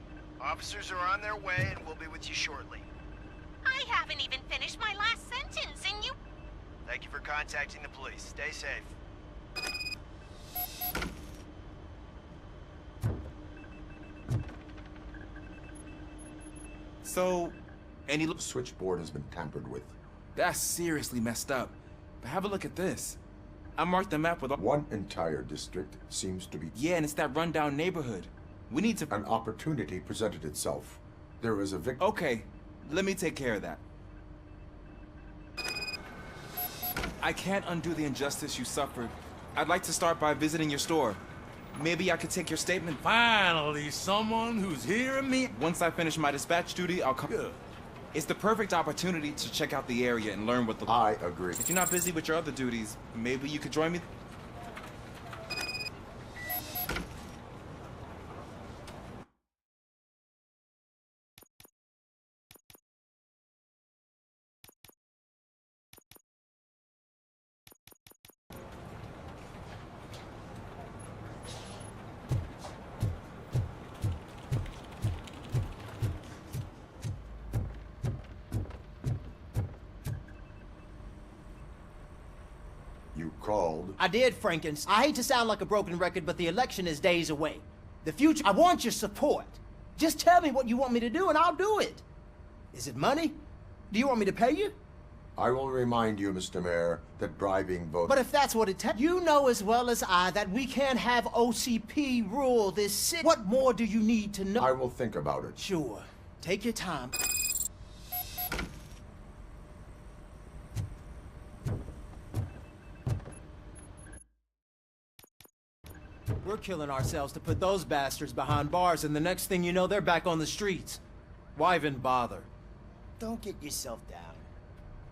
Officers are on their way and we'll be with you shortly. I haven't even finished my last sentence, and you... Thank you for contacting the police. Stay safe. So, any switchboard has been tampered with. That's seriously messed up. But have a look at this. I marked the map with one entire district seems to be... Yeah, and it's that rundown neighborhood. We need to... An opportunity presented itself. There is a victim... Okay, let me take care of that. I can't undo the injustice you suffered. I'd like to start by visiting your store. Maybe I could take your statement. Finally, someone who's hearing me. Once I finish my dispatch duty, I'll come... Good. It's the perfect opportunity to check out the area and learn what the... I agree. If you're not busy with your other duties, maybe you could join me? Called. I did, Frankens. I hate to sound like a broken record, but the election is days away. The future, I want your support. Just tell me what you want me to do and I'll do it. Is it money? Do you want me to pay you? I will remind you, Mr. Mayor, that bribing voters... But if that's what it takes, you know as well as I that we can't have OCP rule this city. What more do you need to know? I will think about it. Sure. Take your time. We're killing ourselves to put those bastards behind bars, and the next thing you know, they're back on the streets. Why even bother? Don't get yourself down.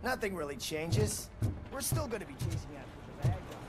Nothing really changes. We're still gonna be chasing after the bad guys.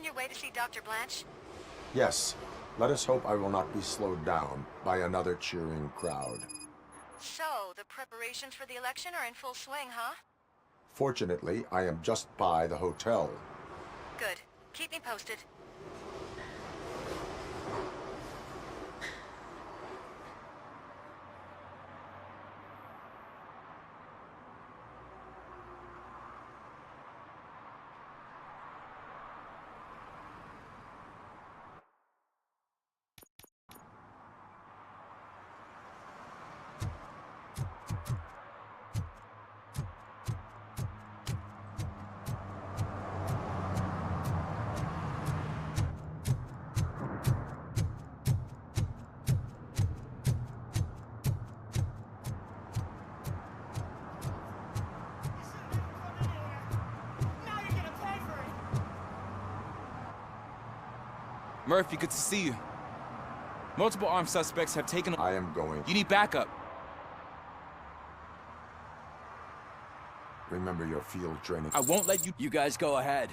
your way to see Dr. Blanche? Yes. Let us hope I will not be slowed down by another cheering crowd. So, the preparations for the election are in full swing, huh? Fortunately, I am just by the hotel. Good. Keep me posted. Murphy, good to see you. Multiple armed suspects have taken... I am going. You need backup. Remember your field training. I won't let you... You guys go ahead.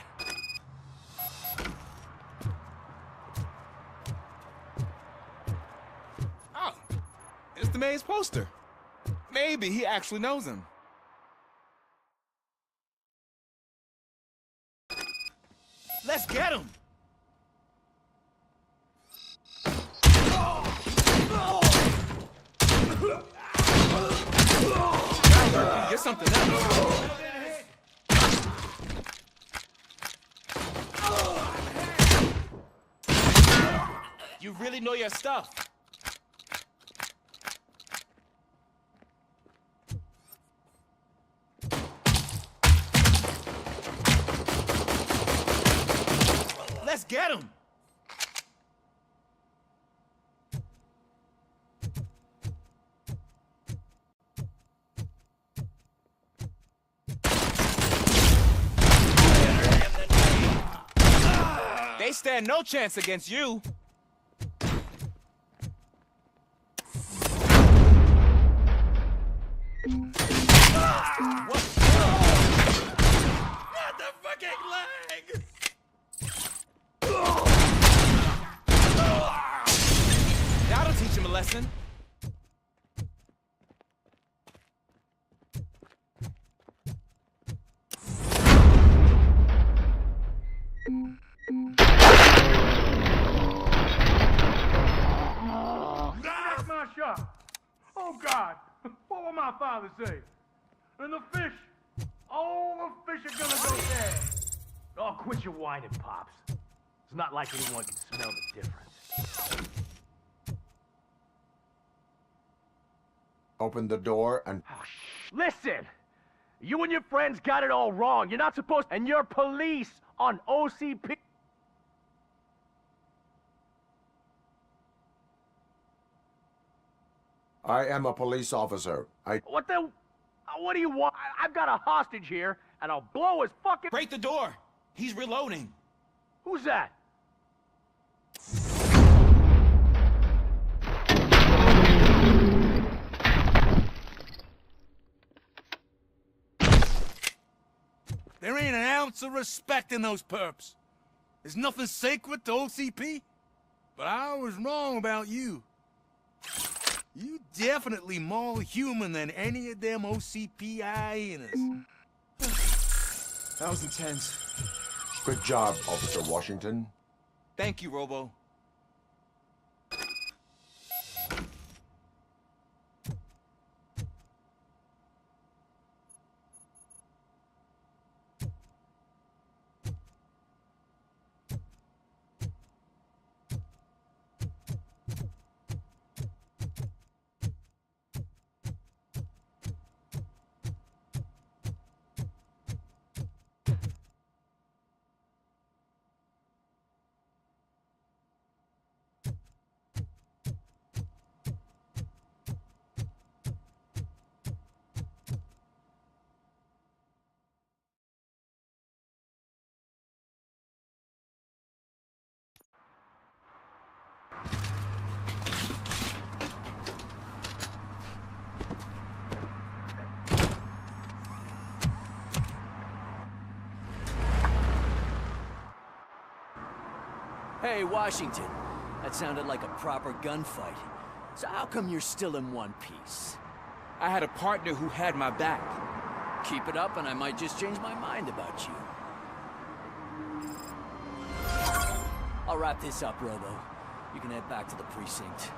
Oh, it's the mayor's poster. Maybe he actually knows him. Let's get him! Get something else. You really know your stuff. Let's get him! They stand no chance against you. What? Not the fucking leg! That'll teach him a lesson. That's my shot! Oh God! What will my father say? And the fish! All the fish are gonna go dead! Oh, quit your whining, Pops. It's not like anyone can smell the difference. Open the door and... Listen! You and your friends got it all wrong. You're not supposed to... And you're police on OCP... I am a police officer. What the... What do you want? I've got a hostage here, and I'll blow his fucking... Break the door. He's reloading. Who's that? There ain't an ounce of respect in those perps. There's nothing sacred to OCP. But I was wrong about you. You definitely more human than any of them OCP hyenas. That was intense. Good job, Officer Washington. Thank you, Robo. Hey, Washington. That sounded like a proper gunfight. So how come you're still in one piece? I had a partner who had my back. Keep it up and I might just change my mind about you. I'll wrap this up, Robo. You can head back to the precinct.